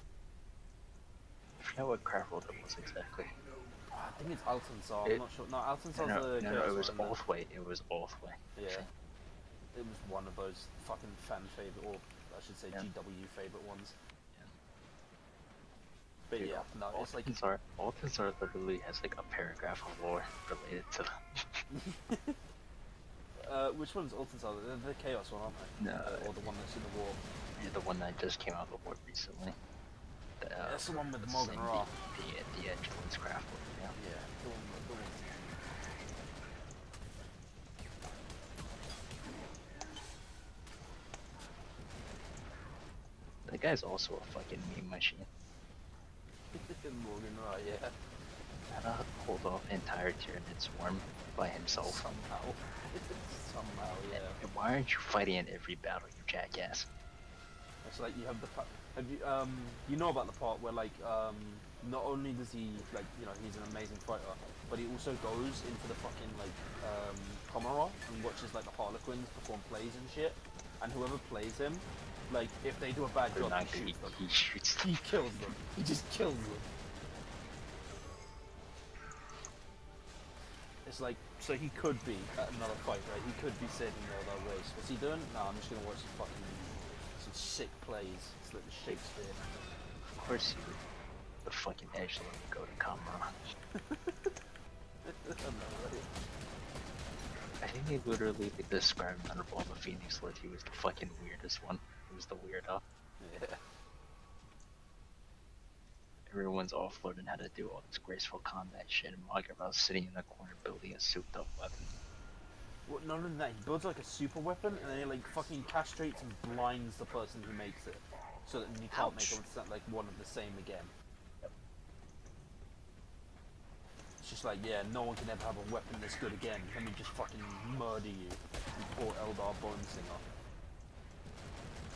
I forget what Craftworld it was exactly. I think it's Altanzar, I'm not sure. No, Altanzar's the No, it Chaos was one, isn't it? Oathway. It was Oathway. Yeah. It was one of those fucking fan favorite, or I should say Yeah. GW favorite ones. Yeah. But Dude, yeah, no, it's like Altanzar literally has like a paragraph of lore related to them. which one's Altanzar? The Chaos one, aren't they? No. Or the one that's in the war. Yeah, the one that just came out of the war recently. That's the one with what's Morgan his name? Ra. The Edgelands Craftworld. Yeah. Yeah, the one. The guy's also a fucking meme machine. Morgan Ra, yeah. How to hold off an entire Tyranid swarm by himself. Somehow. Somehow, yeah. And why aren't you fighting in every battle, you jackass? It's like you have the have you you know about the part where like not only does he like, you know, he's an amazing fighter, but he also goes into the fucking like Commodore and watches like the Harlequins perform plays and shit, and whoever plays him, like if they do a bad They're job, not he good. shoots them. He shoots them. He kills them. He just kills them. It's like, so he could be at another fight, right? He could be saving the other race. What's he doing? No, I'm just gonna watch some sick plays. It's like the Shakespeare. Of course you would. The fucking Edgelord would go to Kamra. I think they literally described Thunderbolt the Phoenix like he was the fucking weirdest one. He was the weirdo. Yeah. Everyone's offloading how to do all this graceful combat shit, and Magarel's sitting in the corner building a souped up weapon. Well, not only that, he builds like a super weapon and then he like fucking castrates and blinds the person who makes it, so that you can't make it like one of the same again. Yep. It's just like, yeah, no one can ever have a weapon this good again. Let me just fucking murder you, you poor Eldar Bone Singer.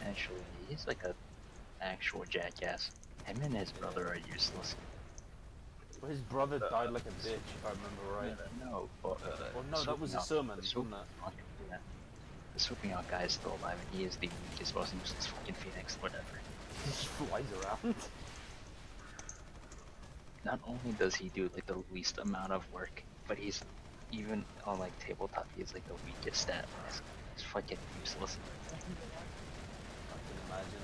Actually, he's like a actual jackass. Him and his brother are useless. Well, his brother died like a bitch, if I remember right. No, but Well, no, that was a sermon, wasn't it? Yeah. The swooping out guy is still alive, and he is the weakest, most useless fucking Phoenix Lord ever. He just flies around. Not only does he do like the least amount of work, but he's even on like tabletop, he's like the weakest stat. He's fucking useless. I can imagine.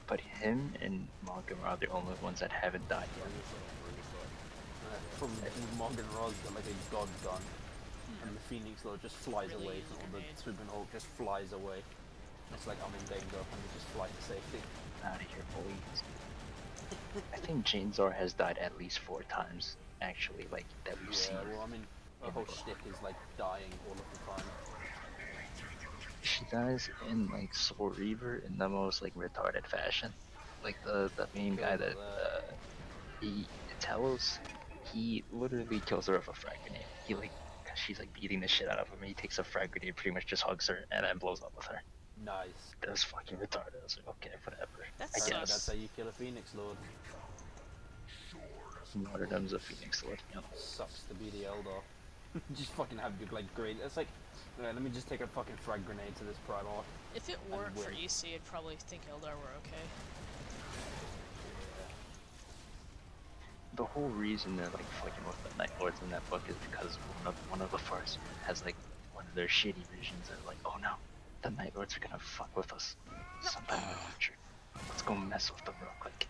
But him and Malcolm are the only ones that haven't died yet. From Morgan Ross got like a god gun, and the Phoenix Lord just flies Really away, is a or the grenade. Swooping Hawk just flies away. It's like I'm in danger, and we just fly to safety. Out of here, boys. I think Janezar has died at least 4 times, actually, like, that we've seen. Yeah, well, I mean, her whole shtick is like dying all of the time. She dies in, like, Soul Reaver in the most, like, retarded fashion. Like, the main guy that, Talos, he literally kills her with a frag grenade. He, like, she's, like, beating the shit out of him, and he takes a frag grenade, pretty much just hugs her, and then blows up with her. Nice. That was fucking retarded. I was like, okay, whatever. That's I Apparently guess. that's how you kill a Phoenix Lord. Martyrdom's a Phoenix Lord, you know. Sucks to be the Eldar. Just fucking have your like great. It's like, let me just take a fucking frag grenade to this Primarch. If it weren't for win. EC, I'd probably think Eldar were okay. The whole reason they're like fucking with the Night Lords in that book is because one of the Farts has like one of their shitty visions of like, oh no, the Night Lords are gonna fuck with us sometime in the future. Let's go mess with them real quick.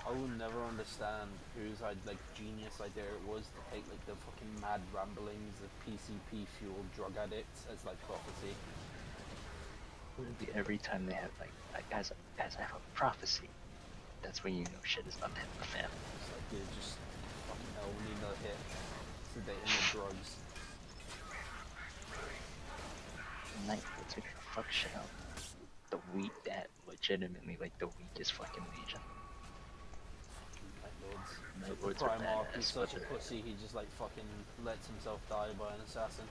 I will never understand whose like genius idea it was to take like the fucking mad ramblings of PCP fueled drug addicts as like prophecy. Literally every time they have like, guys, I have a prophecy. That's when you know shit is about to hit the fan. It's like, dude, just fucking hell, we need another hit. Sedating the drugs. Night Lords are gonna fuck shit up. The weak, that legitimately like the weakest fucking legion. Night Lords. Night Lords are Primarch, badass, he's but such a pussy, he just like fucking lets himself die by an assassin.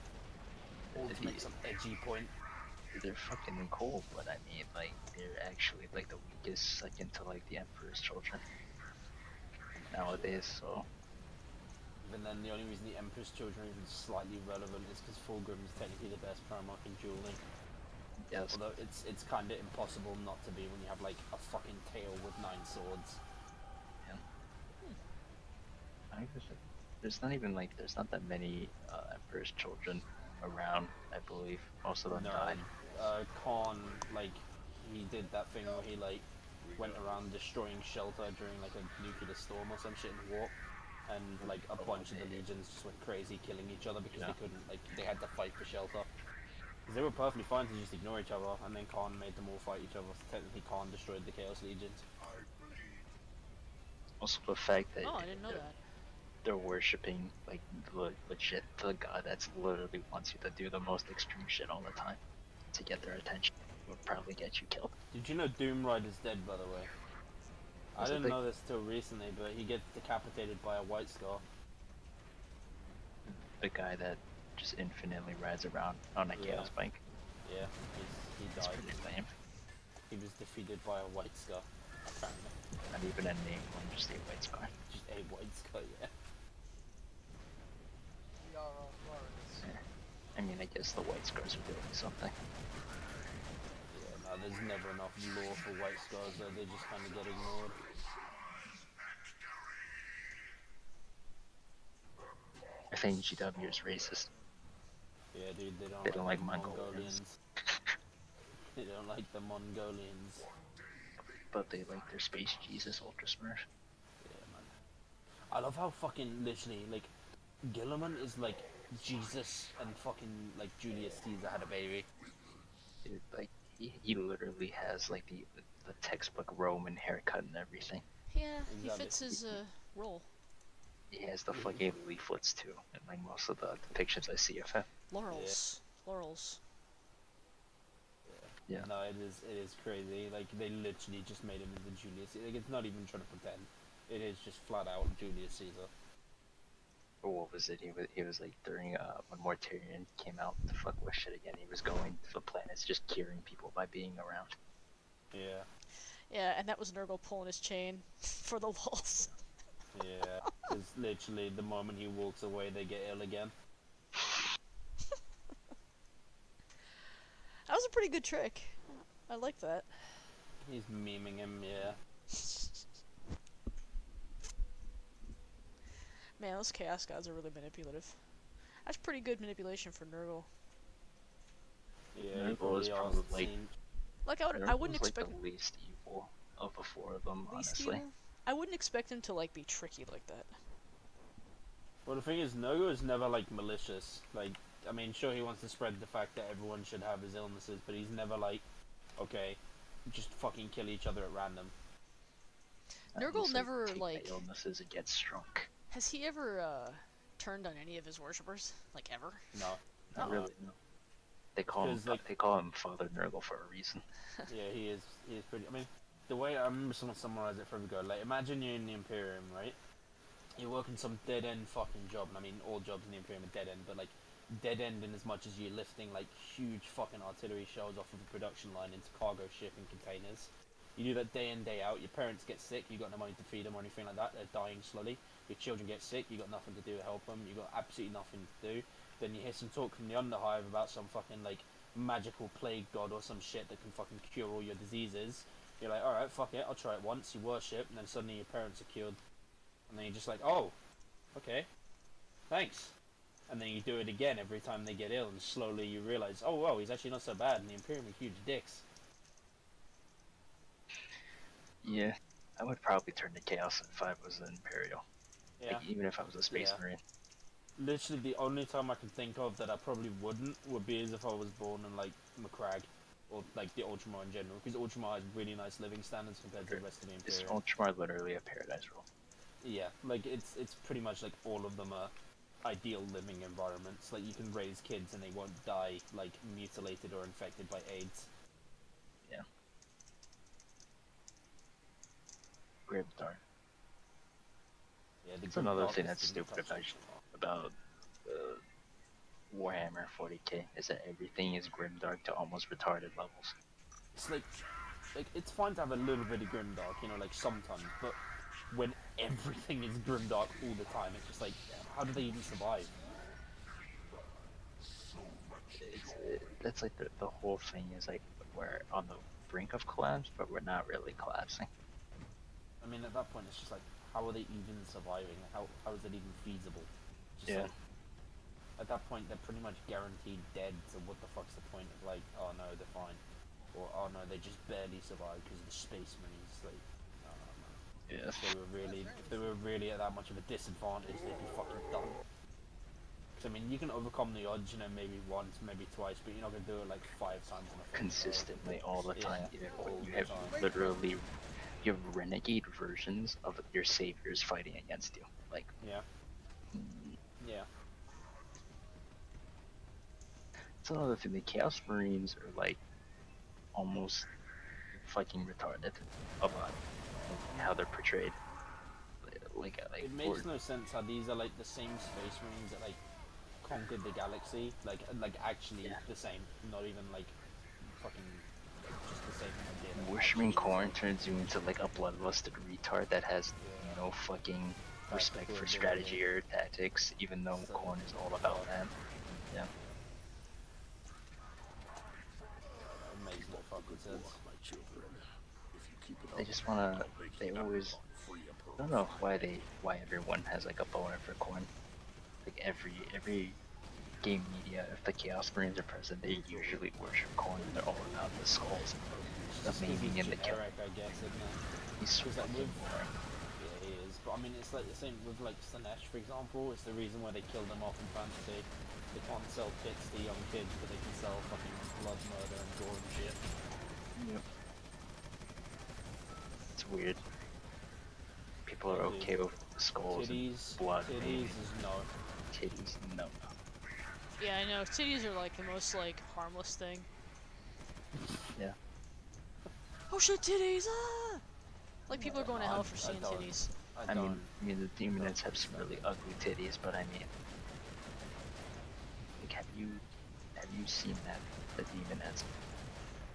All to make some edgy point. they're fucking cool, but I mean, like, they're actually like the weakest second to like the Emperor's Children nowadays. So Even then, the only reason the Emperor's Children are even slightly relevant is because Fulgrim is technically the best Primarch in dueling. yes, Although it's kind of impossible not to be when you have like a fucking tail with 9 swords. I guess there's not even like there's not that many Emperor's Children around. I believe most of them died. Khan, like, he did that thing where he like went around destroying shelter during like a nuclear storm or some shit in Warp, and like a bunch of the legions just went crazy killing each other because they couldn't, like, they had to fight for shelter. Because they were perfectly fine to just ignore each other, and then Khan made them all fight each other. So technically, Khan destroyed the Chaos Legions. Also the fact that Oh, I didn't know that. they're worshipping like legit the god that's literally wants you to do the most extreme shit all the time to get their attention would probably get you killed. Did you know Doom Rider's dead, by the way? I Was it didn't the- know this till recently, but he gets decapitated by a White Scar. The guy that just infinitely rides around on a chaos bike. Yeah, he It's died. pretty lame. He was defeated by a White Scar, apparently. Not even a name one, just a white scar. Just a White Scar, yeah. We are on Florida. I mean, I guess the white scars are doing something. Yeah, no, there's never enough lore for White Scars, though. They just kind of get ignored. I think GW is racist. Yeah, dude, they They don't don't like like the Mongolians. They don't like the Mongolians. But they like their Space Jesus Ultra Smurf. Yeah, man. I love how fucking literally, like, Gilliman is like Jesus and fucking, like, Julius Caesar had a baby. Dude, like, he literally has like the textbook Roman haircut and everything. Yeah, he Exactly. fits his role. He has the fucking leaflets too, and like most of the depictions I see of him. Laurels. Laurels. Yeah. No, it is crazy. Like, they literally just made him into Julius Caesar. Like, it's not even trying to pretend. It is just flat out Julius Caesar. Or what was it? He was like during when Mortarion came out to fuck with shit again. He was going to the planets just curing people by being around. Yeah. Yeah, and that was Nurgle pulling his chain for the lulz. Yeah. It's literally the moment he walks away, they get ill again. That was a pretty good trick. I like that. He's memeing him, yeah. Man, those Chaos Gods are really manipulative. That's pretty good manipulation for Nurgle. Yeah, Nurgle he probably is are probably- seen- Like, I wouldn't Nurgle's expect like the least evil of the 4 of them, least honestly. evil. I wouldn't expect him to like be tricky like that. Well, the thing is, Nogo is never like malicious. Like, I mean, sure he wants to spread the fact that everyone should have his illnesses, but he's never like, okay, just fucking kill each other at random. Nurgle He's never take like. my illnesses and get strunk. Has he ever turned on any of his worshippers? Like ever? No. Not Oh. really, no. They call him Like, they call him Father Nurgle for a reason. yeah, he is pretty. I mean, the way I remember someone summarized it forever ago. Like, imagine you're in the Imperium, right? You're working some dead end fucking job, and I mean, all jobs in the Imperium are dead end, but like dead end in as much as you're lifting like huge fucking artillery shells off of a production line into cargo shipping containers. You do that day in, day out. Your parents get sick, you got no money to feed them or anything like that. They're dying slowly. Your children get sick, you got nothing to do to help them. You got absolutely nothing to do. Then you hear some talk from the Underhive about some fucking like magical plague god or some shit that can fucking cure all your diseases. You're like, alright, fuck it, I'll try it once. You worship, and then suddenly your parents are cured. And then you're just like, oh, okay, thanks. And then you do it again every time they get ill, and slowly you realize, oh, well, he's actually not so bad, and the Imperium are huge dicks. Yeah, I would probably turn to Chaos if I was an Imperial. Yeah. Like, even if I was a Space Yeah. Marine. Literally, the only time I can think of that I probably wouldn't would be as if I was born in, like, Macragge, or, like, the Ultramar in general, because Ultramar has really nice living standards compared to the rest of the Is Imperium. Ultramar literally a paradise roll? Yeah, like, it's pretty much, like, all of them are ideal living environments. Like, you can raise kids and they won't die, like, mutilated or infected by AIDS. Yeah. Grimdark. Yeah, the That's another Grimdark thing is that's the stupid touch. about Warhammer 40k is that everything is grimdark to almost retarded levels. It's like it's fine to have a little bit of grimdark, you know, like sometimes, but when everything is grimdark all the time, it's just like, how do they even survive? That's like the whole thing is like we're on the brink of collapse, but we're not really collapsing. I mean, at that point, it's just like, how are they even surviving? How is it even feasible? Just Yeah. like, at that point, they're pretty much guaranteed dead, so what the fuck's the point of like, oh no, they're fine. Or, oh no, they just barely survived because of the Space Marines. Like, no, man. Yeah. If they were really at that much of a disadvantage, they'd be fucking done. So, I mean, you can overcome the odds, you know, maybe once, maybe twice, but you're not gonna do it like 5 times in a fight. Consistently all the time. Yeah, Even all when you the have time. literally you have renegade versions of your saviors fighting against you. Like, Yeah. Yeah. it's another thing. The Chaos Marines are like almost fucking retarded about how they're portrayed. Like It makes no sense how these are like the same Space Marines that like conquered the galaxy, like actually Yeah. the same, not even like fucking just the same idea. Like, Worshiping actually the Khorne same. turns you into like a bloodlusted retard that has no fucking respect Tactical for ability. strategy or tactics, even though So, Khorne is all about that. Yeah. It makes no fucking sense. They just wanna. They always. I don't know why everyone has like a boner for Khorne. Like every game media, if the Chaos Marines are present, they usually worship Khorne. They're all about the skulls, the Just 'cause maiming, he's and the killing. generic, I guess, isn't it? He's so 'Cause, like, fucking with- boring. Yeah, he is. But I mean, it's like the same with like Slaanesh, for example. It's the reason why they killed them off in fantasy. They can't sell kits to young kids, but they can sell fucking blood, murder, and gore and shit. Yep. It's weird. People are Dude, okay with skulls and Titties, blood. titties Maybe. is no. Titties, no. Yeah, I know. Titties are like the most like harmless thing. Yeah. Oh shit, titties! Ah! Like people are going to No, hell I- for I seeing don't. titties. I don't. mean, the Demonids have some really ugly titties, but I mean, like, have you seen that? The Demonids,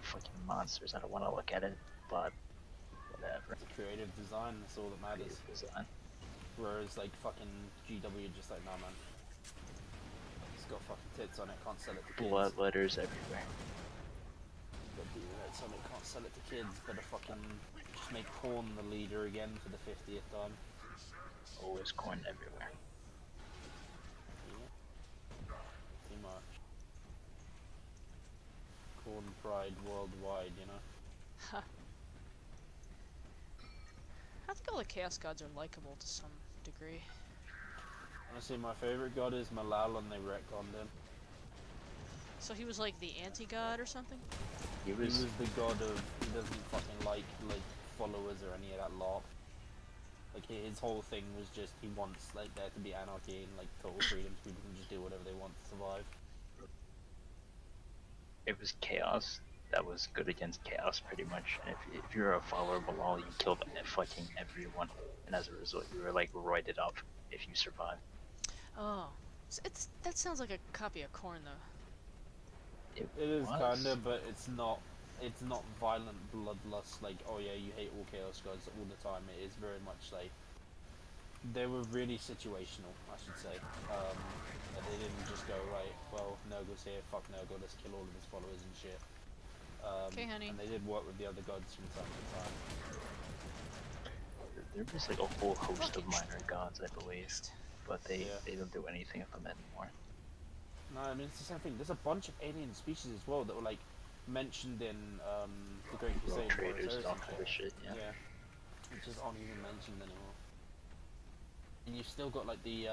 fucking monsters. I don't want to look at it, but whatever. It's a creative design. That's all that matters. Design. Whereas like fucking GW just like, nah, man. It's got fucking tits on it. Can't sell it to kids. Blood letters everywhere. Got Demonids on it. Can't sell it to kids. Better fucking just make Khorne the leader again for the 50th time. Always Khorne everywhere. Yeah. Pretty much. Khorne pride worldwide, you know. Ha. I think all the Chaos Gods are likable to some degree. Honestly, my favorite god is Malal, and they retconned him. So he was like the anti-god or something? He He was was the god of, he doesn't fucking like followers or any of that lot. Like his whole thing was just he wants like there to be anarchy and like total freedom, so people can just do whatever they want to survive. it was chaos that was good against chaos pretty much. And if you're a follower of Bilal, you killed fucking everyone, and as a result, you were like roided up if you survived. Oh. It's that sounds like a copy of Korn though. It It is was. kinda, but it's not. It's not violent bloodlust like, oh yeah, you hate all chaos gods all the time. It is very much like they were really situational, I should say. And they didn't just go right. Well, Nurgle's here. Fuck Nurgle. Let's kill all of his followers and shit. Okay, honey. And they did work with the other gods from time to time. There was like a whole host of Fucking minor gods, I believe, but they don't do anything with them anymore. No, I mean it's the same thing. There's a bunch of alien species as well that were like mentioned in the Great World Crusade. traders and all kind of shit. Yeah. Which just aren't even mentioned anymore. And you've still got like the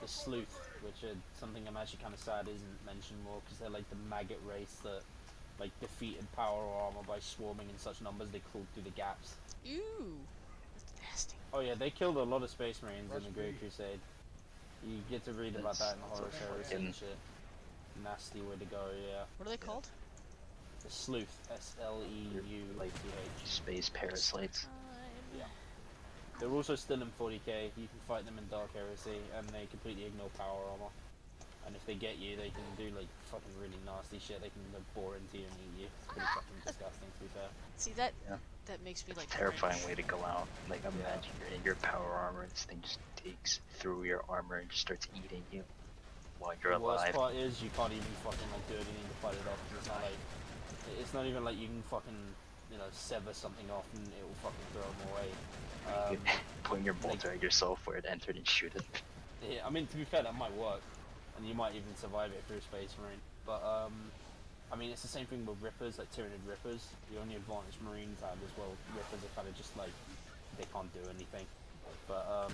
sleuth, which are something I'm actually kind of sad isn't mentioned more, because they're like the maggot race that like defeated power armor by swarming in such numbers they crawled through the gaps. Ew. That's nasty. Oh yeah, they killed a lot of space marines in the Great Crusade. You get to read about that in Horus Heresy and shit. Nasty way to go, yeah. What are they called? The sleuth, S-L-E-U-T-H. Like space parasites. Yeah. They're also still in 40k. You can fight them in Dark Heresy, and they completely ignore power armor. And if they get you, they can do like fucking really nasty shit. They can like, bore into you and eat you. It's pretty fucking disgusting, to be fair. See that? Yeah. That makes me like Terrifying cringe. way to go out. Like imagine you're in your power armor and this thing just digs through your armor and just starts eating you while you're The worst alive. part is you can't even fucking like do anything to fight it off. It's not like it's not even like you can fucking sever something off and it will fucking throw them away. You can point your bolter at yourself where it entered and shoot it. Yeah, I mean to be fair that might work, and you might even survive it through Space Marine. But I mean it's the same thing with Rippers, like Tyranid Rippers. The only advantage Marines have as well. Rippers are kind of just like they can't do anything. But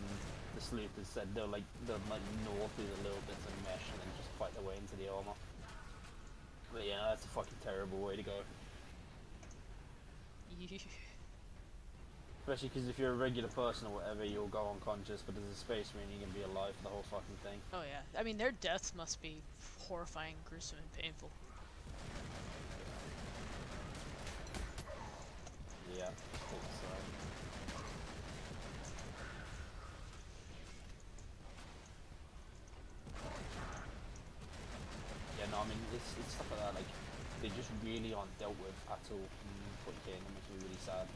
the Sleuthers said they'll like gnaw through the little bits of mesh and then just fight their way into the armor. But yeah, that's a fucking terrible way to go. Especially because if you're a regular person or whatever, you'll go unconscious, but as a space marine, you can be alive for the whole fucking thing. Oh yeah. I mean, their deaths must be horrifying, gruesome, and painful. Yeah, I think so. Yeah, no, I mean, it's stuff like that, like, they just really aren't dealt with at all in 40k, and that makes me really sad.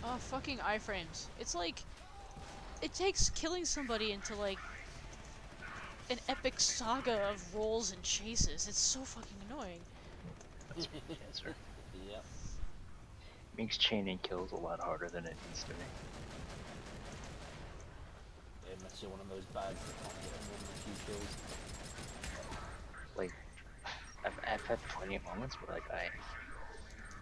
Oh, fucking iframes. It's like, it takes killing somebody into like an epic saga of rolls and chases. It's so fucking annoying. That's cancer. Yep. Makes chaining kills a lot harder than it needs to be. Yeah, unless you're one of those bads that can't get more than a few kills. Like, I've had plenty of moments where like I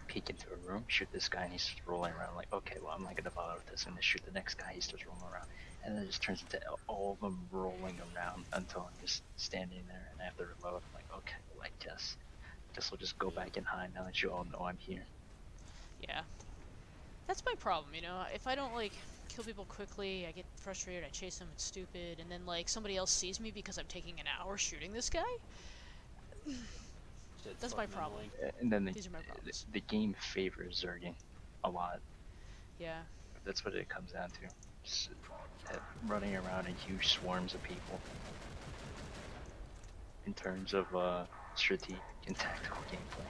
peek into a room, shoot this guy, and he's just rolling around. Like, okay, well I'm not gonna bother with this. I'm gonna shoot the next guy. He starts rolling around, and then it just turns into all of them rolling around until I'm just standing there, and I have to reload. I'm like, okay, well I guess we'll just go back and hide now that you all know I'm here. Yeah. That's my problem, you know? If I don't, like, kill people quickly, I get frustrated, I chase them, it's stupid, and then, like, somebody else sees me because I'm taking an hour shooting this guy? That's my problem. And then These are my problems. the game favors zerging a lot. Yeah. That's what it comes down to. Just, running around in huge swarms of people. In terms of strategic and tactical gameplay.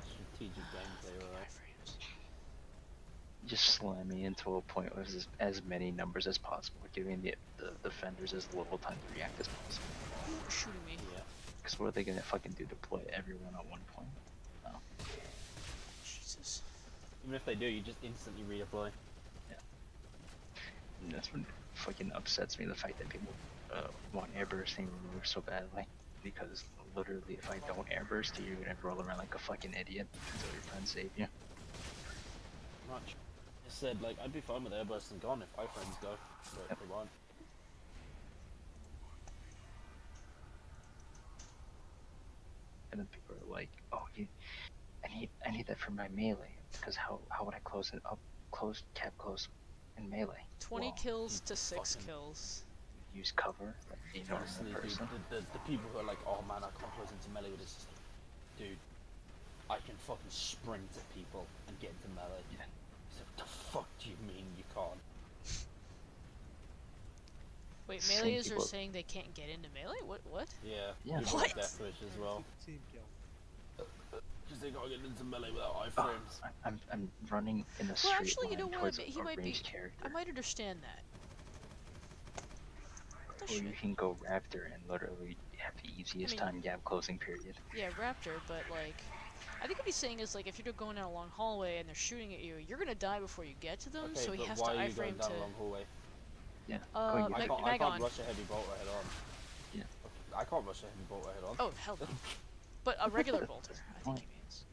Strategic gameplay, right? Just slam me into a point with as many numbers as possible, giving the defenders as little time to react as possible. Shooting me. Yeah. Because what are they gonna fucking do? Deploy everyone at one point? No. Jesus. Even if they do, you just instantly redeploy. Yeah. And that's what fucking upsets me, the fact that people want airbursting removed so badly. because literally if I don't airburst you, you're gonna roll around like a fucking idiot until your friends save you. Much. I said, like, I'd be fine with airburst and gone if iframes go, but Yep. they won't. And then people are like, oh, I need that for my melee, because how would I close it up, cap close in melee? 20 Well, kills to 6 fucking- kills. use cover, like a normal Honestly, dude, person. the people who are like, oh man, I can't close into melee with this system. Dude, I can fucking sprint at people and get into melee. Yeah. So what the fuck do you mean you can't? Wait, Same melees are people- saying they can't get into melee? What? Yeah, Yeah. people What? like Death Wish as well. Team kill. Because they can't get into melee without iframes. I'm running in a Well, straight actually, you know line what? towards He a might be. ranged character. I might understand that. What the Or you shit? can go Raptor and literally have the easiest time gap closing period. Yeah, Raptor, but like, I think what he's saying is like, if you're going down a long hallway and they're shooting at you, you're gonna die before you get to them. Okay, so he but has why to are you going iframe down to. a long hallway? Yeah. Uh, going I Mag- can't, Magon. rush a heavy bolt right head on. Yeah. I can't rush a heavy bolt right head on. Oh hell no! But a regular bolter, I think he means.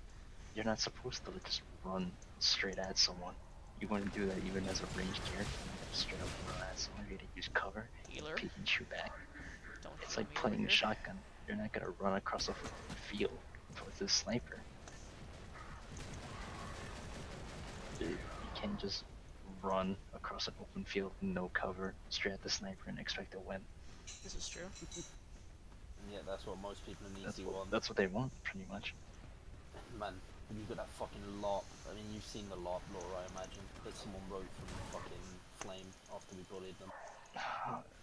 You're not supposed to just run straight at someone. You want to do that even as a ranged character. You straight up run at someone. You gotta use cover, Healer. peek and shoot back. Don't It's heal like me over playing here. shotgun. You're not gonna run across a field towards a sniper. You can't just run across an open field with no cover, straight at the sniper and expect to win. This is true. And yet that's what most people in EC want. That's what they want, pretty much. Man, you've got that fucking LARP. I mean, you've seen the LARP lore, I imagine, that someone wrote from fucking Flame after we bullied them.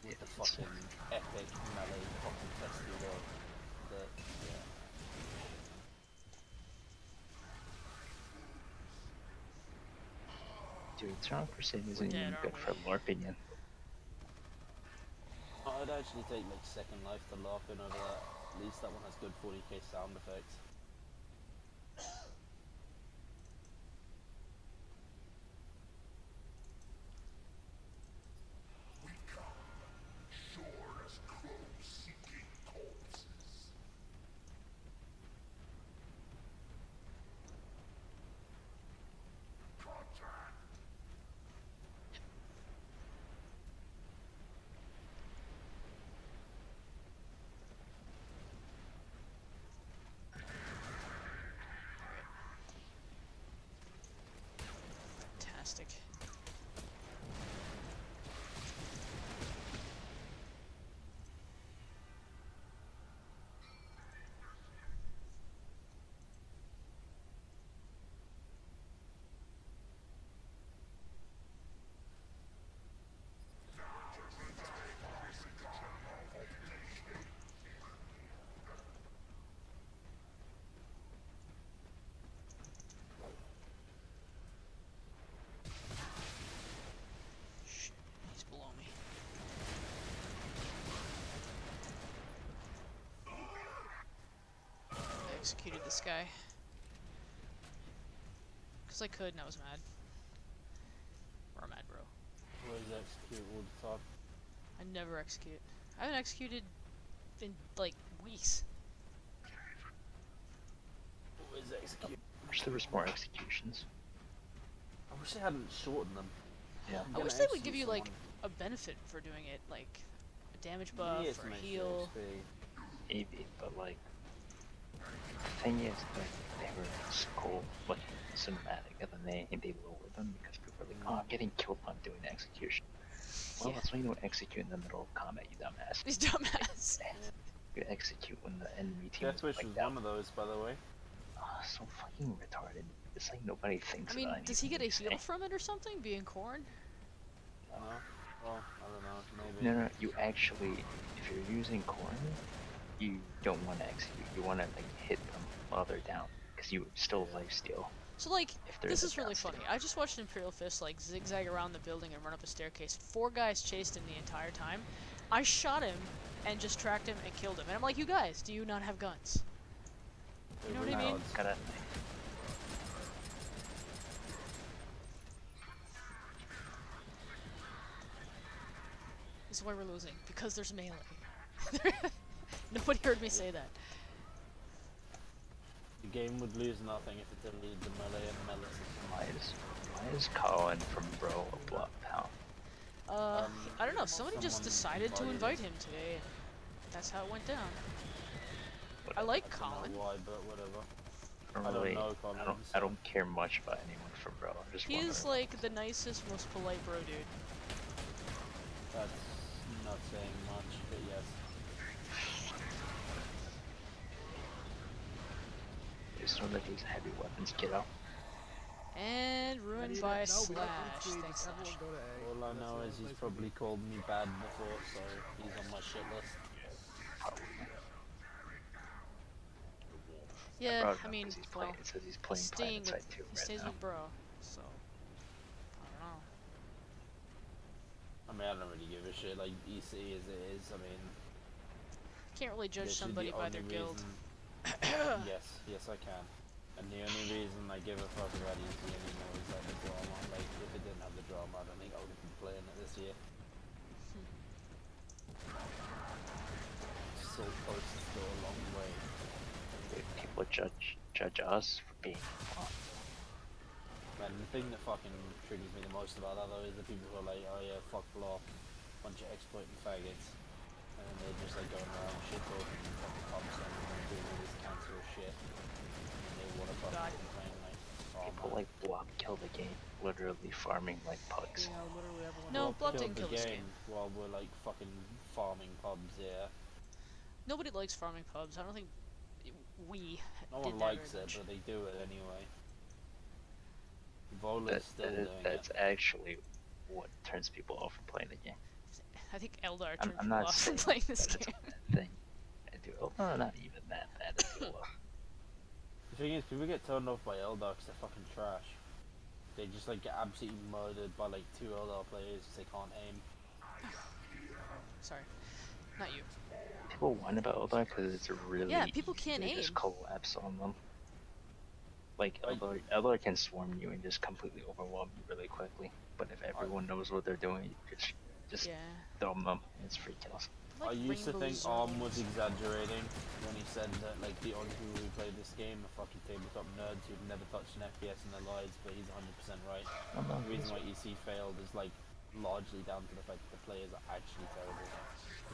With the fucking epic melee fucking festival that, yeah. Dude, Eternal Crusade isn't We're dead, even good aren't for we? LARPing in. I'd actually take like Second Life to LARPing over that. At least that one has good 40k sound effects. Fantastic. Shit, he's below me. I executed this guy. Because I could and I was mad. Or mad, bro. Always execute all the time. I never execute. I haven't executed in like weeks. Always execute. Wish there was more executions. I wish they hadn't shortened them. Yeah. I'm I gonna wish they would give execute you like someone. a benefit for doing it, like a damage buff Yes, or a make heal. sure Maybe, but like, the thing is, like, they were so like cinematic, and then they lowered them because people were like, oh, I'm getting killed when I'm doing the execution. Well, Yeah. that's why you don't execute in the middle of combat, you dumbass. These dumbass. You execute when the enemy team Death is Wish like was down. one of those, by the way. Oh, so fucking retarded. It's like nobody thinks I mean, about does he get a anything heal they say. from it or something, being corn? No? Well, I don't know, maybe. No, you actually, if you're using corn, you don't want to execute. You want to like hit them while they're down, because you still lifesteal. So like, If there this is is a really downstairs. funny. I just watched Imperial Fist like zigzag around the building and run up a staircase. 4 guys chased him the entire time. I shot him and just tracked him and killed him. And I'm like, you guys, do you not have guns? You know what I mean? Gotta. This is why we're losing, because there's melee. Nobody heard me say that. The game would lose nothing if it deleted the melee and melee system. Why is Colin from Bro a block pound? I don't know. Somebody just someone decided to invited invite him today. That's how it went down. I I like don't Colin. know why, but whatever. I don't I don't really, know Colin, I don't care much about anyone from Bro. I'm just He is wondering. like the nicest, most polite bro dude. That's not saying much, but yes. Just know that he's a heavy weapons kiddo. And ruined by Slaanesh. Thanks, Slaanesh. Go to A. All I That's know the is he's place we probably called me bad before, so he's on my shit list. Yeah, brought it I up mean, 'cause he's well, playing, it says he's playing staying Planet with, Side 2 he right stays now. with bro, so I don't know. I mean, I don't really give a shit, like, EC as it is, I mean... Can't really judge literally somebody the by their only guild. reason- yes I can. And the only reason I give a fuck about EC anymore is like the drama. Like, if it didn't have the drama, I don't think I would have been playing it this year. So close to go a long way. People judge us for being wrong. Man, the thing that fucking triggers me the most about that though is the people who are like, oh yeah, fuck block, bunch of exploiting faggots. And then they're just like going around shit talking and fucking commenting and doing all this cancerous shit. And they want to fucking God. complain like, oh People man. like block kill the game, literally farming like pugs. Yeah, literally everyone. No, Block Block didn't killed kill the this game. while we're like fucking farming pubs, yeah. Nobody likes farming pubs. I don't think we No did one that likes very it, much. but they do it anyway. Vola's still doing That's it. actually what turns people off from playing the game. I think Eldar I'm turned people not off from saying playing this that it's game. a bad thing. I do. Oh, not even that bad. I do. The thing is, people get turned off by Eldar because they're fucking trash. They just like get absolutely murdered by like 2 Eldar players because they can't aim. Sorry, not you. People whine about Eldar because it's really Yeah, people easy can't to aim. just collapse on them. Like Like- Eldar can swarm you and just completely overwhelm you really quickly. But if everyone knows what they're doing, you just Yeah. throw them. It's free kills. Like I used to rainbow think Arm was zones. exaggerating when he said that like the only people who play this game are fucking tabletop nerds who've never touched an FPS in their lives, but he's 100% right. The reason why EC failed is like largely down to the fact that the players are actually terrible.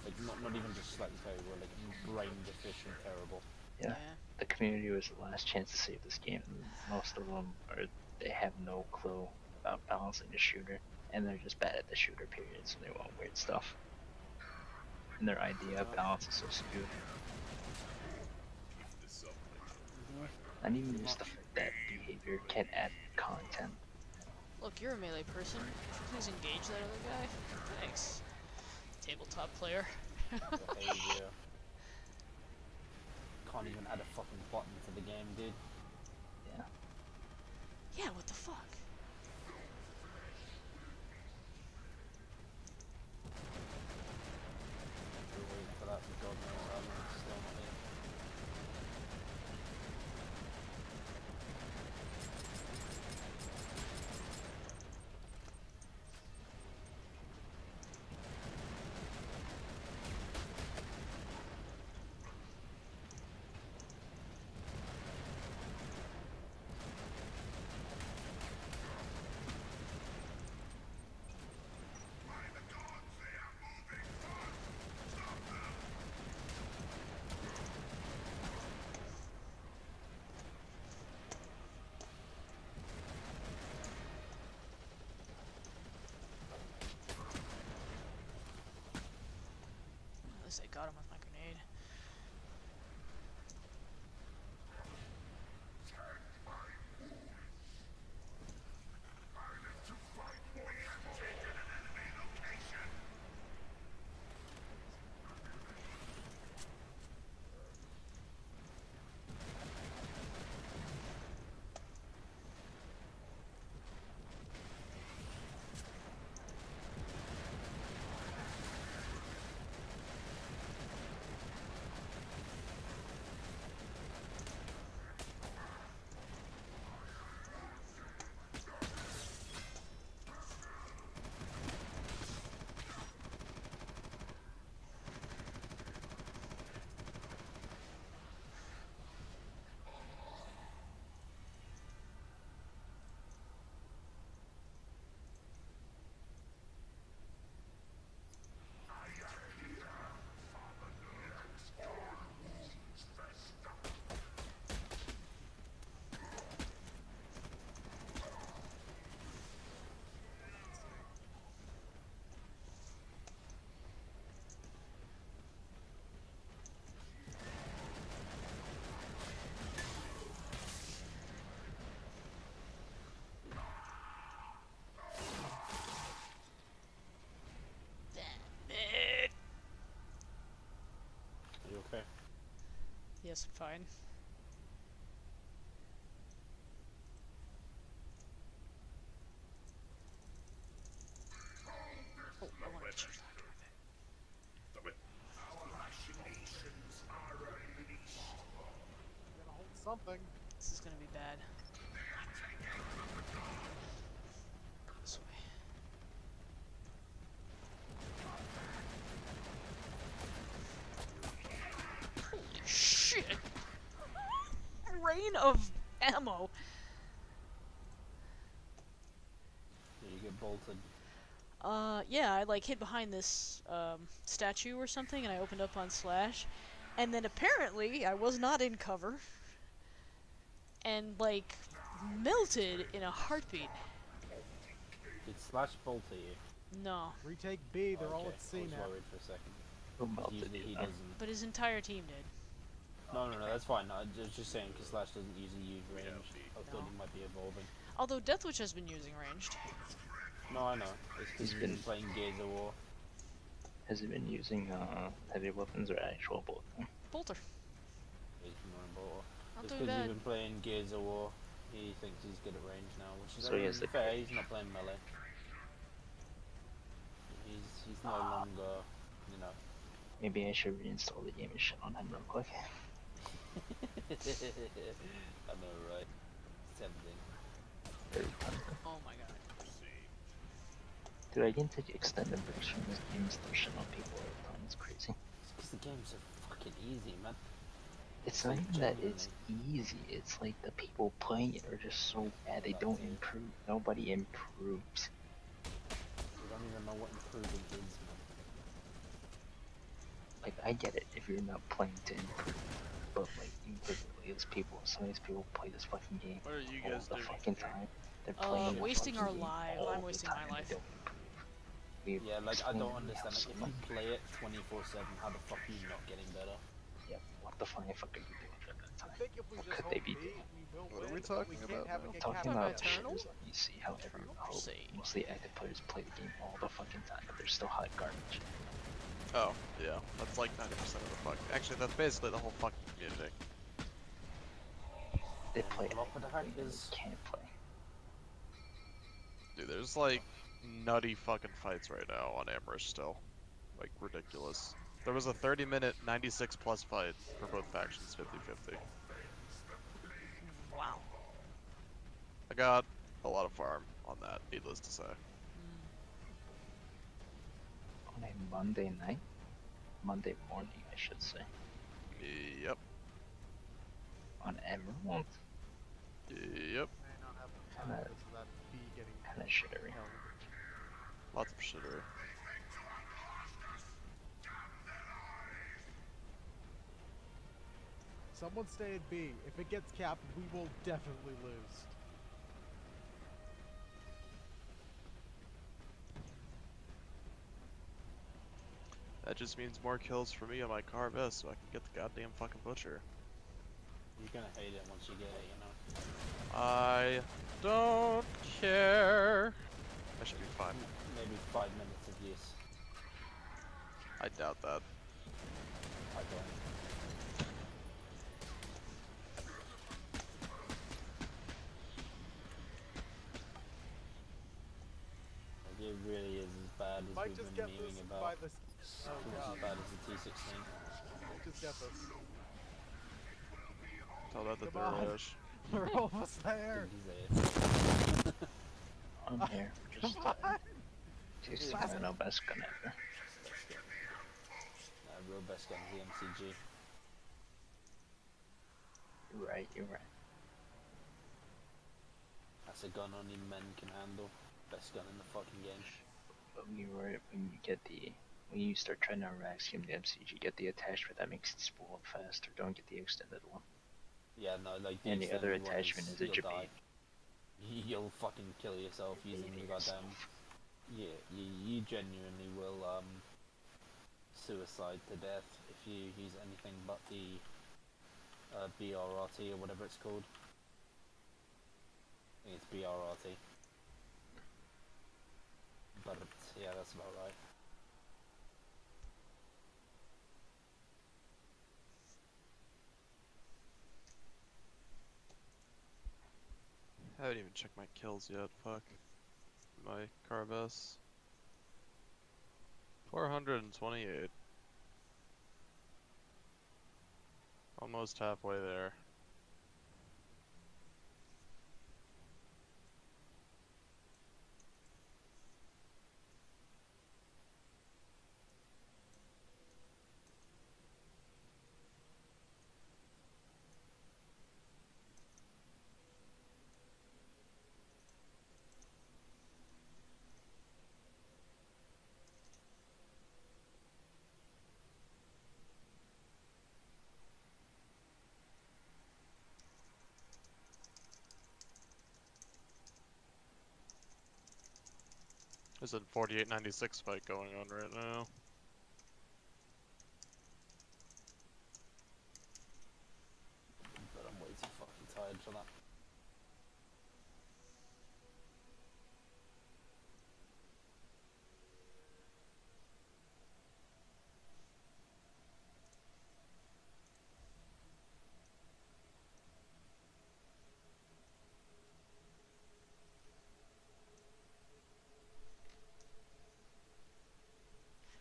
Like not even just slightly terrible, like brain deficient terrible. Yeah. The community was the last chance to save this game. Most of them they have no clue about balancing the shooter, and they're just bad at the shooter period, so they want weird stuff. And their idea of balance is so skewed. Not even just the fact that behavior can add content. Look, you're a melee person. Please engage that other guy. Thanks. Tabletop player. Behavior. Can't even add a fucking button to the game, dude. Yeah. Yeah, what the fuck? We're waiting for that for God knows how long. It's still not here. At least I got him with my grenade. Yes, fine. Oh, I want to change that. Gonna hold something. This is gonna be bad. This way. Holy shit! Rain of ammo. You get bolted. Yeah, I like hid behind this statue or something, and I opened up on Slash, and then apparently I was not in cover, and like melted in a heartbeat. Did Slash bolt at you? No, Retake B. They're all Okay, at I C was now. worried for a second. Who melted Usually you? he Though? doesn't. but his entire team did. No, that's fine. I was just saying because Slash doesn't usually use range. I thought No. he might be evolving. Although Deathwitch has been using ranged. No, I know. It's because He's he's been- been playing Gears of War. Has he been using heavy weapons or actual bolt? Bolter. He's been running bolter. Not It's doing because he's bad. been playing Gears of War. He thinks he's good at range now, which is So he has the fair. courage. He's not playing melee. He's no longer, you know. Maybe I should reinstall the game and shit on him real quick. I know, right? It's tempting. Very tempting. Oh my god. Dude, I can take extended breaks from this game and still shit on people all the time. It's crazy. It's because the game's so fucking easy, man. It's Like, not even that it's easy. It's like the people playing it are just so bad. They That don't too. improve. Nobody improves. You don't even know what improving is, man. Like, I get it if you're not playing to improve. But like, literally, these people, some of these people play this fucking game What are you all guys the doing? fucking time. They're playing the wasting fucking our game lives. all I'm the wasting time my and life. they don't improve. We Yeah, like, I explained don't to me how understand. Like, if someone- you play it 24/7, how the fuck are you not getting better? Yeah, what the fuck are you doing at that I time? think if we What just could hold they be B, doing? we will What are win, we but talking can't about have now? it get Talking capped about out. Eternal? shitters, you see how Eternal how Crusade. mostly active players play the game all the fucking time, but they're still hot garbage. Oh, yeah. That's like 90% of the fuck. Actually, that's basically the whole fucking community. They play A lot of the actively, but hackers. they can't play. Dude, there's like nutty fucking fights right now on Amherst still. Like, ridiculous. There was a 30-minute 96 plus fight for both factions 50-50. Wow. I got a lot of farm on that, needless to say. On a Monday night? Monday morning, I should say. Yep. On Emerald? Yep. May not have the time Kinda- because of that B getting Kinda shittery. held. Lots of shittery. Someone stay at B. If it gets capped, we will definitely lose. That just means more kills for me on my car vest so I can get the goddamn fucking butcher. You're gonna hate it once you get it, you know. I don't care. I should be fine. Maybe 5 minutes of use. I doubt that. I don't. Like, it really is as bad as Might we've just been get memeing this about. by this. It's Oh as god. bad as the T16. Might just get this. Tell that to Come on. Thurash. We're almost there. I'm here. Just, just Last- no best gun ever. Real best gun is the MCG. You're right, you're right. That's a gun only men can handle. Best gun in the fucking game. But when you start trying to rack him the MCG, get the attachment that makes it spool up faster. Don't get the extended one. Yeah, no, like the And the other extended one attachment is a you'll Jabin. die. You'll fucking kill yourself using the goddamn. Yeah, you genuinely will suicide to death if you use anything but the BRRT or whatever it's called. I think it's BRRT. But yeah, that's about right. haven't even checked my kills yet, fuck. My Carves. 428. Almost halfway there. There's a 4896 fight going on right now. But I'm way too fucking tired for that.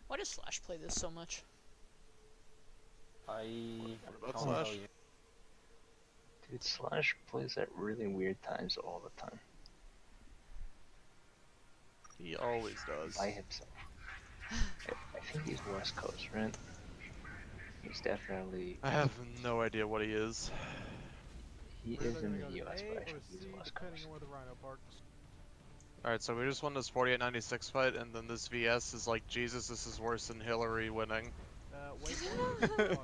Why does Slaanesh play this so much? I What about can't tell Slaanesh? you. Dude, Slaanesh plays at really weird times all the time. He always does. By himself. I think he's West Coast, right? He's definitely... I have no idea what he is. He We're is either in gonna the go to US, A but or actually he's C, West depending Coast. on where the Rhino parks. Alright, so we just won this 4896 fight, and then this VS is like, Jesus, this is worse than Hillary winning. Waypoint, fought a Rhino.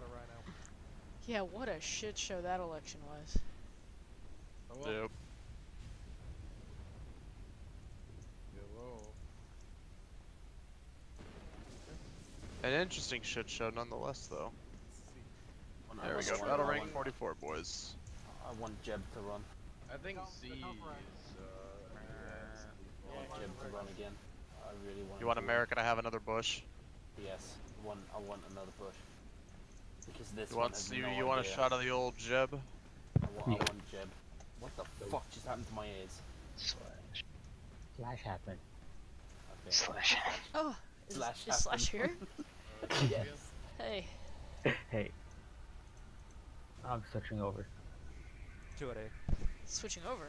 Yeah, what a shit show that election was. Oh well. Yep. Hello. An interesting shit show nonetheless, though. When I There we was go, one, battle I rank want- 44, boys. I want Jeb to run. I think C is, I want Jeb to run again. I really want. You want him to America to have another Bush? Run. Yes. I want another push. Because this You one want has you, no you want a idea. shot of the old Jeb? I want Jeb. What the fuck just happened to my ears? Slaanesh. Slash happened. Okay. Slash. Oh, is Slaanesh Slaanesh here? Yes. Hey. Hey. I'm switching over 2 at A. Switching over.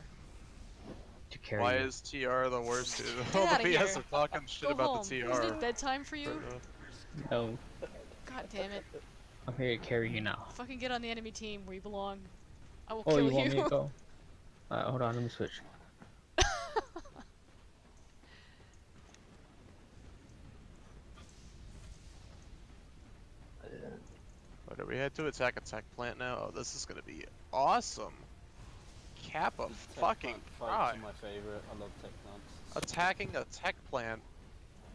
to carry. Why you. is TR the worst? Get All outta the BS here. are talking shit Go about home. the TR. Isn't it bedtime for you? No, God damn it. I'm here to carry you now. Fucking get on the enemy team where you belong. I will Oh, kill you want me to go? Hold on, let me switch. What, are we head to attack a tech plant now? Oh, this is gonna be awesome. Kappa Tech fucking plant fry. fights are my favorite. I love tech plants. Attacking a tech plant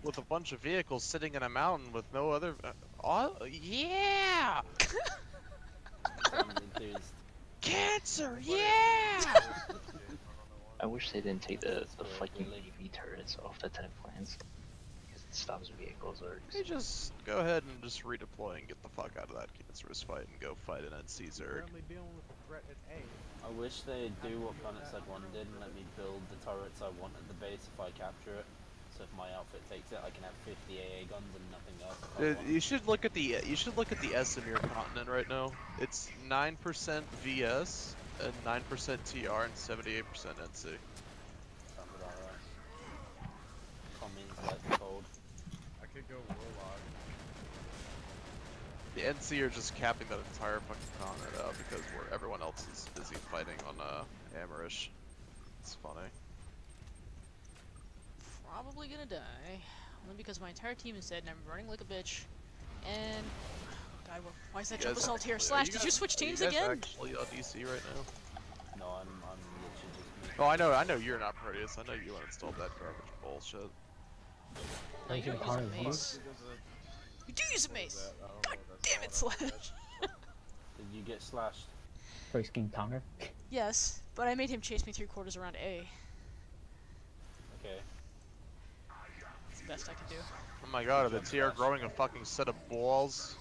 with a bunch of vehicles sitting in a mountain with no other. Oh, yeah! I'm enthused. Cancer, yeah! I wish they didn't take the That's fucking really- EV turrets off the tech plants. Because it stops vehicles or... They just go ahead and just redeploy and get the fuck out of that cancerous fight and go fight an NC Zerg. Currently dealing with the threat at A. I wish they'd do what Planet Said 1 did and let me build the turrets I want at the base if I capture it. So if my outfit takes it, I can have 50 AA guns and nothing else. if I want. You should look at the S in your continent right now. It's 9% VS and 9% TR and 78% NC. Sounds about right. Commun's like the cold. I could go Warlock. The NC are just capping that entire fucking continent out because everyone else is busy fighting on Amarish. It's funny. Probably gonna die. Only because my entire team is dead and I'm running like a bitch. And... God, why is that You jump guys assault here? actually- Slash, did you switch teams Are you guys again? actually on DC right now? No, I'm literally just... Oh, I know you're not Proteus. I know you uninstalled that garbage bullshit. Oh, you You can don't call use a me mace. You do use a mace! God damn it, Slash! Did you get slashed? first king counter. Yes, but I made him chase me 3/4 around A. Okay. It's the best I could do. Oh my god, are the TR growing a fucking set of balls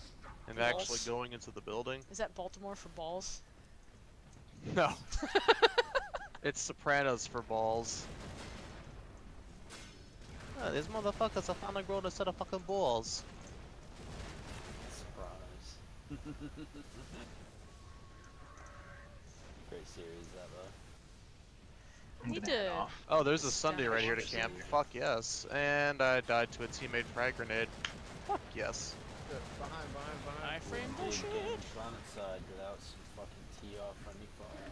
and Balls? actually going into the building? Is that Baltimore for balls? No. It's Sopranos for balls. These motherfuckers are finally growing a set of fucking balls. Surprise. Great series that though. I'm Need gonna head to. off. Oh, there's a Sunday right here to Establish- camp. Fuck yes. And I died to a teammate frag grenade. Fuck yes. Shit, behind. Iframe Big bullshit. game planet side without some fucking TR friendly fire.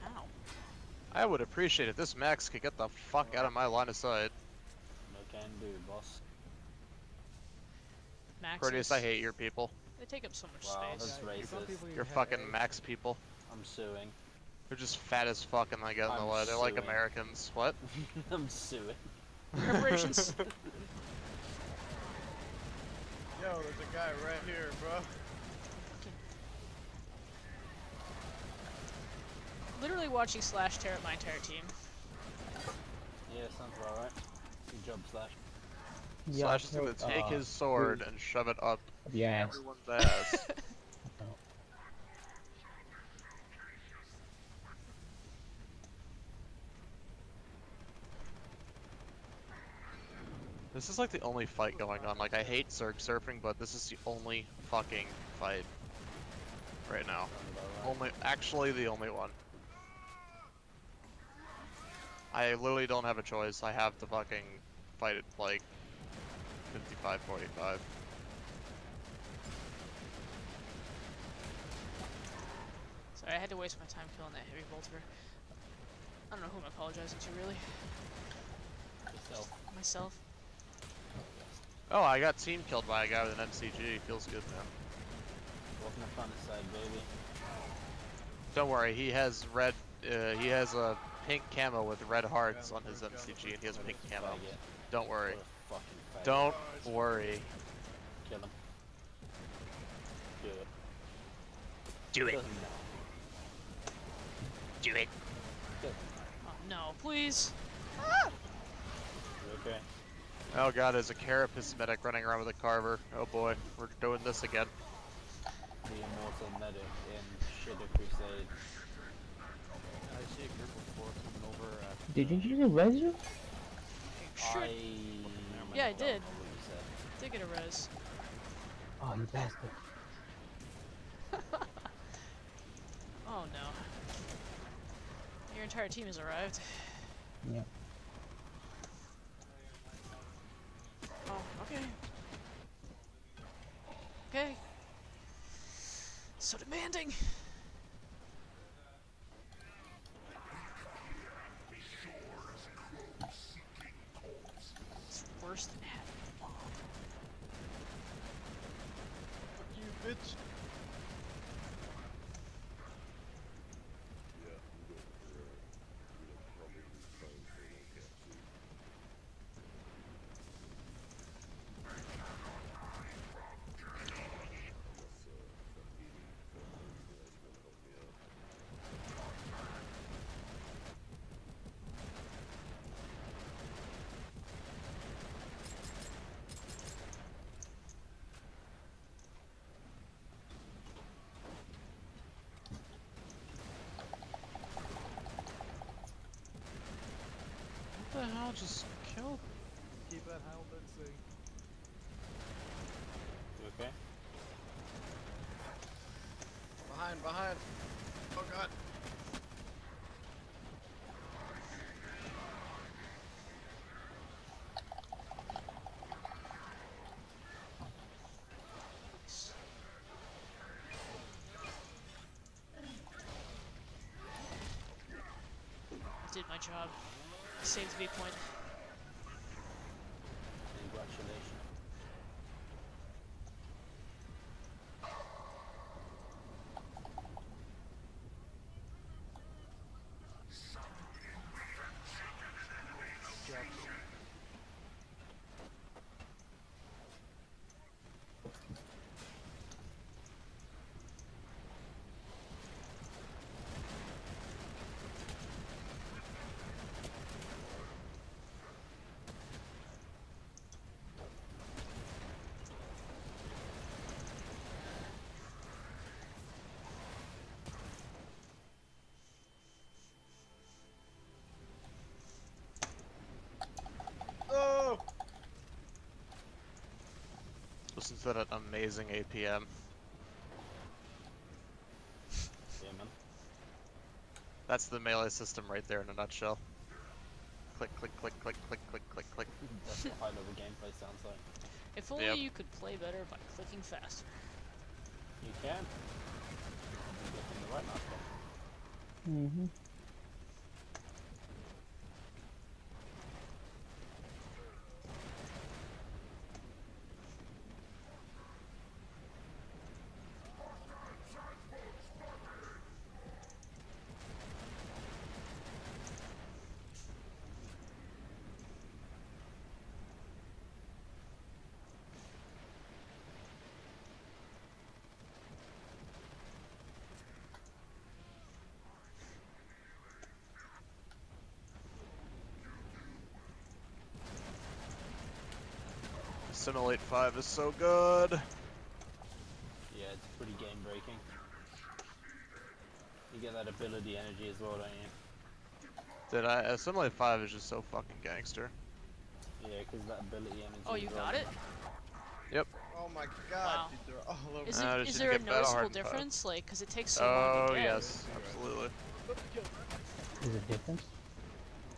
Ow. I would appreciate if this Max could get the fuck out of my line of sight. No can do, boss. Maxes. Proteus, I hate your people. They take up so much Wow, space. that's Some racist. people You're even have fucking eggs. Max people. I'm suing. They're just fat as fuck and they get in the I'm way. They're like suing. Americans. What? I'm suing. Preparations. Yo, there's a guy right here, bro. Literally watching Slash tear up my entire team. Yeah, sounds about right. Good job, Slash. Yeah, Slash is gonna take his sword and shove it up Yes. everyone's ass. This is like the only fight going on. Like, I hate Zerg surfing, but this is the only fucking fight right now. Sounds about right. Actually the only one. I literally don't have a choice. I have to fucking fight it like 55-45. Sorry, I had to waste my time killing that heavy bolter. I don't know who I'm apologizing to, really. Yourself. Myself. Oh, I got team killed by a guy with an MCG. Feels good, man. Walking the planet side, baby. Don't worry, he has red. He has a pink camo with red hearts on his MCG, and he has a pink camo. Faggot. Don't worry. What a fucking faggot. Don't worry. Kill him. Do it. Do it. Doesn't matter. Do it. Doesn't Oh, no, please. matter. You okay? Oh god, there's a carapace medic running around with a carver. Oh boy, we're doing this again. The immortal medic in Eternal Crusade. I see a group of 4 coming over. Didn't you just res you? Shit. Yeah, I did. don't know what you said. Did get a res. Oh, you bastard. Oh no. Your entire team has arrived. Yeah. Oh, okay. Okay. So demanding. It's worse than having a bomb. Fuck you, bitch. What the hell just killed? Keep that halberd thing. You okay? Behind. Oh god. I did my job. I saved the V point. Congratulations. Listen to that amazing APM. Yeah, man. That's the melee system right there in a nutshell. Click, click, click, click, click, click, click, click. That's what high level gameplay sounds like. If only Yep. you could play better by clicking faster. You can. You get in the right mouse button. Mm-hmm. Simulate 5 is so good. Yeah, it's pretty game breaking. You get that ability energy as well, don't you? Simulate 5 is just so fucking gangster. Yeah, because that ability energy. Oh, you as well. got it? Yep. Oh my god, Wow. dude, they're all over. Is, just it, need is to there a get battle noticeable hardened 5. difference? Like, because it takes so long Oh to get. yes, absolutely. Is it different?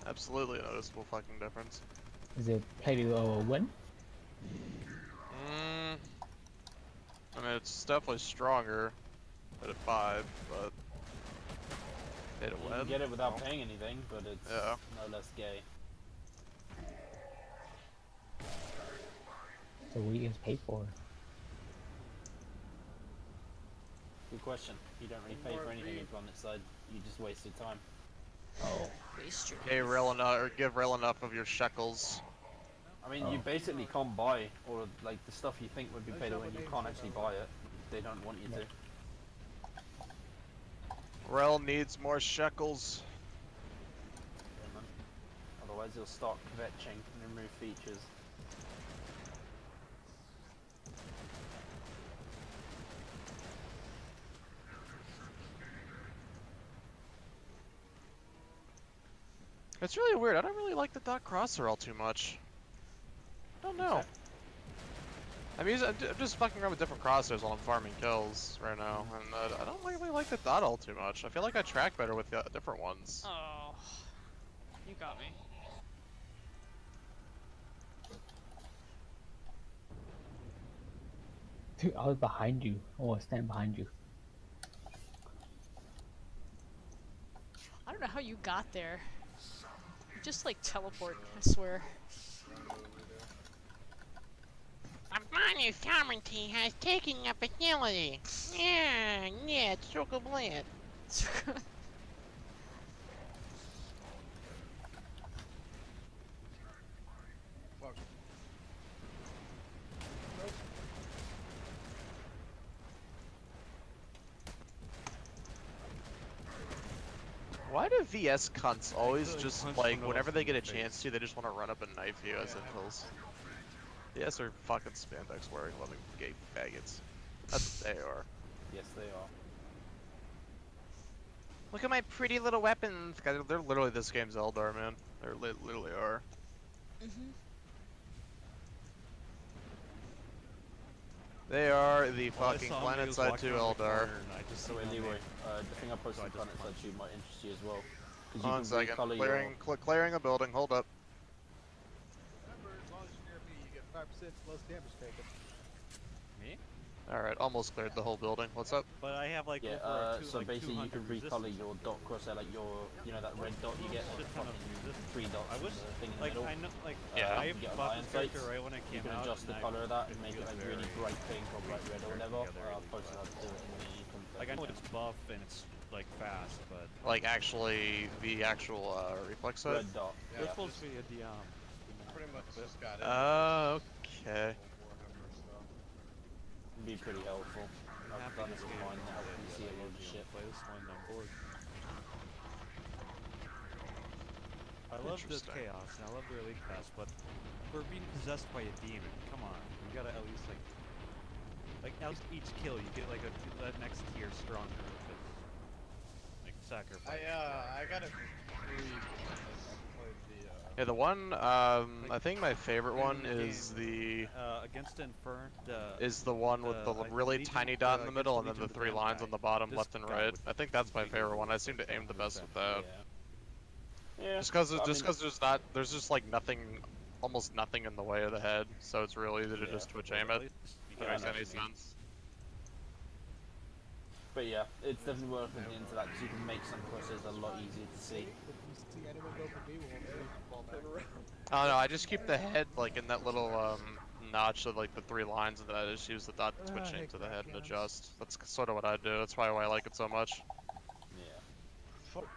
Absolutely a noticeable fucking difference. Is it play to win? I mean, it's definitely stronger at a 5, but pay to You win. can get it without Well, paying anything, but it's Yeah. no less gay. So what do you guys pay for? Good question. You don't really pay More for anything beef. if you're on this side. You just waste your time. Oh. Waste your Pay Rail enough, or give Rail enough of your shekels. I mean, you basically can't buy all of, like, the stuff you think would be paid when you can't actually buy it. They don't want you to. Rail needs more shekels. Yeah, man. Otherwise, you'll start kvetching and remove features. It's really weird. I don't really like the dot crosser all too much. I don't know. I'm just fucking around with different crosshairs while I'm farming kills right now, and I don't really like the dot all too much. I feel like I track better with the different ones. Oh, you got me. Dude, I was behind you. Oh, I stand behind you. I don't know how you got there. You just like teleport, I swear. A minor sovereignty has taken a facility. Yeah, it's so complete. Fuck. Why do VS cunts always just, like, whenever they get a chance to, they just want to run up and knife you as infils? VS are fucking spandex wearing loving gay faggots. That's what they are. Yes, they are. Look at my pretty little weapons! Guys, they're literally this game's Eldar, man. They literally are. Mm-hmm. They are the fucking Planet Side 2 Eldar. So Leroy, the thing I posted on Planet Side 2 might interest you as well. Hold on a second. Recolor Clearing a building, hold up. Remember, as long as you're near me, you get 5% less damage taken. Me? Alright, almost cleared the whole building. What's up? But I have like Yeah, over so basically you can recolor your dot crosshair, like your, you know, that red dot you get, like the fucking 3 dots I wish, and the thing in the like, middle. I know, like, Yeah. I You get bought iron this character sights. right when it You came can out. adjust the and color of that and it make it was like really very, bright pink or bright red or whatever. together I'll post how to do it in the Like, I know it's buff and it's, like, fast, but... Like, actually, the actual, reflex side? red dot. It was Yeah, supposed to be the, pretty much just got it. Okay. Warhammer stuff. It'd be pretty helpful. I've happy done it this with game. mine now, you can see a load of shit. Play this one on board. I love the Interesting. chaos and I love the elite class, but we're being possessed by a demon. Come on, we gotta at least like at least each kill you get like that next tier stronger. Like sacrifice. I got it for free because I played the Yeah, the one, I think my favorite one is the against Infern. one with the really Legion, tiny dot in the against middle, and then Legion, the the three damage lines guy. on the bottom, This left and guy right. would I think that's my configure favorite one. I really seem to quick, aim the like best with 100%. that. Yeah. Just cause, I mean, there's just like nothing, almost nothing in the way of the head, so it's real easy to Yeah. just twitch Well, aim at it. least you If that Yeah, I makes know any what you mean. sense. But yeah, it's definitely worth looking into that because you can make some crosses a lot easier to see. If you see anyone go for B, we'll leave and fall back. Oh no, I just keep the head like in that little notch of like the three lines, and then I just use the dot to twitch I aim hate to the crap head and cannons. adjust. That's sort of what I do. That's probably why I like it so much. Yeah. Fuck.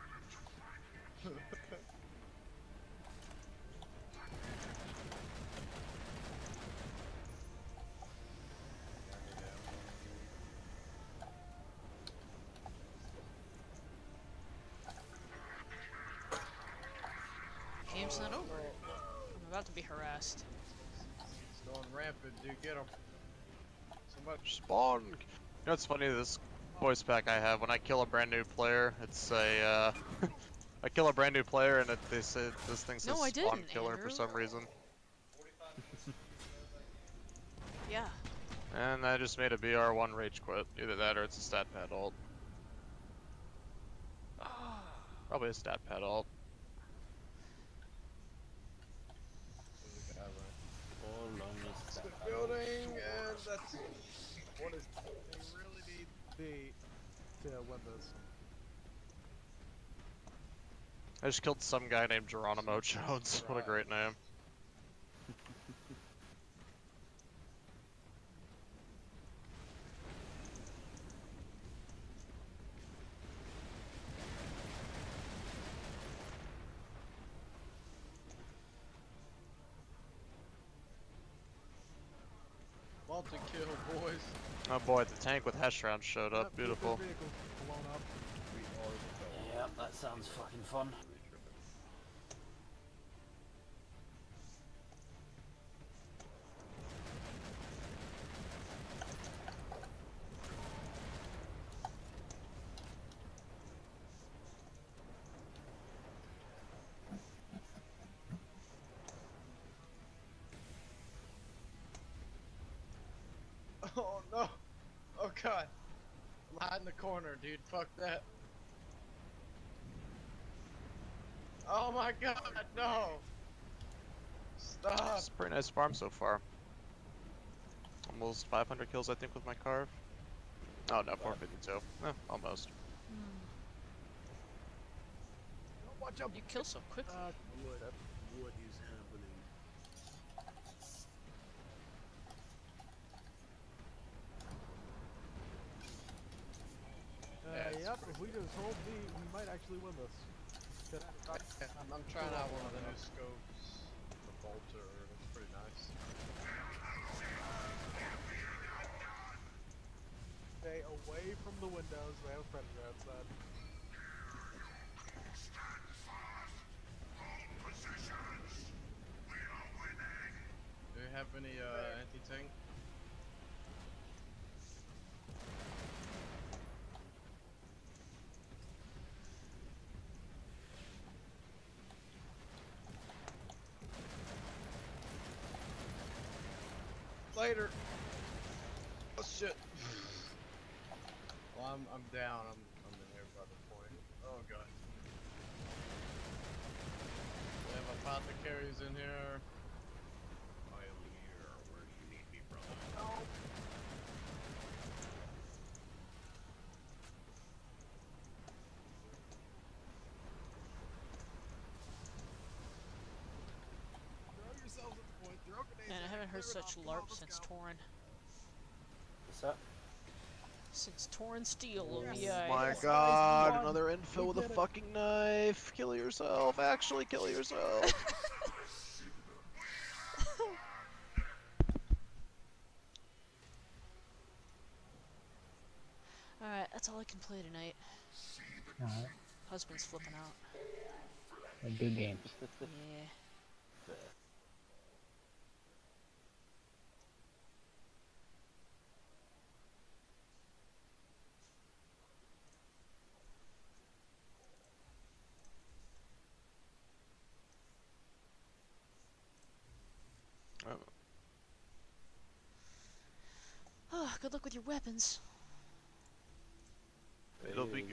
Game's not over. I'm about to be harassed. It's going rampant, dude. Get him. Somebody. Spawn. You know what's funny? This voice pack I have, when I kill a brand new player, it's a I kill a brand new player and they say this thing says No, I spawn didn't, killer for Andrew. some reason. Yeah. And I just made a BR1 rage quit. Either that or it's a stat pad ult. Probably a stat pad ult. All along is The that building, and that's. What is. They really need B to win this. I just killed some guy named Geronimo Jones. What a great name. Multi-kill, boys. Oh boy, the tank with Hesh rounds showed up. Beautiful. Vehicle blown up. Yeah, that sounds fucking fun. Oh no! Oh god! I'm hiding in the corner, dude. Fuck that. Oh my god, no! Stop! It's a pretty nice farm so far. Almost 500 kills, I think, with my carve. Oh no, 452. Almost. Watch out! You kill so quickly. What is happening? Yep, if we just hold B, we might actually win this. I'm trying out one of the new scopes. The bolter. It's pretty nice. Stay away from the windows. They have a predator outside. Do you have any anti-tank? Later. Oh shit. Well, I'm down. I'm in here by the point. Oh god. We have apothecaries in here. I am here. Where do you need me, brother? No. Throw yourselves at the point. Throw grenades. Man, I at it, haven't heard clear it such off. Come on, LARP let's since go. Torn. What's that? Since Torn Steel of Yes. VI. My Yes. god, One. another infill We with a did it. fucking knife. Kill yourself. Actually kill yourself. Alright, that's all I can play tonight. Alright, Husband's flipping out. good games. Yeah. Good luck with your weapons. It'll be